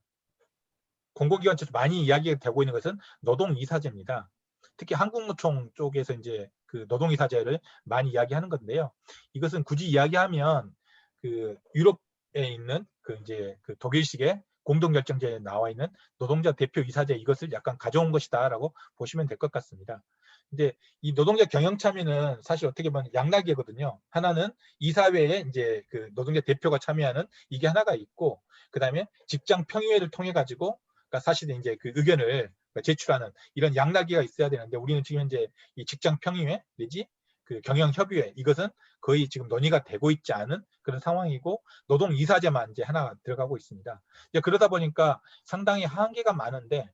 공공기관 쪽에서 많이 이야기가 되고 있는 것은 노동이사제입니다. 특히 한국노총 쪽에서 이제 그 노동이사제를 많이 이야기하는 건데요. 이것은 굳이 이야기하면 그 유럽에 있는 그 이제 그 독일식의 공동결정제에 나와 있는 노동자 대표 이사제, 이것을 약간 가져온 것이다라고 보시면 될 것 같습니다. 이제 이 노동자 경영 참여는 사실 어떻게 보면 양락이거든요. 하나는 이사회에 이제 그 노동자 대표가 참여하는 이게 하나가 있고, 그다음에 직장 평의회를 통해 가지고, 그러니까 사실은 이제 그 의견을 제출하는 이런 양락이가 있어야 되는데, 우리는 지금 현재 이 직장 평의회 내지 그 경영협의회, 이것은 거의 지금 논의가 되고 있지 않은 그런 상황이고, 노동이사제만 이제 하나 들어가고 있습니다. 이제 그러다 보니까 상당히 한계가 많은데,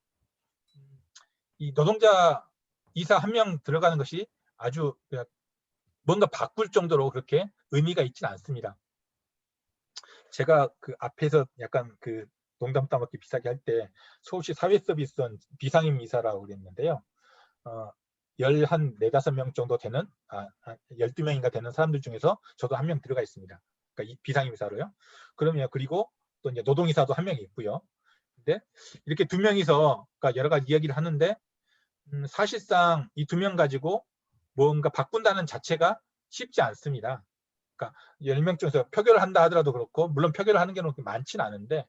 이 노동자 이사 한 명 들어가는 것이 아주 뭔가 바꿀 정도로 그렇게 의미가 있지는 않습니다. 제가 그 앞에서 약간 그 농담 따먹기 비싸게 할 때 서울시 사회서비스원 비상임 이사라고 그랬는데요. 14~15명 정도 되는 12명인가 되는 사람들 중에서 저도 한 명 들어가 있습니다. 그러니까 이 비상임 이사로요. 그러면 그리고 또 이제 노동이사도 한 명 있고요. 근데 이렇게 두 명이서 그러니까 여러 가지 이야기를 하는데, 사실상 이 두 명 가지고 뭔가 바꾼다는 자체가 쉽지 않습니다. 그러니까 10명 중에서 표결을 한다 하더라도 그렇고, 물론 표결을 하는 경우는 많지는 않은데,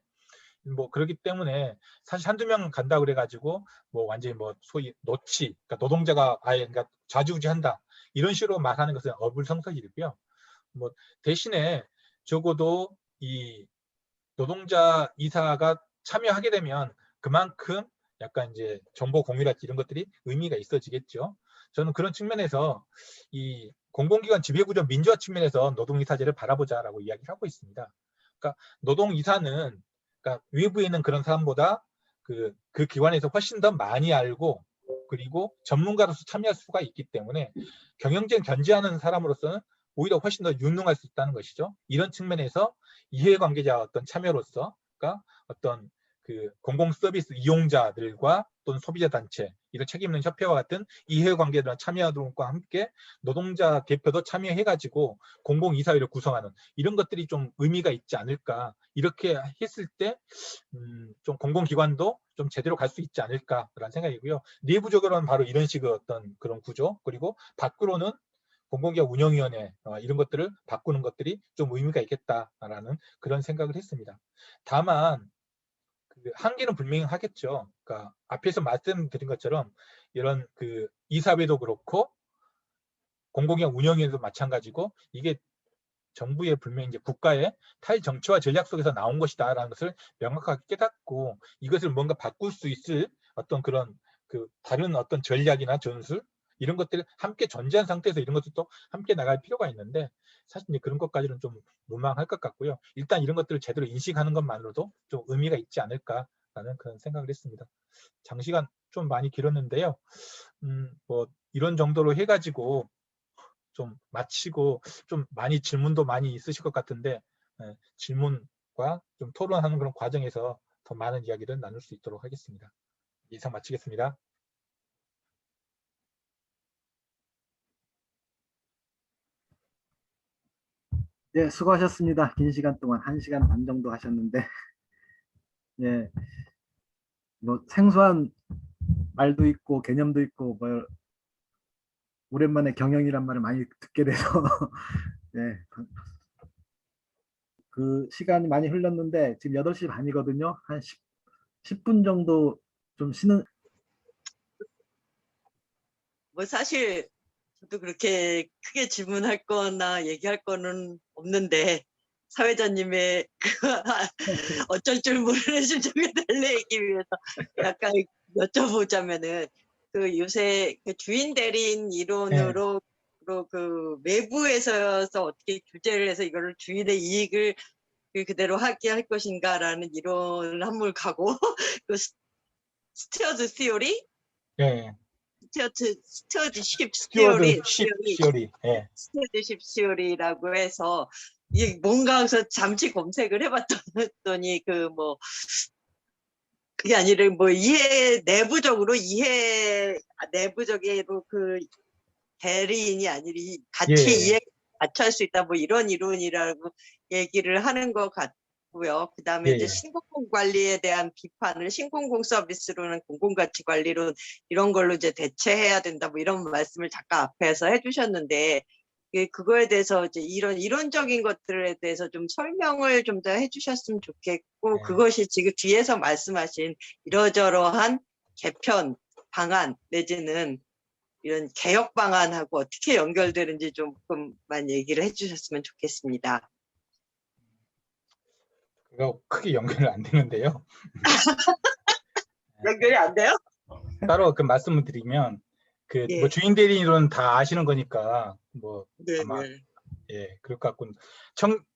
뭐 그렇기 때문에 사실 한두 명 간다 그래가지고 뭐 완전히 뭐 소위 노치, 그러니까 노동자가 아예 그러니까 좌지우지한다 이런 식으로 말하는 것은 어불성설이고요. 뭐 대신에 적어도 이 노동자 이사가 참여하게 되면 그만큼 약간 이제 정보 공유랄지 이런 것들이 의미가 있어지겠죠. 저는 그런 측면에서 이 공공기관 지배구조 민주화 측면에서 노동이사제를 바라보자라고 이야기를 하고 있습니다. 그러니까 노동이사는 그러니까 외부에 있는 그런 사람보다 그 기관에서 훨씬 더 많이 알고, 그리고 전문가로서 참여할 수가 있기 때문에 경영진 견제하는 사람으로서는 오히려 훨씬 더 유능할 수 있다는 것이죠. 이런 측면에서 이해관계자 어떤 참여로서, 그러니까 어떤 그 공공 서비스 이용자들과 또는 소비자 단체, 이런 책임 있는 협회와 같은 이해관계자들과 참여들과 함께 노동자 대표도 참여해가지고 공공이사회를 구성하는 이런 것들이 좀 의미가 있지 않을까. 이렇게 했을 때 좀 공공기관도 좀 제대로 갈 수 있지 않을까라는 생각이고요. 내부적으로는 바로 이런 식의 어떤 그런 구조, 그리고 밖으로는 공공기관 운영위원회 이런 것들을 바꾸는 것들이 좀 의미가 있겠다라는 그런 생각을 했습니다. 다만 그 한계는 분명하겠죠. 그러니까 앞에서 말씀드린 것처럼 이런 그 이사회도 그렇고 공공기관 운영위원회도 마찬가지고, 이게 정부의 분명히 이제 국가의 탈정치화 전략 속에서 나온 것이다라는 것을 명확하게 깨닫고, 이것을 뭔가 바꿀 수 있을 어떤 그런 그 다른 어떤 전략이나 전술 이런 것들을 함께 존재한 상태에서 이런 것들도 함께 나갈 필요가 있는데, 사실 이제 그런 것까지는 좀 무망할 것 같고요. 일단 이런 것들을 제대로 인식하는 것만으로도 좀 의미가 있지 않을까라는 그런 생각을 했습니다. 장시간 좀 많이 길었는데요. 뭐 이런 정도로 해가지고 좀 마치고, 좀 많이 질문도 많이 있으실 것 같은데, 질문과 좀 토론하는 그런 과정에서 더 많은 이야기를 나눌 수 있도록 하겠습니다. 이상 마치겠습니다. 예, 수고하셨습니다. 긴 시간 동안 1시간 반 정도 하셨는데, 예, 뭐 생소한 말도 있고 개념도 있고 뭐 오랜만에 경영이란 말을 많이 듣게 돼서 예, 그 시간이 많이 흘렀는데 지금 8시 반이거든요. 한 10분 정도 좀 쉬는. 뭐 사실 저도 그렇게 크게 질문할 거나 얘기할 거는 없는데, 사회자님의 어쩔 줄 모르는 심정을 달래기 위해서 약간 여쭤보자면은, 그 요새 그 주인 대리인 이론으로 그 외부에서 어떻게 규제를 해서 이거를 주인의 이익을 그대로 하게 할 것인가라는 이론을 한물 가고 그 스튜어드 시오리? 예, 스튜어드십 스튜어드십 시오리, 시오리. 예. 스튜어드십 시오리라고 해서 이게 뭔가 해서 잠시 검색을 해봤더니 그 뭐 그게 아니라 뭐 내부적으로 내부적으로 그 대리인이 아니라 같이 예. 이해 같이 할 수 있다, 뭐 이런 이론이라고 얘기를 하는 것 같고요. 그다음에 예, 이제 예. 신공공 관리에 대한 비판을 신공공 서비스로는 공공가치 관리론 이런 걸로 이제 대체해야 된다, 뭐 이런 말씀을 잠깐 앞에서 해주셨는데, 그거에 대해서 이제 이런 이론적인 것들에 대해서 좀 설명을 좀 더 해주셨으면 좋겠고, 그것이 지금 뒤에서 말씀하신 이러저러한 개편 방안 내지는 이런 개혁 방안하고 어떻게 연결되는지 조금만 얘기를 해주셨으면 좋겠습니다. 그거 크게 연결이 안 되는데요. 연결이 안 돼요? 따로 그 말씀을 드리면 그 예. 뭐 주인 대리인은 다 아시는 거니까 뭐 네, 아마 네. 예 그럴 것 같고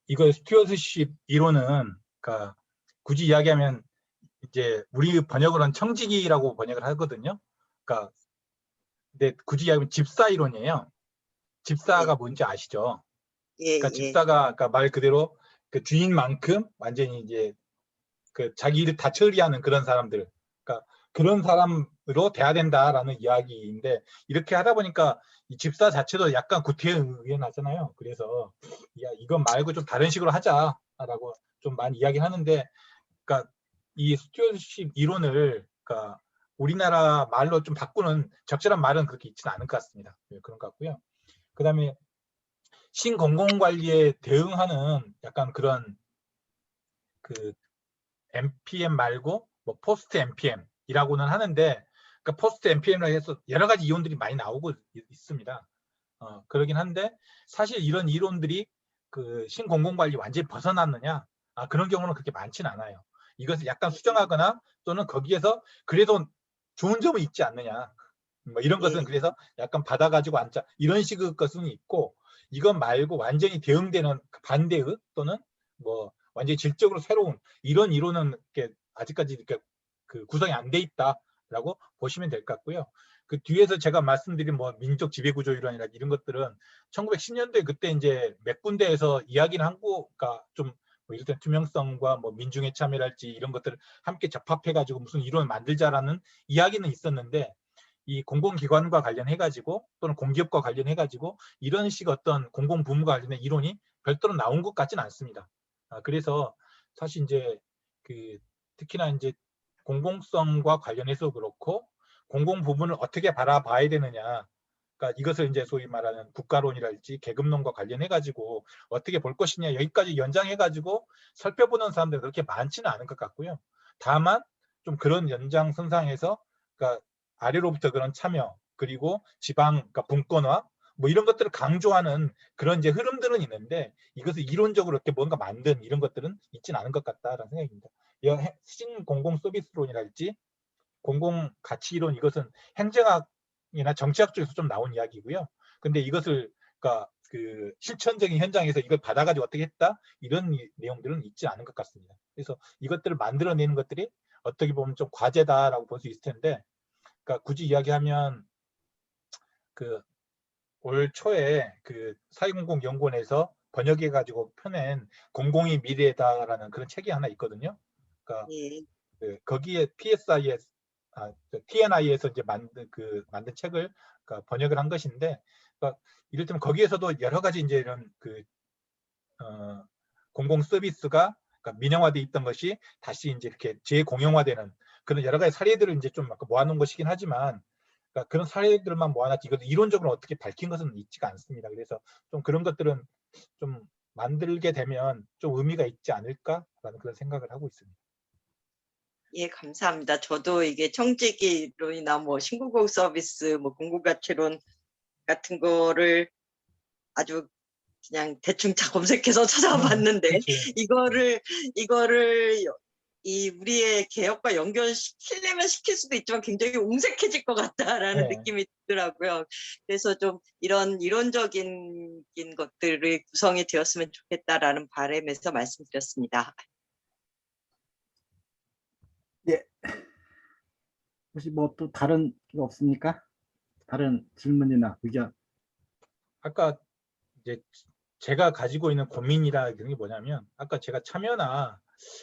이거 스튜어드십 이론은 그러니까 굳이 이야기하면 이제 우리 번역으로는 청지기라고 번역을 하거든요. 그러니까 근데 굳이 이야기하면 집사 이론이에요. 집사가 뭔지 아시죠? 예, 그러니까 예. 집사가 그러니까 말 그대로 그 주인만큼 완전히 이제 그 자기 일을 다 처리하는 그런 사람들, 그러니까 그런 사람으로 돼야 된다라는 이야기인데 이렇게 하다 보니까 이 집사 자체도 약간 구태의연하잖아요. 그래서 야 이건 말고 좀 다른 식으로 하자라고 좀 많이 이야기를 하는데, 그러니까 이 스튜어드십 이론을 그러니까 우리나라 말로 좀 바꾸는 적절한 말은 그렇게 있지는 않을 것 같습니다. 네, 그런 것 같고요. 그다음에 신공공관리에 대응하는 약간 그런 그 NPM 말고 뭐 포스트 NPM이라고는 하는데, 그러니까 포스트 NPM이라고 해서 여러 가지 이론들이 많이 나오고 있습니다. 그러긴 한데 사실 이런 이론들이 그 신공공관리 완전히 벗어났느냐? 그런 경우는 그렇게 많지는 않아요. 이것을 약간 수정하거나 또는 거기에서 그래도 좋은 점은 있지 않느냐? 뭐 이런 것은 예. 그래서 약간 받아가지고 앉자 이런 식의 것은 있고, 이것 말고 완전히 대응되는 반대의 또는 뭐 완전히 질적으로 새로운 이런 이론은 이렇게 아직까지 이렇게 그 구성이 안 돼 있다라고 보시면 될 것 같고요. 그 뒤에서 제가 말씀드린 뭐 민족 지배구조 이론이나 이런 것들은 1910년도에 그때 이제 몇 군데에서 이야기를 한 거가 좀 뭐 이를테면 투명성과 뭐 민중의 참여랄지 이런 것들을 함께 접합해가지고 무슨 이론을 만들자라는 이야기는 있었는데, 이 공공기관과 관련해가지고 또는 공기업과 관련해가지고 이런 식 어떤 공공부문과 관련된 이론이 별도로 나온 것 같지는 않습니다. 그래서 사실 이제 그 특히나 이제 공공성과 관련해서 그렇고 공공 부분을 어떻게 바라봐야 되느냐, 그러니까 이것을 이제 소위 말하는 국가론이랄지 계급론과 관련해가지고 어떻게 볼 것이냐 여기까지 연장해가지고 살펴보는 사람들은 그렇게 많지는 않은 것 같고요. 다만 좀 그런 연장선상에서 그러니까 아래로부터 그런 참여 그리고 지방 그러니까 분권화 뭐 이런 것들을 강조하는 그런 이제 흐름들은 있는데 이것을 이론적으로 이렇게 뭔가 만든 이런 것들은 있지는 않은 것 같다라는 생각입니다. 신공공 서비스론이랄지 공공 가치이론 이것은 행정학이나 정치학 쪽에서 좀 나온 이야기고요. 근데 이것을 그러니까 그 실천적인 현장에서 이걸 받아가지고 어떻게 했다 이런 내용들은 있지 않은 것 같습니다. 그래서 이것들을 만들어내는 것들이 어떻게 보면 좀 과제다라고 볼 수 있을 텐데, 그러니까 굳이 이야기하면 그 올 초에 그 사회공공연구원에서 번역해가지고 펴낸 공공이 미래다라는 그런 책이 하나 있거든요. 그러니까 예. 거기에 PSIS, TNI에서 이제 만든 책을 그러니까 번역을 한 것인데, 그러니까 이를테면 거기에서도 여러 가지 이제 이런 그 공공 서비스가 그러니까 민영화돼 있던 것이 다시 이제 이렇게 재공영화되는 그런 여러 가지 사례들을 이제 좀 모아놓은 것이긴 하지만, 그러니까 그런 사례들만 모아놨지 이것도 이론적으로 어떻게 밝힌 것은 있지가 않습니다. 그래서 좀 그런 것들은 좀 만들게 되면 좀 의미가 있지 않을까라는 그런 생각을 하고 있습니다. 예, 감사합니다. 저도 이게 청지기론이나 뭐 신공공 서비스, 뭐 공공가치론 같은 거를 아주 그냥 대충 검색해서 찾아봤는데 그치. 이거를 이 우리의 개혁과 연결시키려면 시킬 수도 있지만 굉장히 옹색해질 것 같다라는 네. 느낌이 들더라고요. 그래서 좀 이런 이론적인 것들이 구성이 되었으면 좋겠다라는 바람에서 말씀드렸습니다. 혹시 뭐 또 다른 게 없습니까? 다른 질문이나 의견. 아까 이제 제가 가지고 있는 고민이라 이런 게 뭐냐면, 아까 제가 참여나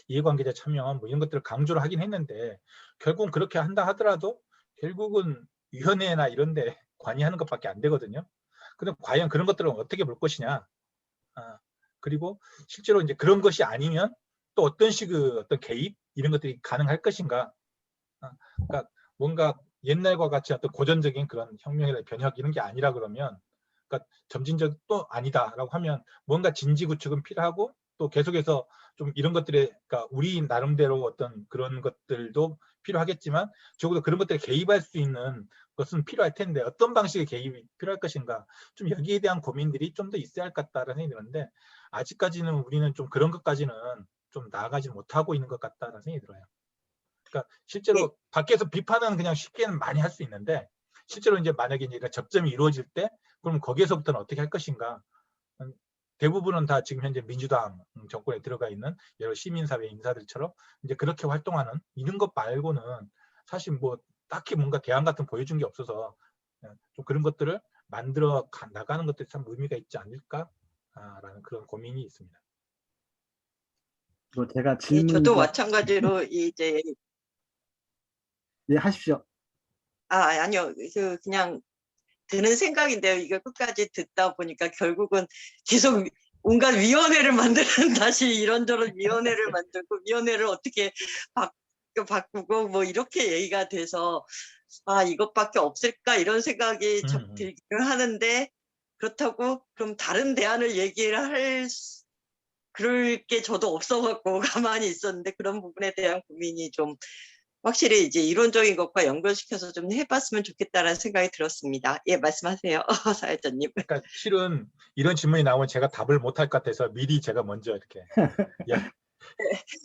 이해관계자 참여 뭐 이런 것들을 강조를 하긴 했는데 결국은 그렇게 한다 하더라도 결국은 위원회나 이런 데 관여하는 것밖에 안 되거든요. 근데 과연 그런 것들을 어떻게 볼 것이냐, 그리고 실제로 이제 그런 것이 아니면 또 어떤 식의 어떤 개입 이런 것들이 가능할 것인가. 그러니까 뭔가 옛날과 같이 어떤 고전적인 그런 혁명이나 변혁 이런 게 아니라 그러면, 그러니까 점진적 또 아니다라고 하면 뭔가 진지 구축은 필요하고 또 계속해서 좀 이런 것들에 그러니까 우리 나름대로 어떤 그런 것들도 필요하겠지만 적어도 그런 것들에 개입할 수 있는 것은 필요할 텐데 어떤 방식의 개입이 필요할 것인가 좀 여기에 대한 고민들이 좀 더 있어야 할 것 같다는 생각이 드는데 아직까지는 우리는 좀 그런 것까지는 좀 나아가지 못하고 있는 것 같다는 생각이 들어요. 그러니까 실제로 밖에서 비판은 그냥 쉽게는 많이 할 수 있는데 실제로 이제 만약에 이제 접점이 이루어질 때 그럼 거기에서부터는 어떻게 할 것인가. 대부분은 다 지금 현재 민주당 정권에 들어가 있는 여러 시민사회 인사들처럼 이제 그렇게 활동하는 이런 것 말고는 사실 뭐 딱히 뭔가 대안 같은 거 보여준 게 없어서 좀 그런 것들을 만들어 나가는 것들이 참 의미가 있지 않을까라는 그런 고민이 있습니다. 뭐 제가 예, 질문 저도 마찬가지로 이제 예, 하십시오. 아니요. 그냥 드는 생각인데요. 이거 끝까지 듣다 보니까 결국은 계속 온갖 위원회를 만드는 다시 이런저런 위원회를 만들고 위원회를 어떻게 바꾸고 뭐 이렇게 얘기가 돼서 이것밖에 없을까 이런 생각이 들기는 하는데 그렇다고 그럼 다른 대안을 얘기를 그럴 게 저도 없어갖고 가만히 있었는데 그런 부분에 대한 고민이 좀 확실히 이제 이론적인 것과 연결시켜서 좀 해봤으면 좋겠다라는 생각이 들었습니다. 예, 말씀하세요, 사회자님. 그러니까 실은 이런 질문이 나오면 제가 답을 못할 것 같아서 미리 제가 먼저 이렇게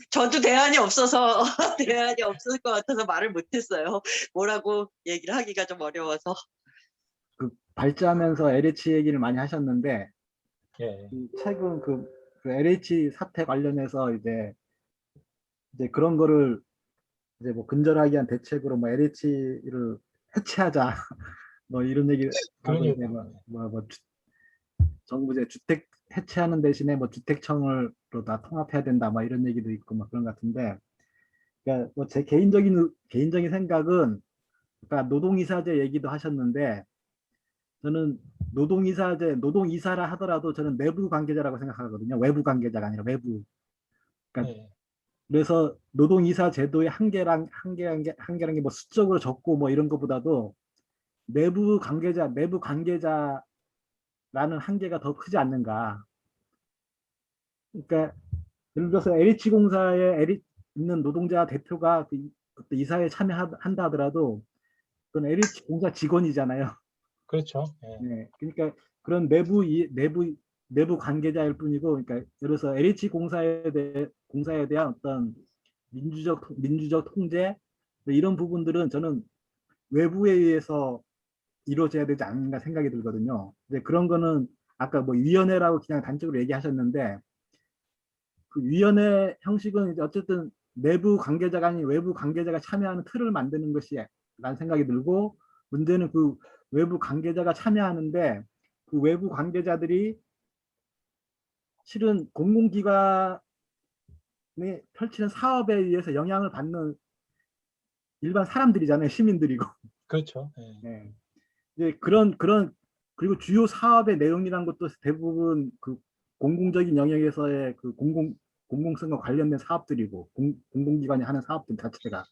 저도 대안이 없어서 대안이 없을 것 같아서 말을 못했어요. 뭐라고 얘기를 하기가 좀 어려워서. 그 발제하면서 LH 얘기를 많이 하셨는데 예. 최근 그 LH 사태 관련해서 이제 그런 거를 이제 뭐 근절하기 위한 대책으로 뭐 LH를 해체하자 뭐 이런 얘기 그런 하고 얘기 이제 정부 이제 주택 해체하는 대신에 뭐 주택청을 다 통합해야 된다 뭐 이런 얘기도 있고 막 그런 것 같은데 그러니까 뭐 제 개인적인 생각은 그러니까 노동이사제 얘기도 하셨는데 저는 노동이사라 하더라도 저는 내부 관계자라고 생각하거든요. 외부 관계자가 아니라 외부. 그러니까 예. 그래서 노동이사 제도의 한계라는 게 뭐 수적으로 적고 뭐 이런 것보다도 내부 관계자라는 한계가 더 크지 않는가. 그러니까 예를 들어서 LH공사에 있는 노동자 대표가 그 이사에 참여한다 하더라도 그건 LH공사 직원이잖아요. 그렇죠. 예. 네, 그러니까 그런 내부 관계자일 뿐이고, 그러니까 예를 들어서 LH 공사에 대한 어떤 민주적 통제 뭐 이런 부분들은 저는 외부에 의해서 이루어져야 되지 않는가 생각이 들거든요. 근데 그런 거는 아까 뭐 위원회라고 그냥 단적으로 얘기하셨는데 그 위원회 형식은 이제 어쨌든 내부 관계자가 아닌 외부 관계자가 참여하는 틀을 만드는 것이라는 생각이 들고 문제는 그 외부 관계자가 참여하는데 그 외부 관계자들이 실은 공공기관이 펼치는 사업에 의해서 영향을 받는 일반 사람들이잖아요. 시민들이고. 그렇죠. 예. 네. 이제 그리고 주요 사업의 내용이란 것도 대부분 그 공공적인 영역에서의 그 공공성과 관련된 사업들이고 공공기관이 하는 사업들 자체가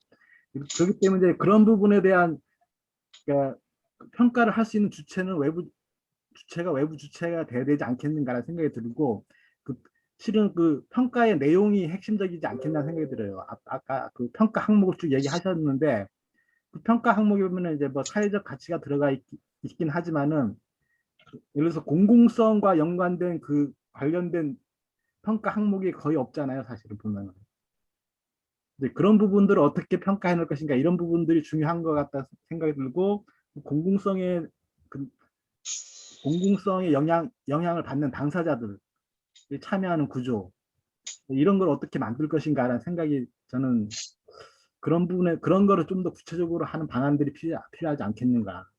그렇기 때문에 그런 부분에 대한 그러니까 평가를 할 수 있는 주체는 외부 주체가 돼야 되지 않겠는가라는 생각이 들고 실은 그 평가의 내용이 핵심적이지 않겠냐는 생각이 들어요. 아까 그 평가 항목을 쭉 얘기하셨는데 그 평가 항목에 보면 이제 뭐 사회적 가치가 들어가 있긴 하지만은 예를 들어서 공공성과 연관된 그 관련된 평가 항목이 거의 없잖아요. 사실은 보면 그런 부분들을 어떻게 평가해 놓을 것인가 이런 부분들이 중요한 것 같다 생각이 들고 공공성의 영향을 받는 당사자들 참여하는 구조 이런 걸 어떻게 만들 것인가라는 생각이 저는 그런 부분에 그런 거를 좀 더 구체적으로 하는 방안들이 필요하지 않겠는가.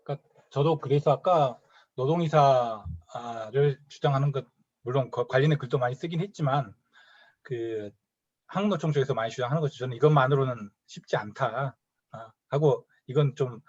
그러니까 저도 그래서 아까 노동이사를 주장하는 것 물론 관련된 글도 많이 쓰긴 했지만 그 한국노총 쪽에서 많이 주장하는 것이 저는 이것만으로는 쉽지 않다 하고 이건 좀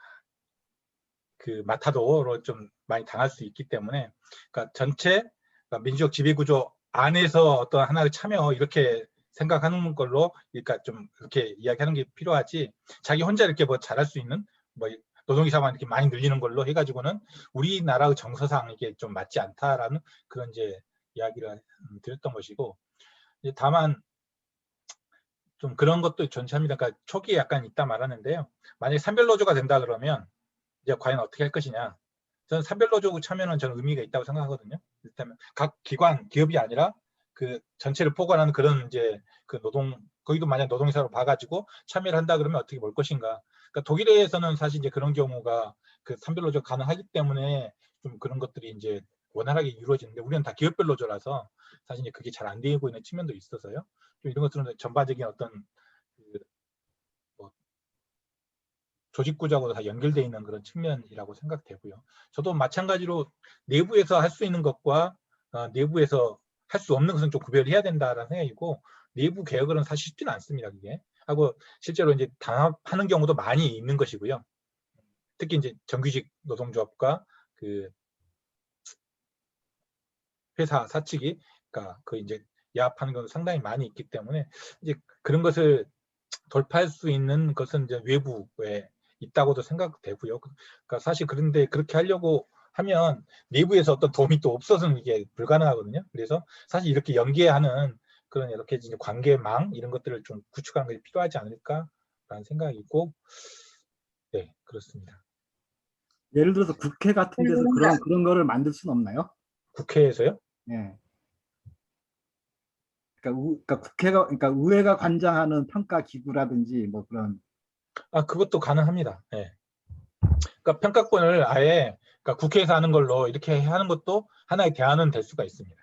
그 마타도로 좀 많이 당할 수 있기 때문에 그러니까 전체 그러니까 민주적 지배구조 안에서 어떤 하나의 참여 이렇게 생각하는 걸로 그러니까 좀 이렇게 이야기하는 게 필요하지 자기 혼자 이렇게 뭐 잘할 수 있는 뭐 노동이사만 이렇게 많이 늘리는 걸로 해가지고는 우리나라의 정서상 이게 좀 맞지 않다라는 그런 이제 이야기를 드렸던 것이고 다만 좀 그런 것도 존재합니다. 그러니까 초기에 약간 있다 말하는데요. 만약에 산별노조가 된다 그러면 이제 과연 어떻게 할 것이냐. 저는 산별노조 참여는 저는 의미가 있다고 생각하거든요. 일단 각 기관, 기업이 아니라 그 전체를 포괄하는 그런 이제 그 거기도 만약 노동회사로 봐가지고 참여를 한다 그러면 어떻게 볼 것인가. 그러니까 독일에서는 사실 이제 그런 경우가 그 산별노조 가능하기 때문에 좀 그런 것들이 이제 원활하게 이루어지는데 우리는 다 기업별 노조라서 사실 이제 그게 잘 안 되고 있는 측면도 있어서요. 좀 이런 것들은 전반적인 어떤 그 뭐 조직 구조하고 다 연결되어 있는 그런 측면이라고 생각되고요. 저도 마찬가지로 내부에서 할 수 있는 것과 내부에서 할 수 없는 것은 좀 구별해야 된다라는 생각이고 내부 개혁은 사실 쉽지는 않습니다. 그게 하고 실제로 이제 단합하는 경우도 많이 있는 것이고요. 특히 이제 정규직 노동조합과 그 회사 사측이 그러니까 그 이제 야합하는 경우도 상당히 많이 있기 때문에 이제 그런 것을 돌파할 수 있는 것은 이제 외부에 있다고도 생각되고요. 그러니까 사실 그런데 그렇게 하려고 하면 내부에서 어떤 도움이 또 없어서는 이게 불가능하거든요. 그래서 사실 이렇게 연계하는 그런 이렇게 이제 관계망 이런 것들을 좀 구축하는 것이 필요하지 않을까라는 생각이 있고, 네 그렇습니다. 예를 들어서 국회 같은 데서 그런 거를 만들 수는 없나요? 국회에서요? 예. 그러니까 국회가 그러니까 의회가 관장하는 평가 기구라든지 뭐 그런. 그것도 가능합니다. 네. 그러니까 평가권을 아예 그러니까 국회에서 하는 걸로 이렇게 하는 것도 하나의 대안은 될 수가 있습니다.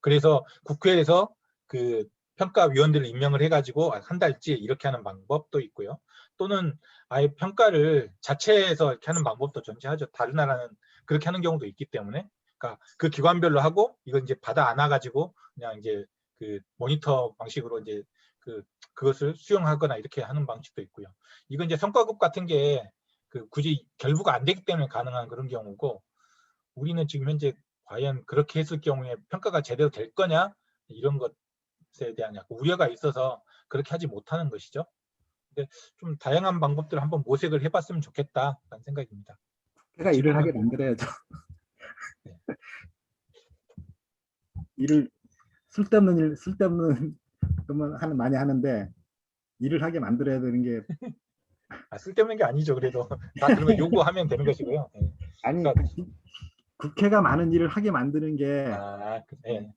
그래서 국회에서 그 평가위원들을 임명을 해가지고 한 달치 이렇게 하는 방법도 있고요. 또는 아예 평가를 자체에서 이렇게 하는 방법도 존재하죠. 다른 나라는 그렇게 하는 경우도 있기 때문에. 그러니까 그 기관별로 하고 이건 이제 받아 안아가지고 그냥 이제 그 모니터 방식으로 이제 그것을 수용하거나 이렇게 하는 방식도 있고요. 이건 이제 성과급 같은 게 그 굳이 결부가 안 되기 때문에 가능한 그런 경우고 우리는 지금 현재 과연 그렇게 했을 경우에 평가가 제대로 될 거냐 이런 것에 대한 약간 우려가 있어서 그렇게 하지 못하는 것이죠. 근데 좀 다양한 방법들을 한번 모색을 해봤으면 좋겠다라는 생각입니다. 국회가 일을 하게 만들어야죠. 네. 일을 쓸데없는 그러면 많이 하는데 일을 하게 만들어야 되는 게 쓸데없는 게 아니죠. 그래도 다 그러면 요구하면 되는 것이고요. 네. 아니 그러니까, 국회가 많은 일을 하게 만드는 게 네.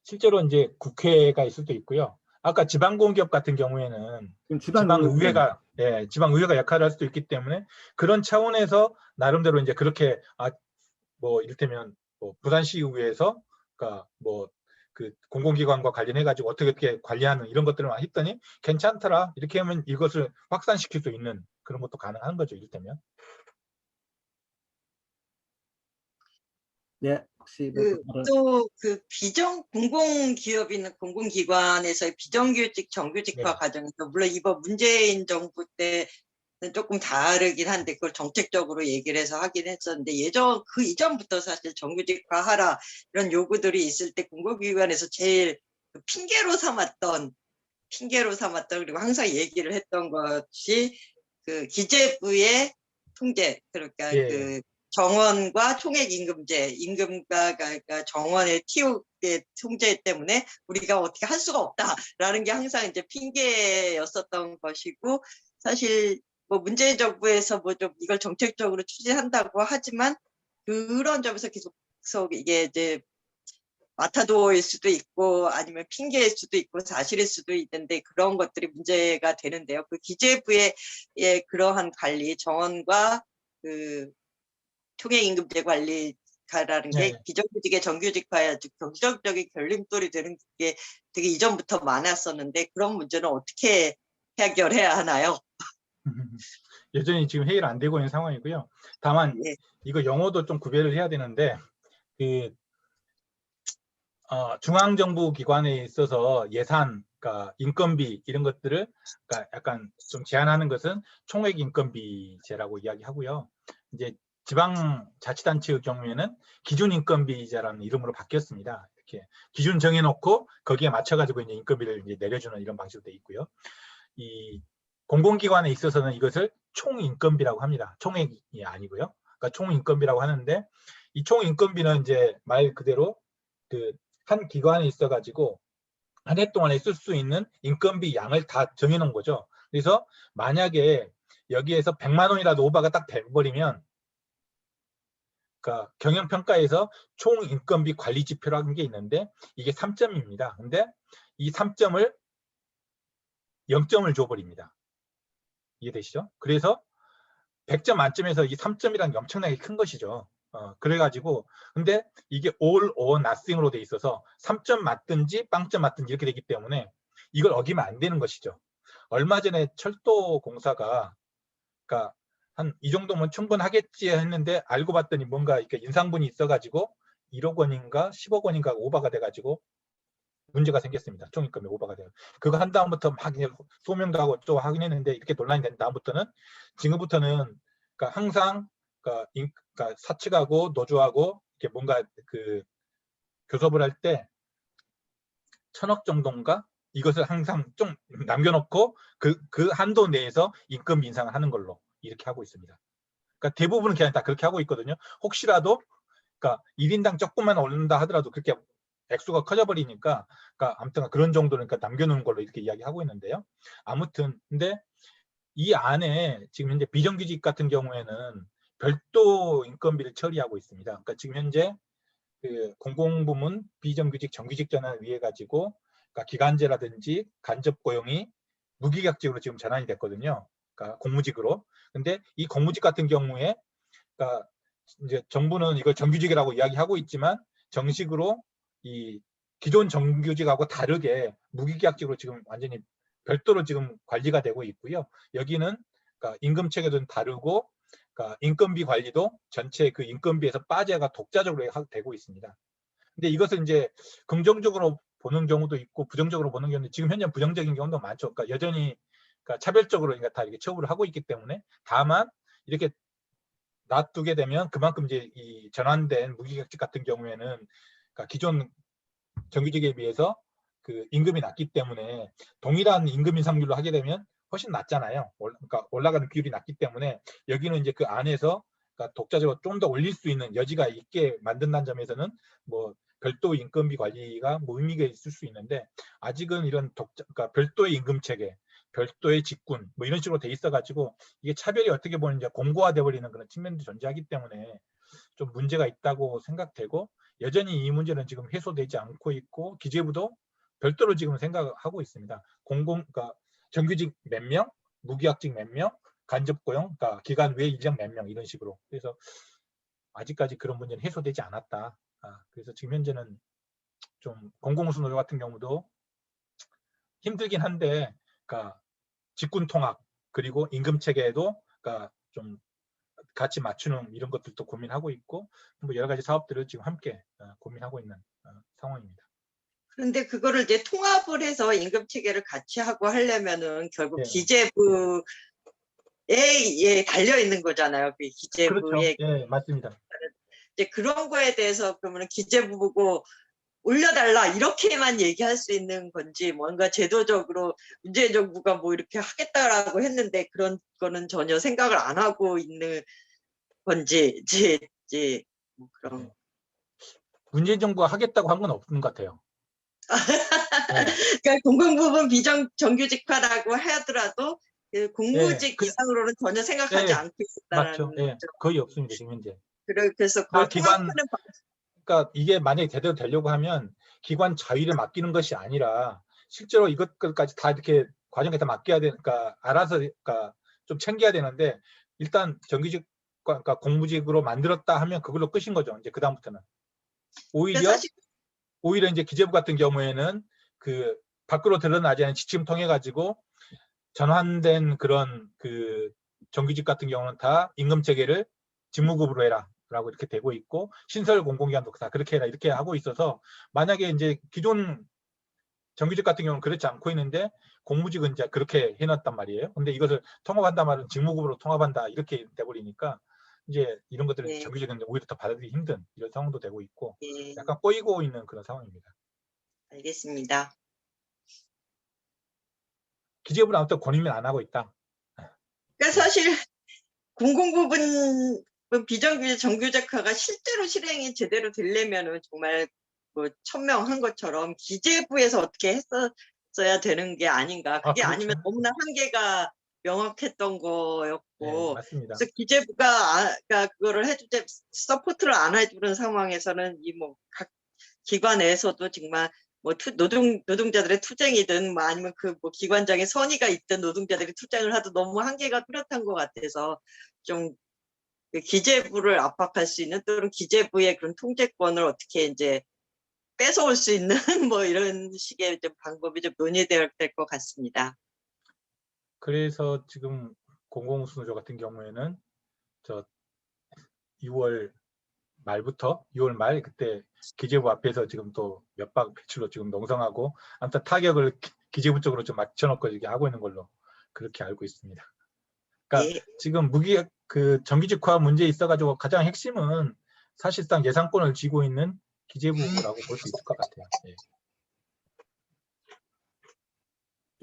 실제로 이제 국회가 있을 수도 있고요. 아까 지방공기업 같은 경우에는 지방의회가 역할을 할 수도 있기 때문에 그런 차원에서 나름대로 이제 그렇게 뭐 이를테면 뭐 부산시의회에서 그러니까 뭐 그 공공기관과 관련해 가지고 어떻게 관리하는 이런 것들을 했더니 괜찮더라 이렇게 하면 이것을 확산시킬 수 있는 그런 것도 가능한 거죠. 이를테면. 예, 혹시 뭐 또 그 공공기업이나 공공기관에서의 비정규직 정규직화 네. 과정에서 물론 이번 문재인 정부 때는 조금 다르긴 한데 그걸 정책적으로 얘기를 해서 하긴 했었는데 그 이전부터 사실 정규직화하라 이런 요구들이 있을 때 공공기관에서 제일 핑계로 삼았던 그리고 항상 얘기를 했던 것이 그 기재부의 통제 그러니까 예. 그 정원과 총액임금제 임금과 그러니까 정원의 TO의 통제 때문에 우리가 어떻게 할 수가 없다라는 게 항상 이제 핑계였었던 것이고 사실 뭐 문재인 정부에서 뭐 좀 이걸 정책적으로 추진한다고 하지만 그런 점에서 계속 이게 이제 마타도일 수도 있고 아니면 핑계일 수도 있고 사실일 수도 있는데 그런 것들이 문제가 되는데요. 그 기재부의 그러한 관리 정원과 그 총액임금제 관리가라는 게 비정규직의 정규직화에 경제적인 결림돌이 되는 게 되게 이전부터 많았었는데 그런 문제는 어떻게 해결해야 하나요? 여전히 지금 회의를 안 되고 있는 상황이고요. 다만 예. 이거 영어도 좀 구별을 해야 되는데 그 중앙정부 기관에 있어서 예산, 그러니까 인건비 이런 것들을 그러니까 약간 좀 제한하는 것은 총액인건비제라고 이야기하고요. 이제 지방자치단체의 경우에는 기준인건비제라는 이름으로 바뀌었습니다. 이렇게 기준 정해놓고 거기에 맞춰가지고 이제 인건비를 이제 내려주는 이런 방식으로 돼 있고요. 이 공공기관에 있어서는 이것을 총인건비라고 합니다. 총액이 아니고요. 그러니까 총인건비라고 하는데 이 총인건비는 이제 말 그대로 그 한 기관에 있어가지고 한 해 동안에 쓸 수 있는 인건비 양을 다 정해놓은 거죠. 그래서 만약에 여기에서 100만 원이라도 오버가 딱 돼버리면, 그러니까 경영평가에서 총 인건비 관리 지표라는 게 있는데 이게 3점입니다. 근데 이 3점을 0점을 줘버립니다. 이해되시죠? 그래서 100점 만점에서 이 3점이라는 게 엄청나게 큰 것이죠. 그래가지고 근데 이게 all or nothing으로 돼 있어서 3점 맞든지 빵점 맞든지 이렇게 되기 때문에 이걸 어기면 안 되는 것이죠. 얼마 전에 철도공사가 그러니까 한 이 정도면 충분하겠지 했는데 알고 봤더니 뭔가 이렇게 인상분이 있어가지고 1억 원인가 10억 원인가 오버가 돼가지고 문제가 생겼습니다. 총인건비 오버가 돼요. 그거 한 다음부터 막 소명도 하고 또 하긴 했는데 이렇게 논란이 된 다음부터는 지금부터는 그러니까 항상 그러니까 사측하고 노조하고 이렇게 뭔가 그 교섭을 할 때 1,000억 정도인가 이것을 항상 좀 남겨놓고 그 한도 내에서 인건비 인상을 하는 걸로 이렇게 하고 있습니다. 그러니까 대부분은 그냥 다 그렇게 하고 있거든요. 혹시라도 그러니까 1인당 조금만 오른다 하더라도 그렇게 액수가 커져 버리니까 그러니까 아무튼 그런 정도는 그러니까 남겨놓은 걸로 이렇게 이야기하고 있는데요. 아무튼 근데 이 안에 지금 현재 비정규직 같은 경우에는 별도 인건비를 처리하고 있습니다. 그러니까 지금 현재 그 공공부문 비정규직 정규직 전환을 위해 가지고 그러니까 기간제라든지 간접 고용이 무기각직으로 지금 전환이 됐거든요. 그러니까 공무직으로. 근데 이 공무직 같은 경우에 그러니까 이제 정부는 이걸 정규직이라고 이야기하고 있지만 정식으로 이 기존 정규직하고 다르게 무기계약직으로 지금 완전히 별도로 지금 관리가 되고 있고요. 여기는 그러니까 임금 체계도 다르고 그러니까 인건비 관리도 전체 그 인건비에서 빠져가 독자적으로 되고 있습니다. 근데 이것을 이제 긍정적으로 보는 경우도 있고 부정적으로 보는 경우도 지금 현재 부정적인 경우도 많죠. 그러니까 여전히 그러니까 차별적으로 그러니까 다 이렇게 처우를 하고 있기 때문에 다만 이렇게 놔두게 되면 그만큼 이제 이 전환된 무기각직 같은 경우에는 그러니까 기존 정규직에 비해서 그 임금이 낮기 때문에 동일한 임금 인상률로 하게 되면 훨씬 낮잖아요. 그러니까 올라가는 비율이 낮기 때문에 여기는 이제 그 안에서 그러니까 독자적으로 좀 더 올릴 수 있는 여지가 있게 만든다는 점에서는 뭐 별도 인건비 관리가 뭐 의미가 있을 수 있는데 아직은 이런 그러니까 별도의 임금 체계, 별도의 직군 뭐 이런 식으로 돼 있어가지고 이게 차별이 어떻게 보면 이제 공고화돼 버리는 그런 측면도 존재하기 때문에 좀 문제가 있다고 생각되고 여전히 이 문제는 지금 해소되지 않고 있고 기재부도 별도로 지금 생각하고 있습니다. 그러니까 정규직 몇 명, 무계약직 몇 명, 간접 고용, 그러니까 기간 외 인력 몇 명 이런 식으로. 그래서 아직까지 그런 문제는 해소되지 않았다. 그래서 지금 현재는 좀 공공우수 노조 같은 경우도 힘들긴 한데, 그러니까 직군 통합 그리고 임금 체계에도 그러니까 좀 같이 맞추는 이런 것들도 고민하고 있고 뭐 여러 가지 사업들을 지금 함께 고민하고 있는 상황입니다. 그런데 그거를 이제 통합을 해서 임금 체계를 같이 하고 하려면은 결국 예. 기재부에 달려 있는 거잖아요. 그 그렇죠. 기재부에 예, 맞습니다. 이제 그런 거에 대해서 그러면 기재부 보고 올려달라 이렇게만 얘기할 수 있는 건지 뭔가 제도적으로 문재인 정부가 뭐 이렇게 하겠다라고 했는데 그런 거는 전혀 생각을 안 하고 있는 건지 이제 뭐 그런. 문재인 정부가 하겠다고 한 건 없는 것 같아요. 네. 그러니까 공공부문 비정규직화라고 하더라도 그 공무직 예, 이상으로는 전혀 생각하지 예, 않고 맞죠. 있다라는 예, 거의 없습니다 지금 현재. 그래서 다 그걸 기관, 통합하는 그러니까 이게 만약에 제대로 되려고 하면 기관 자율에 맡기는 것이 아니라 실제로 이것까지 다 이렇게 과정에 다 맡겨야 되니까 알아서 그러니까 좀 챙겨야 되는데 일단 정규직 그러니까 공무직으로 만들었다 하면 그걸로 끝인 거죠. 이제 그 다음부터는 오히려 이제 기재부 같은 경우에는 그 밖으로 드러나지 않은 지침 통해 가지고 전환된 그런 그 정규직 같은 경우는 다 임금 체계를 직무급으로 해라라고 이렇게 되고 있고 신설 공공기관도 다 그렇게 해라 이렇게 하고 있어서 만약에 이제 기존 정규직 같은 경우는 그렇지 않고 있는데 공무직은 이제 그렇게 해놨단 말이에요. 근데 이것을 통합한다 말은 직무급으로 통합한다 이렇게 돼버리니까 이제 이런 것들은 네. 정규직은 오히려 더 받아들이기 힘든 이런 상황도 되고 있고 예, 약간 꼬이고 있는 그런 상황입니다. 알겠습니다. 기재부는 아무튼 권유는 안 하고 있다. 그러니까 사실 공공부문 비정규직 정규직화가 실제로 실행이 제대로 되려면은 정말 뭐 천명한 것처럼 기재부에서 어떻게 했었어야 되는 게 아닌가. 그게 그렇죠. 아니면 너무나 한계가 명확했던 네, 거였고, 맞습니다. 그래서 기재부가 그러니까 그거를 해주지 서포트를 안 해주는 상황에서는 이 뭐 각 기관에서도 정말 뭐 노동자들의 투쟁이든 뭐 아니면 그 뭐 기관장의 선의가 있든 노동자들이 투쟁을 하도 너무 한계가 뚜렷한 것 같아서 좀 그 기재부를 압박할 수 있는 또는 기재부의 그런 통제권을 어떻게 이제 뺏어올 수 있는 뭐 이런 식의 좀 방법이 좀 논의될 것 같습니다. 그래서 지금 공공수노조 같은 경우에는 저 6월 말부터 6월 말 그때 기재부 앞에서 지금 또 몇 박 며칠로 지금 농성하고 아무튼 타격을 기재부 쪽으로 좀 맞춰놓고 이렇게 하고 있는 걸로 그렇게 알고 있습니다. 그러니까 예. 지금 그 정규직화 문제에 있어가지고 가장 핵심은 사실상 예산권을 쥐고 있는 기재부라고 볼 수 있을 것 같아요.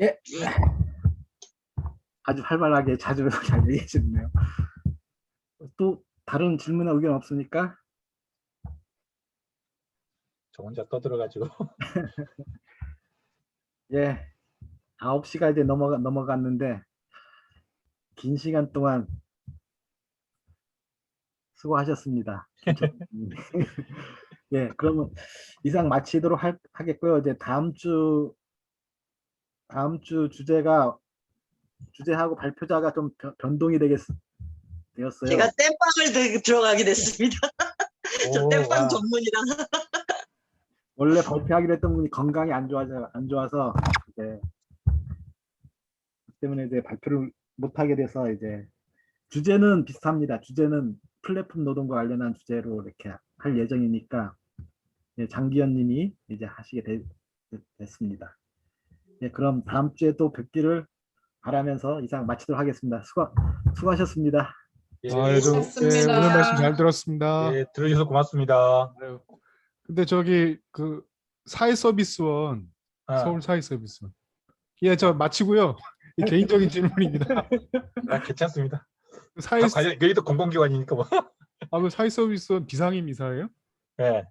예. 예. 아주 활발하게 자주 잘 얘기해 주네요. 또 다른 질문이나 의견 없습니까? 저 혼자 떠들어가지고 예. 9시가 이제 넘어갔는데 긴 시간 동안 수고하셨습니다. 예, 그러면 이상 마치도록 하겠고요. 이제 다음 주 주제하고 발표자가 좀 변동이 되었어요. 제가 땜빵을 들어가게 됐습니다. 저 오, 땜빵 와. 전문이라. 원래 발표하기로 했던 분이 건강이 안 좋아서 이제 그 때문에 이제 발표를 못 하게 돼서 이제 주제는 비슷합니다. 주제는 플랫폼 노동과 관련한 주제로 이렇게 할 예정이니까 장기현님이 이제 하시게 됐습니다. 예, 그럼 다음 주에 또 뵙기를 바라면서 이상 마치도록 하겠습니다. 수고하셨습니다. 예, 예, 오늘 수고하셨습니다. 말씀 잘 들었습니다. 예, 들어주셔서 고맙습니다. 아유, 근데 저기 그 사회서비스원, 서울 사회서비스원. 예, 저 마치고요. 이 개인적인 질문입니다. 괜찮습니다. 사회 여기도 공공기관이니까 뭐. 그 사회서비스원 비상임 이사예요? 예.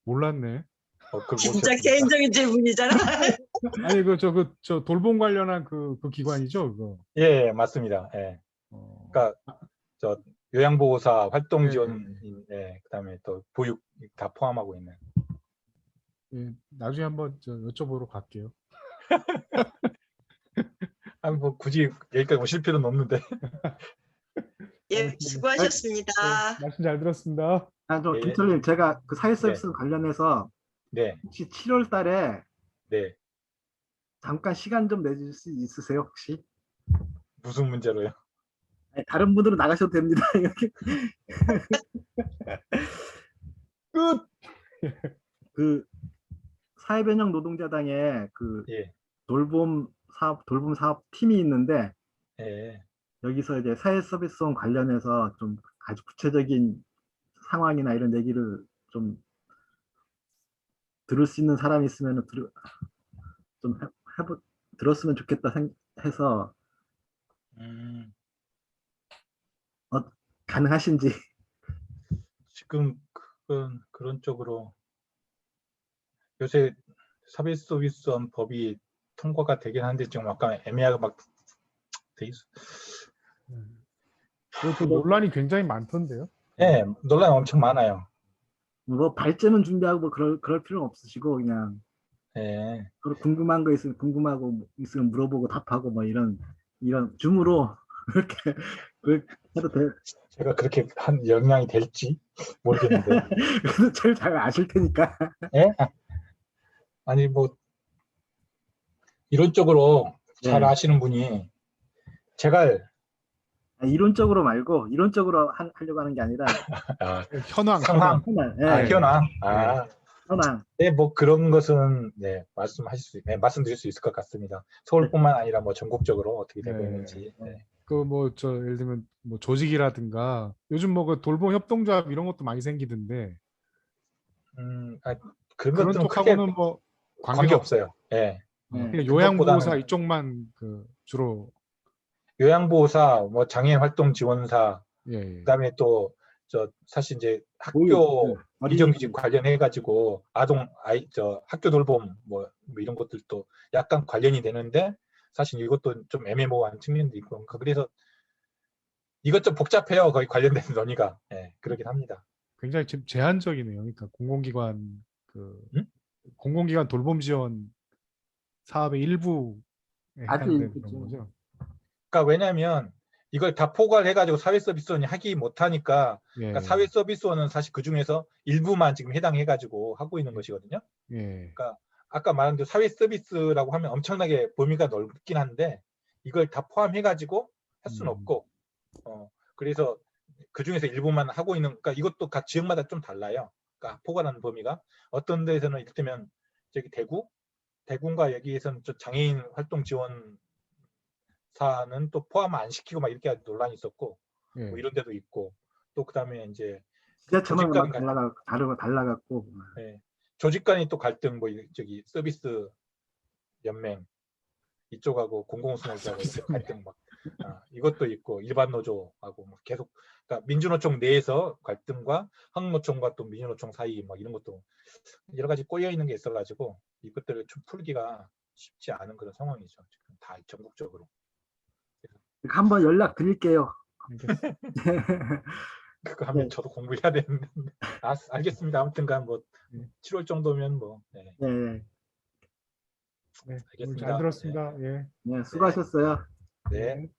몰랐네. 그걸 진짜 모르셨습니까? 개인적인 질문이잖아. 아니 저 돌봄 관련한 그 기관이죠, 그거. 예, 맞습니다. 예. 어, 그러니까 저 요양보호사 활동 네, 지원, 예, 그다음에 또 보육 다 포함하고 있는. 예, 나중에 한번 저 여쭤보러 갈게요. 뭐 굳이 여기까지 오실 필요는 없는데. 예, 수고하셨습니다. 말씀 잘 들었습니다. 저 예. 김철님, 제가 그 사회서비스 관련해서 네, 혹시 7월 달에 네. 잠깐 시간 좀 내줄 수 있으세요, 혹시? 무슨 문제로요? 아니, 다른 분들은 나가셔도 됩니다. 이렇게. 끝. 그 사회변형 노동자당에 그 예, 돌봄 사업 팀이 있는데 예. 여기서 이제 사회서비스원 관련해서 좀 아주 구체적인 상황이나 이런 얘기를 좀 들을 수 있는 사람이 있으면 좀 들었으면 좋겠다 해서 가능하신지. 지금 그런 쪽으로 요새 사회서비스원 법이 통과가 되긴 하는데 지금 약간 애매하게 막 돼 있어. 그 논란이 굉장히 많던데요. 예, 논란 엄청 많아요. 뭐 발제문 준비하고 뭐 그럴 필요는 없으시고 그냥 예. 궁금한 거 있으면 있으면 물어보고 답하고 뭐 이런 줌으로 이렇게 해도 돼. 제가 그렇게 한 영향이 될지 모르겠는데. 그래도 제일 잘 아실 테니까. 예? 아니 뭐 이론적으로 잘 네. 아시는 분이 제가 이론적으로 말고 이론적으로 하려고 하는 게 아니라 현황. 상황, 예, 현황, 현황. 네, 뭐 그런 것은 네 말씀드릴 수 있을 것 같습니다. 서울뿐만 아니라 뭐 전국적으로 어떻게 되고 네. 있는지. 네. 그 뭐 저 예를 들면 뭐 조직이라든가 요즘 뭐 그 돌봄 협동조합 이런 것도 많이 생기던데 그런 그런 것들은 크게 쪽하고는 뭐 관계 없어요. 예. 그냥 요양보호사 이쪽만 그 주로 요양보호사, 뭐 장애인 활동 지원사, 예. 그다음에 또 저 사실 이제 보육, 학교 어린이 비정규직 관련해 가지고 학교 돌봄 뭐 이런 것들도 약간 관련이 되는데 사실 이것도 좀 애매모호한 측면도 있고 그래서 이것 좀 복잡해요. 거의 관련된 논의가. 예, 그러긴 합니다. 굉장히 지금 제한적이네요. 그러니까 공공기관 음? 공공기관 돌봄 지원 사업의 일부에 아주 해당되는 일부죠. 그런 거죠. 그러니까 왜냐하면 이걸 다 포괄해 가지고 사회서비스원이 하기 못하니까 예, 그러니까 사회서비스원은 사실 그 중에서 일부만 지금 해당해 가지고 하고 있는 예. 것이거든요. 예, 그러니까 아까 말한 대로 사회 서비스라고 하면 엄청나게 범위가 넓긴 한데 이걸 다 포함해 가지고 할 수는 없고 그래서 그 중에서 일부만 하고 있는 그러니까 이것도 각 지역마다 좀 달라요. 그러니까 포괄하는 범위가 어떤 데에서는 이를테면 저기 대구인가 여기에서는 저 장애인 활동 지원 사는 또 포함 안 시키고 막 이렇게 논란이 있었고 예. 뭐 이런 데도 있고 또 그다음에 이제 지자체마다 조직 막 간 달라갖고 예, 조직 간이 또 갈등 뭐 저기 서비스 연맹 이쪽하고 공공수노조하고 이렇게 갈등 막 이것도 있고 일반 노조하고 뭐 계속 그러니까 민주노총 내에서 갈등과 한국노총과 또 민주노총 사이 막 이런 것도 여러 가지 꼬여 있는 게 있어가지고 이것들을 좀 풀기가 쉽지 않은 그런 상황이죠. 지금 다 전국적으로. 한번 연락 드릴게요. 알겠습니다. 그거 하면 네. 저도 공부해야 되는데. 알겠습니다. 아무튼간 뭐 네. 7월 정도면 뭐 네, 네, 네, 네, 오늘 알겠습니다. 잘 들었습니다. 예. 네, 수고하셨어요. 네. 네.